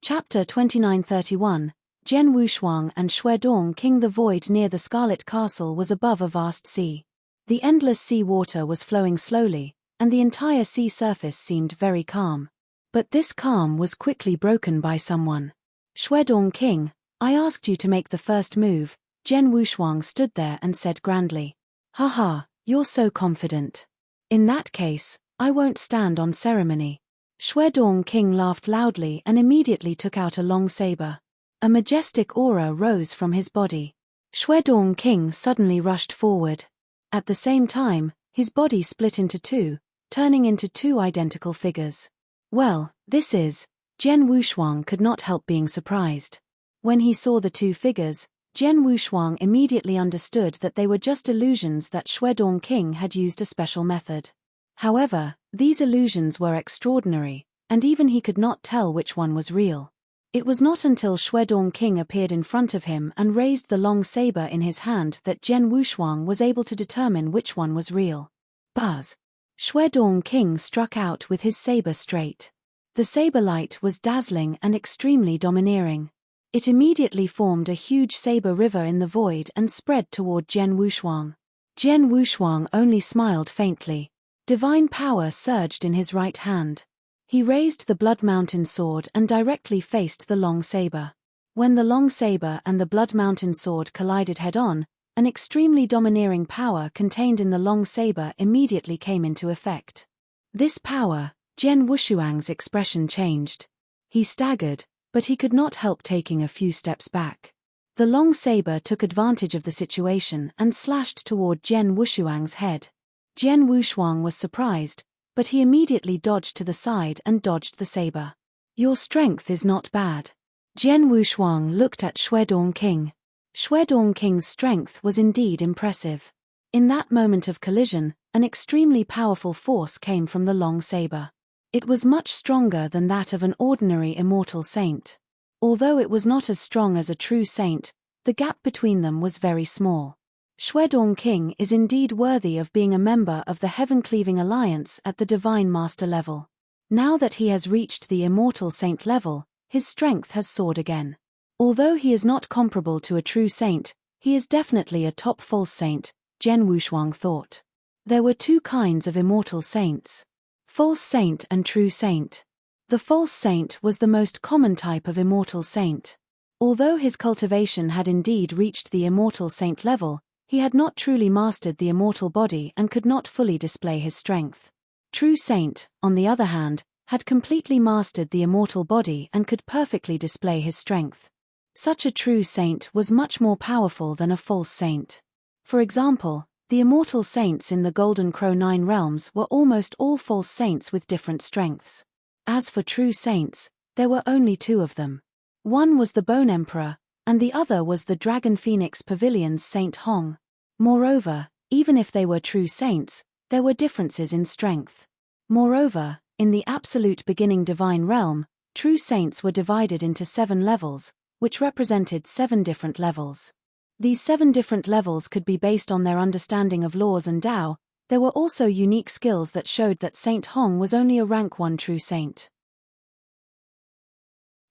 Chapter 2931, Jian Wushuang and Shuedong King. The void near the Scarlet Castle was above a vast sea. The endless sea water was flowing slowly, and the entire sea surface seemed very calm. But this calm was quickly broken by someone. Shuedong King, I asked you to make the first move. Jian Wushuang stood there and said grandly. Haha, you're so confident. In that case, I won't stand on ceremony. Shuedong King laughed loudly and immediately took out a long saber. A majestic aura rose from his body. Shuedong King suddenly rushed forward. At the same time, his body split into 2, turning into 2 identical figures. Well, this is. Jian Wushuang could not help being surprised. When he saw the two figures, Jian Wushuang immediately understood that they were just illusions that Shuedong King had used a special method. However, these illusions were extraordinary, and even he could not tell which one was real. It was not until Shuedong King appeared in front of him and raised the long saber in his hand that Jian Wushuang was able to determine which one was real. Buzz! Shuedong King struck out with his saber straight. The saber light was dazzling and extremely domineering. It immediately formed a huge saber river in the void and spread toward Jian Wushuang. Jian Wushuang only smiled faintly. Divine power surged in his right hand. He raised the Blood Mountain sword and directly faced the long saber. When the long saber and the Blood Mountain sword collided head-on, an extremely domineering power contained in the long saber immediately came into effect. This power, Jian Wushuang's expression changed. He staggered, but he could not help taking a few steps back. The long saber took advantage of the situation and slashed toward Jian Wushuang's head. Jian Wushuang was surprised, but he immediately dodged to the side and dodged the saber. Your strength is not bad. Jian Wushuang looked at Shuedong King. Shuedong King's strength was indeed impressive. In that moment of collision, an extremely powerful force came from the long saber. It was much stronger than that of an ordinary immortal saint. Although it was not as strong as a true saint, the gap between them was very small. Shuedong King is indeed worthy of being a member of the Heaven-Cleaving Alliance at the Divine Master level. Now that he has reached the Immortal Saint level, his strength has soared again. Although he is not comparable to a true saint, he is definitely a top false saint, Jian Wushuang thought. There were two kinds of immortal saints: false saint and true saint. The false saint was the most common type of immortal saint. Although his cultivation had indeed reached the Immortal Saint level, he had not truly mastered the immortal body and could not fully display his strength. True Saint, on the other hand, had completely mastered the immortal body and could perfectly display his strength. Such a true saint was much more powerful than a false saint. For example, the immortal saints in the Golden Crow 9 realms were almost all false saints with different strengths. As for true saints, there were only two of them. One was the Bone Emperor, and the other was the Dragon Phoenix Pavilion's Saint Hong. Moreover, even if they were true saints, there were differences in strength. Moreover, in the absolute beginning divine realm, true saints were divided into 7 levels, which represented 7 different levels. These 7 different levels could be based on their understanding of laws and Tao. There were also unique skills that showed that Saint Hong was only a rank 1 true saint.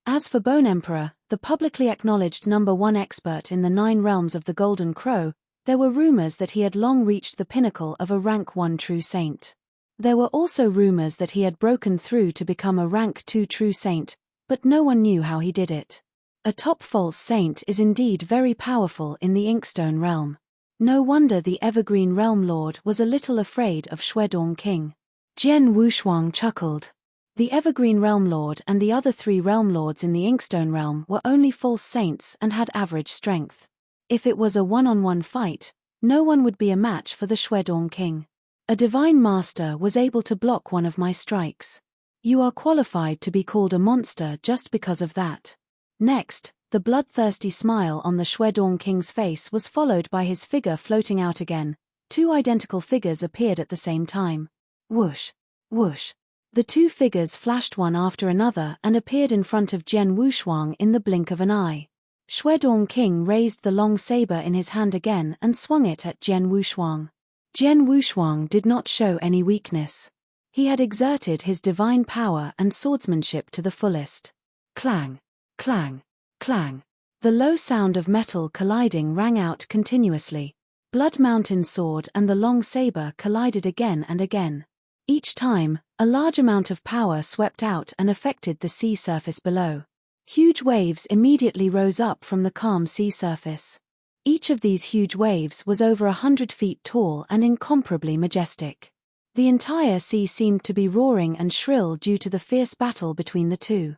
As for Bone Emperor, the publicly acknowledged number 1 expert in the 9 realms of the Golden Crow, there were rumors that he had long reached the pinnacle of a rank 1 true saint. There were also rumors that he had broken through to become a rank 2 true saint, but no one knew how he did it. A top false saint is indeed very powerful in the Inkstone realm. No wonder the Evergreen Realm Lord was a little afraid of Shuedong King. Jian Wushuang chuckled. The Evergreen Realm Lord and the other 3 Realm Lords in the Inkstone realm were only false saints and had average strength. If it was a one-on-one fight, no one would be a match for the Shuedong King. A Divine Master was able to block one of my strikes. You are qualified to be called a monster just because of that. Next, the bloodthirsty smile on the Shuedong King's face was followed by his figure floating out again. 2 identical figures appeared at the same time. Whoosh! Whoosh! The 2 figures flashed one after another and appeared in front of Jian Wushuang in the blink of an eye. Shuedong King raised the long saber in his hand again and swung it at Jian Wushuang. Jian Wushuang did not show any weakness. He had exerted his divine power and swordsmanship to the fullest. Clang! Clang! Clang! The low sound of metal colliding rang out continuously. Blood Mountain sword and the long saber collided again and again. Each time, a large amount of power swept out and affected the sea surface below. Huge waves immediately rose up from the calm sea surface. Each of these huge waves was over 100 feet tall and incomparably majestic. The entire sea seemed to be roaring and shrill due to the fierce battle between the two.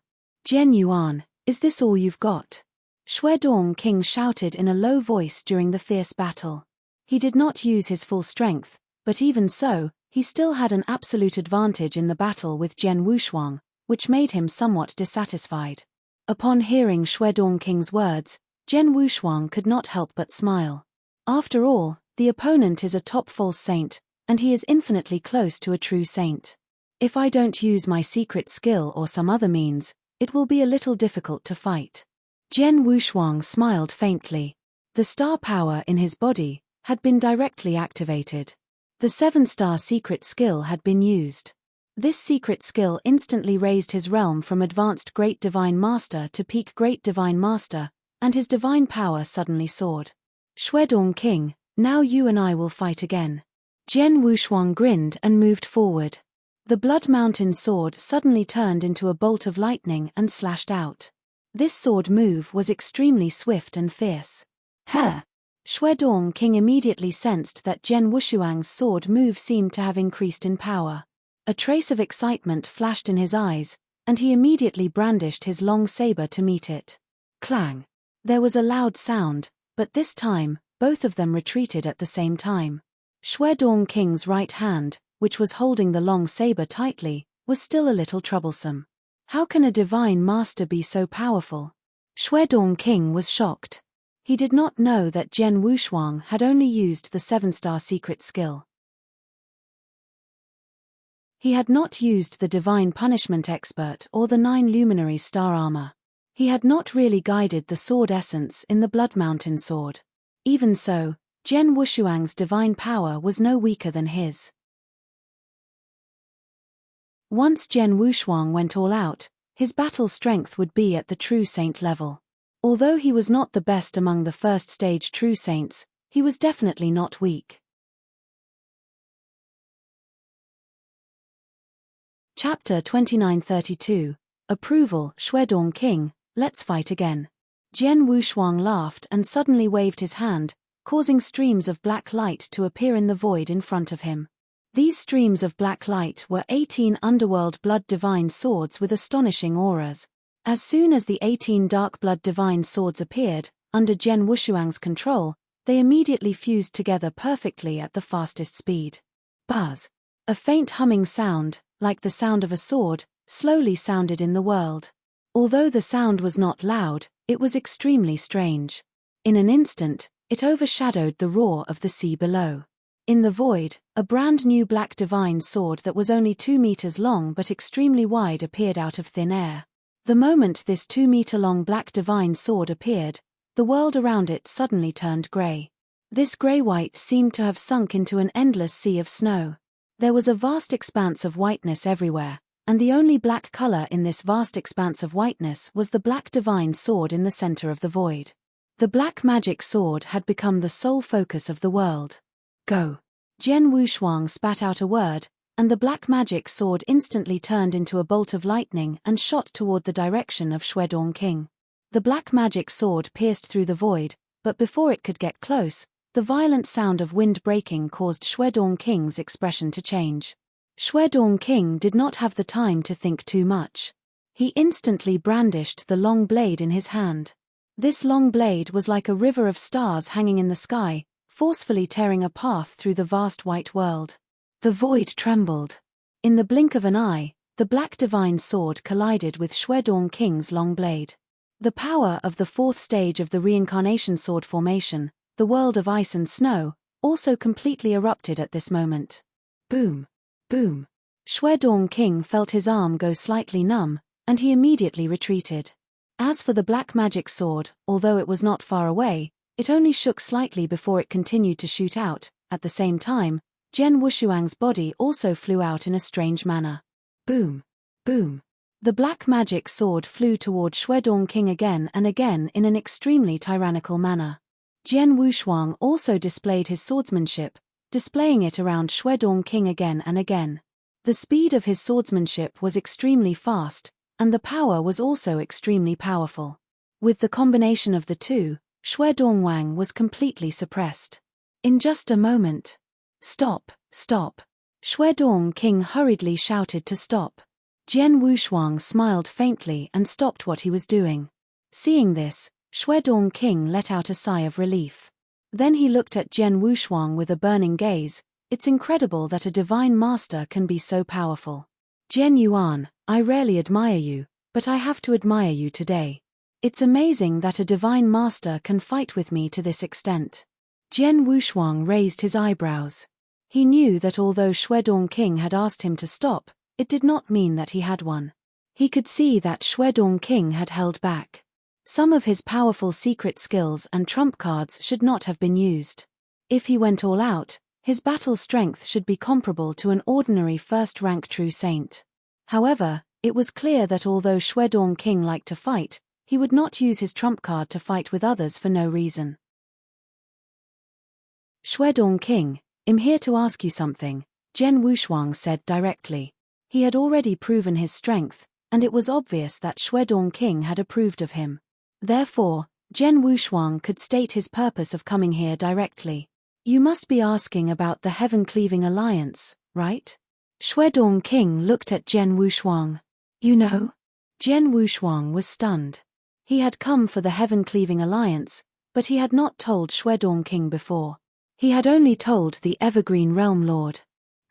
Jian Yuan, is this all you've got? Shuedong King shouted in a low voice during the fierce battle. He did not use his full strength, but even so, he still had an absolute advantage in the battle with Jian Wushuang, which made him somewhat dissatisfied. Upon hearing Shui Dongqing's words, Jian Wushuang could not help but smile. After all, the opponent is a top false saint, and he is infinitely close to a true saint. If I don't use my secret skill or some other means, it will be a little difficult to fight. Jian Wushuang smiled faintly. The star power in his body had been directly activated. The 7-star secret skill had been used. This secret skill instantly raised his realm from advanced Great Divine Master to peak Great Divine Master, and his divine power suddenly soared. Shui Dongqing, now you and I will fight again. Jian Wushuang grinned and moved forward. The Blood Mountain sword suddenly turned into a bolt of lightning and slashed out. This sword move was extremely swift and fierce. Ha! Shui Dongqing immediately sensed that Jian Wushuang's sword move seemed to have increased in power. A trace of excitement flashed in his eyes, and he immediately brandished his long saber to meet it. Clang! There was a loud sound, but this time, both of them retreated at the same time. Shui Dongqing's right hand, which was holding the long saber tightly, was still a little troublesome. How can a divine master be so powerful? Shui Dongqing was shocked. He did not know that Jian Wushuang had only used the 7-star secret skill. He had not used the Divine Punishment Expert or the 9 Luminaries star armor. He had not really guided the sword essence in the Blood Mountain sword. Even so, Jian Wushuang's divine power was no weaker than his. Once Jian Wushuang went all out, his battle strength would be at the true saint level. Although he was not the best among the first stage true saints, he was definitely not weak. Chapter 2932, Approval. Shui Dongqing, let's fight again. Jian Wushuang laughed and suddenly waved his hand, causing streams of black light to appear in the void in front of him. These streams of black light were 18 underworld blood divine swords with astonishing auras. As soon as the 18 dark blood divine swords appeared, under Jian Wushuang's control, they immediately fused together perfectly at the fastest speed. Buzz! A faint humming sound, like the sound of a sword, slowly sounded in the world. Although the sound was not loud, it was extremely strange. In an instant, it overshadowed the roar of the sea below. In the void, a brand new black divine sword that was only 2 meters long but extremely wide appeared out of thin air. The moment this 2-meter-long black divine sword appeared, the world around it suddenly turned grey. This grey-white seemed to have sunk into an endless sea of snow. There was a vast expanse of whiteness everywhere, and the only black color in this vast expanse of whiteness was the black divine sword in the center of the void. The black magic sword had become the sole focus of the world. Go! Jian Wushuang spat out a word, and the black magic sword instantly turned into a bolt of lightning and shot toward the direction of Shui Dongqing. The black magic sword pierced through the void, but before it could get close, the violent sound of wind breaking caused Shui Dongqing's expression to change. Shui Dongqing did not have the time to think too much. He instantly brandished the long blade in his hand. This long blade was like a river of stars hanging in the sky, forcefully tearing a path through the vast white world. The void trembled. In the blink of an eye, the black divine sword collided with Shui Dongqing's long blade. The power of the 4th stage of the reincarnation sword formation, the world of ice and snow, also completely erupted at this moment. Boom! Boom! Shui Dongqing felt his arm go slightly numb, and he immediately retreated. As for the black magic sword, although it was not far away, it only shook slightly before it continued to shoot out. At the same time, Jian Wushuang's body also flew out in a strange manner. Boom! Boom! The black magic sword flew toward Shui Dongqing again and again in an extremely tyrannical manner. Jian Wushuang also displayed his swordsmanship, displaying it around Shui Dongqing again and again. The speed of his swordsmanship was extremely fast, and the power was also extremely powerful. With the combination of the two, Shui Dongwang was completely suppressed. In just a moment. Stop, stop. Shui Dongqing hurriedly shouted to stop. Jian Wushuang smiled faintly and stopped what he was doing. Seeing this, Shui Dongqing let out a sigh of relief. Then he looked at Jian Wushuang with a burning gaze. It's incredible that a divine master can be so powerful. Jian Yuan, I rarely admire you, but I have to admire you today. It's amazing that a divine master can fight with me to this extent. Jian Wushuang raised his eyebrows. He knew that although Shuedong King had asked him to stop, it did not mean that he had won. He could see that Shuedong King had held back. Some of his powerful secret skills and trump cards should not have been used. If he went all out, his battle strength should be comparable to an ordinary first-rank true saint. However, it was clear that although Shuedong King liked to fight, he would not use his trump card to fight with others for no reason. Shuedong King, I'm here to ask you something, Jian Wushuang said directly. He had already proven his strength, and it was obvious that Shuedong King had approved of him. Therefore, Jian Wushuang could state his purpose of coming here directly. You must be asking about the heaven-cleaving alliance, right? Shuedong King looked at Jian Wushuang. You know? Jian Wushuang was stunned. He had come for the heaven-cleaving alliance, but he had not told Shuedong King before. He had only told the Evergreen Realm Lord.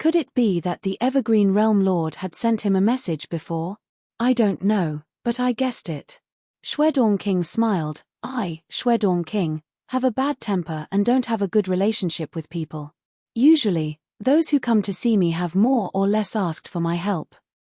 Could it be that the Evergreen Realm Lord had sent him a message before? I don't know, but I guessed it. Shuedong King smiled. I, Shuedong King, have a bad temper and don't have a good relationship with people. Usually, those who come to see me have more or less asked for my help.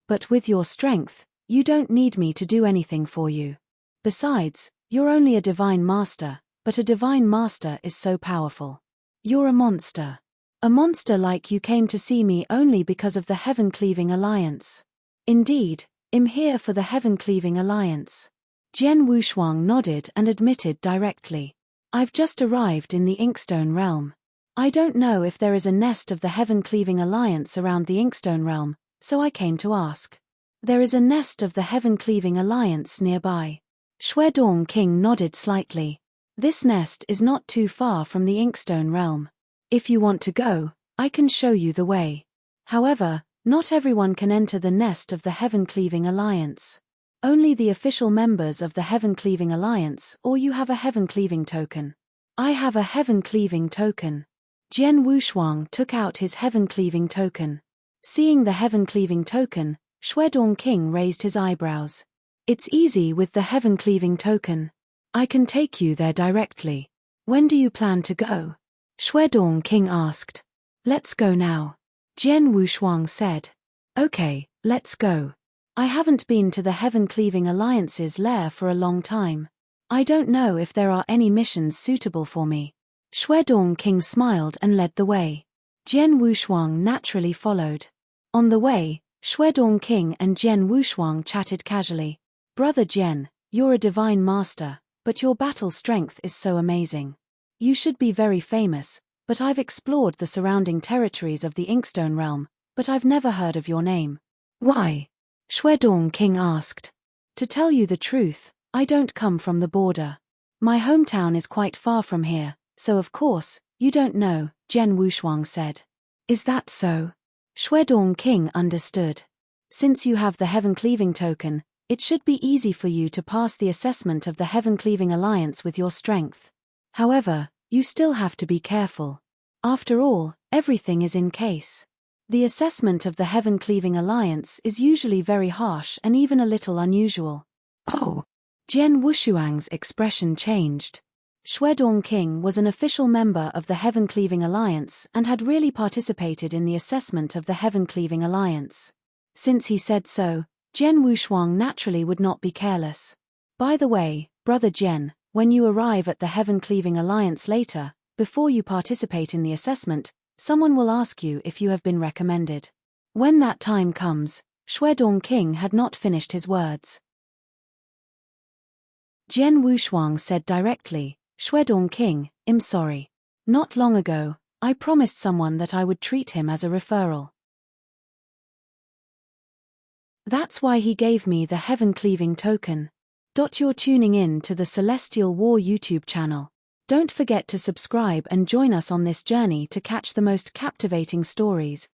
But with your strength, you don't need me to do anything for you. Besides, you're only a divine master, but a divine master is so powerful. You're a monster. A monster like you came to see me only because of the heaven-cleaving alliance. Indeed, I'm here for the heaven-cleaving alliance. Jian Wushuang nodded and admitted directly. I've just arrived in the Inkstone realm. I don't know if there is a nest of the heaven-cleaving alliance around the Inkstone realm, so I came to ask. There is a nest of the heaven-cleaving alliance nearby. Shuedong King nodded slightly. This nest is not too far from the Inkstone realm. If you want to go, I can show you the way. However, not everyone can enter the nest of the heaven-cleaving alliance. Only the official members of the heaven-cleaving alliance or you have a heaven-cleaving token. I have a heaven-cleaving token. Jian Wushuang took out his heaven-cleaving token. Seeing the heaven-cleaving token, Shuedong King raised his eyebrows. It's easy with the heaven-cleaving token. I can take you there directly. When do you plan to go? Shuedong King asked. Let's go now. Jian Wushuang said. Okay, let's go. I haven't been to the heaven-cleaving alliance's lair for a long time. I don't know if there are any missions suitable for me. Shuedong King smiled and led the way. Jian Wushuang naturally followed. On the way, Shuedong King and Jian Wushuang chatted casually. Brother Jian, you're a divine master, but your battle strength is so amazing. You should be very famous, but I've explored the surrounding territories of the Inkstone realm, but I've never heard of your name. Why? Shuedong King asked. To tell you the truth, I don't come from the border. My hometown is quite far from here, so of course, you don't know, Jian Wushuang said. Is that so? Shuedong King understood. Since you have the heaven-cleaving token, it should be easy for you to pass the assessment of the heaven-cleaving alliance with your strength. However, you still have to be careful. After all, everything is in case. The assessment of the heaven-cleaving alliance is usually very harsh and even a little unusual. Oh! Jian Wushuang's expression changed. Shuedong King was an official member of the heaven-cleaving alliance and had really participated in the assessment of the heaven-cleaving alliance. Since he said so, Jian Wushuang naturally would not be careless. By the way, Brother Jian, when you arrive at the heaven-cleaving alliance later, before you participate in the assessment, someone will ask you if you have been recommended. When that time comes, Shuedong King had not finished his words. Jian Wushuang said directly, Shuedong King, I'm sorry. Not long ago, I promised someone that I would treat him as a referral. That's why he gave me the heaven-cleaving token. You're tuning in to the Celestial War YouTube channel. Don't forget to subscribe and join us on this journey to catch the most captivating stories,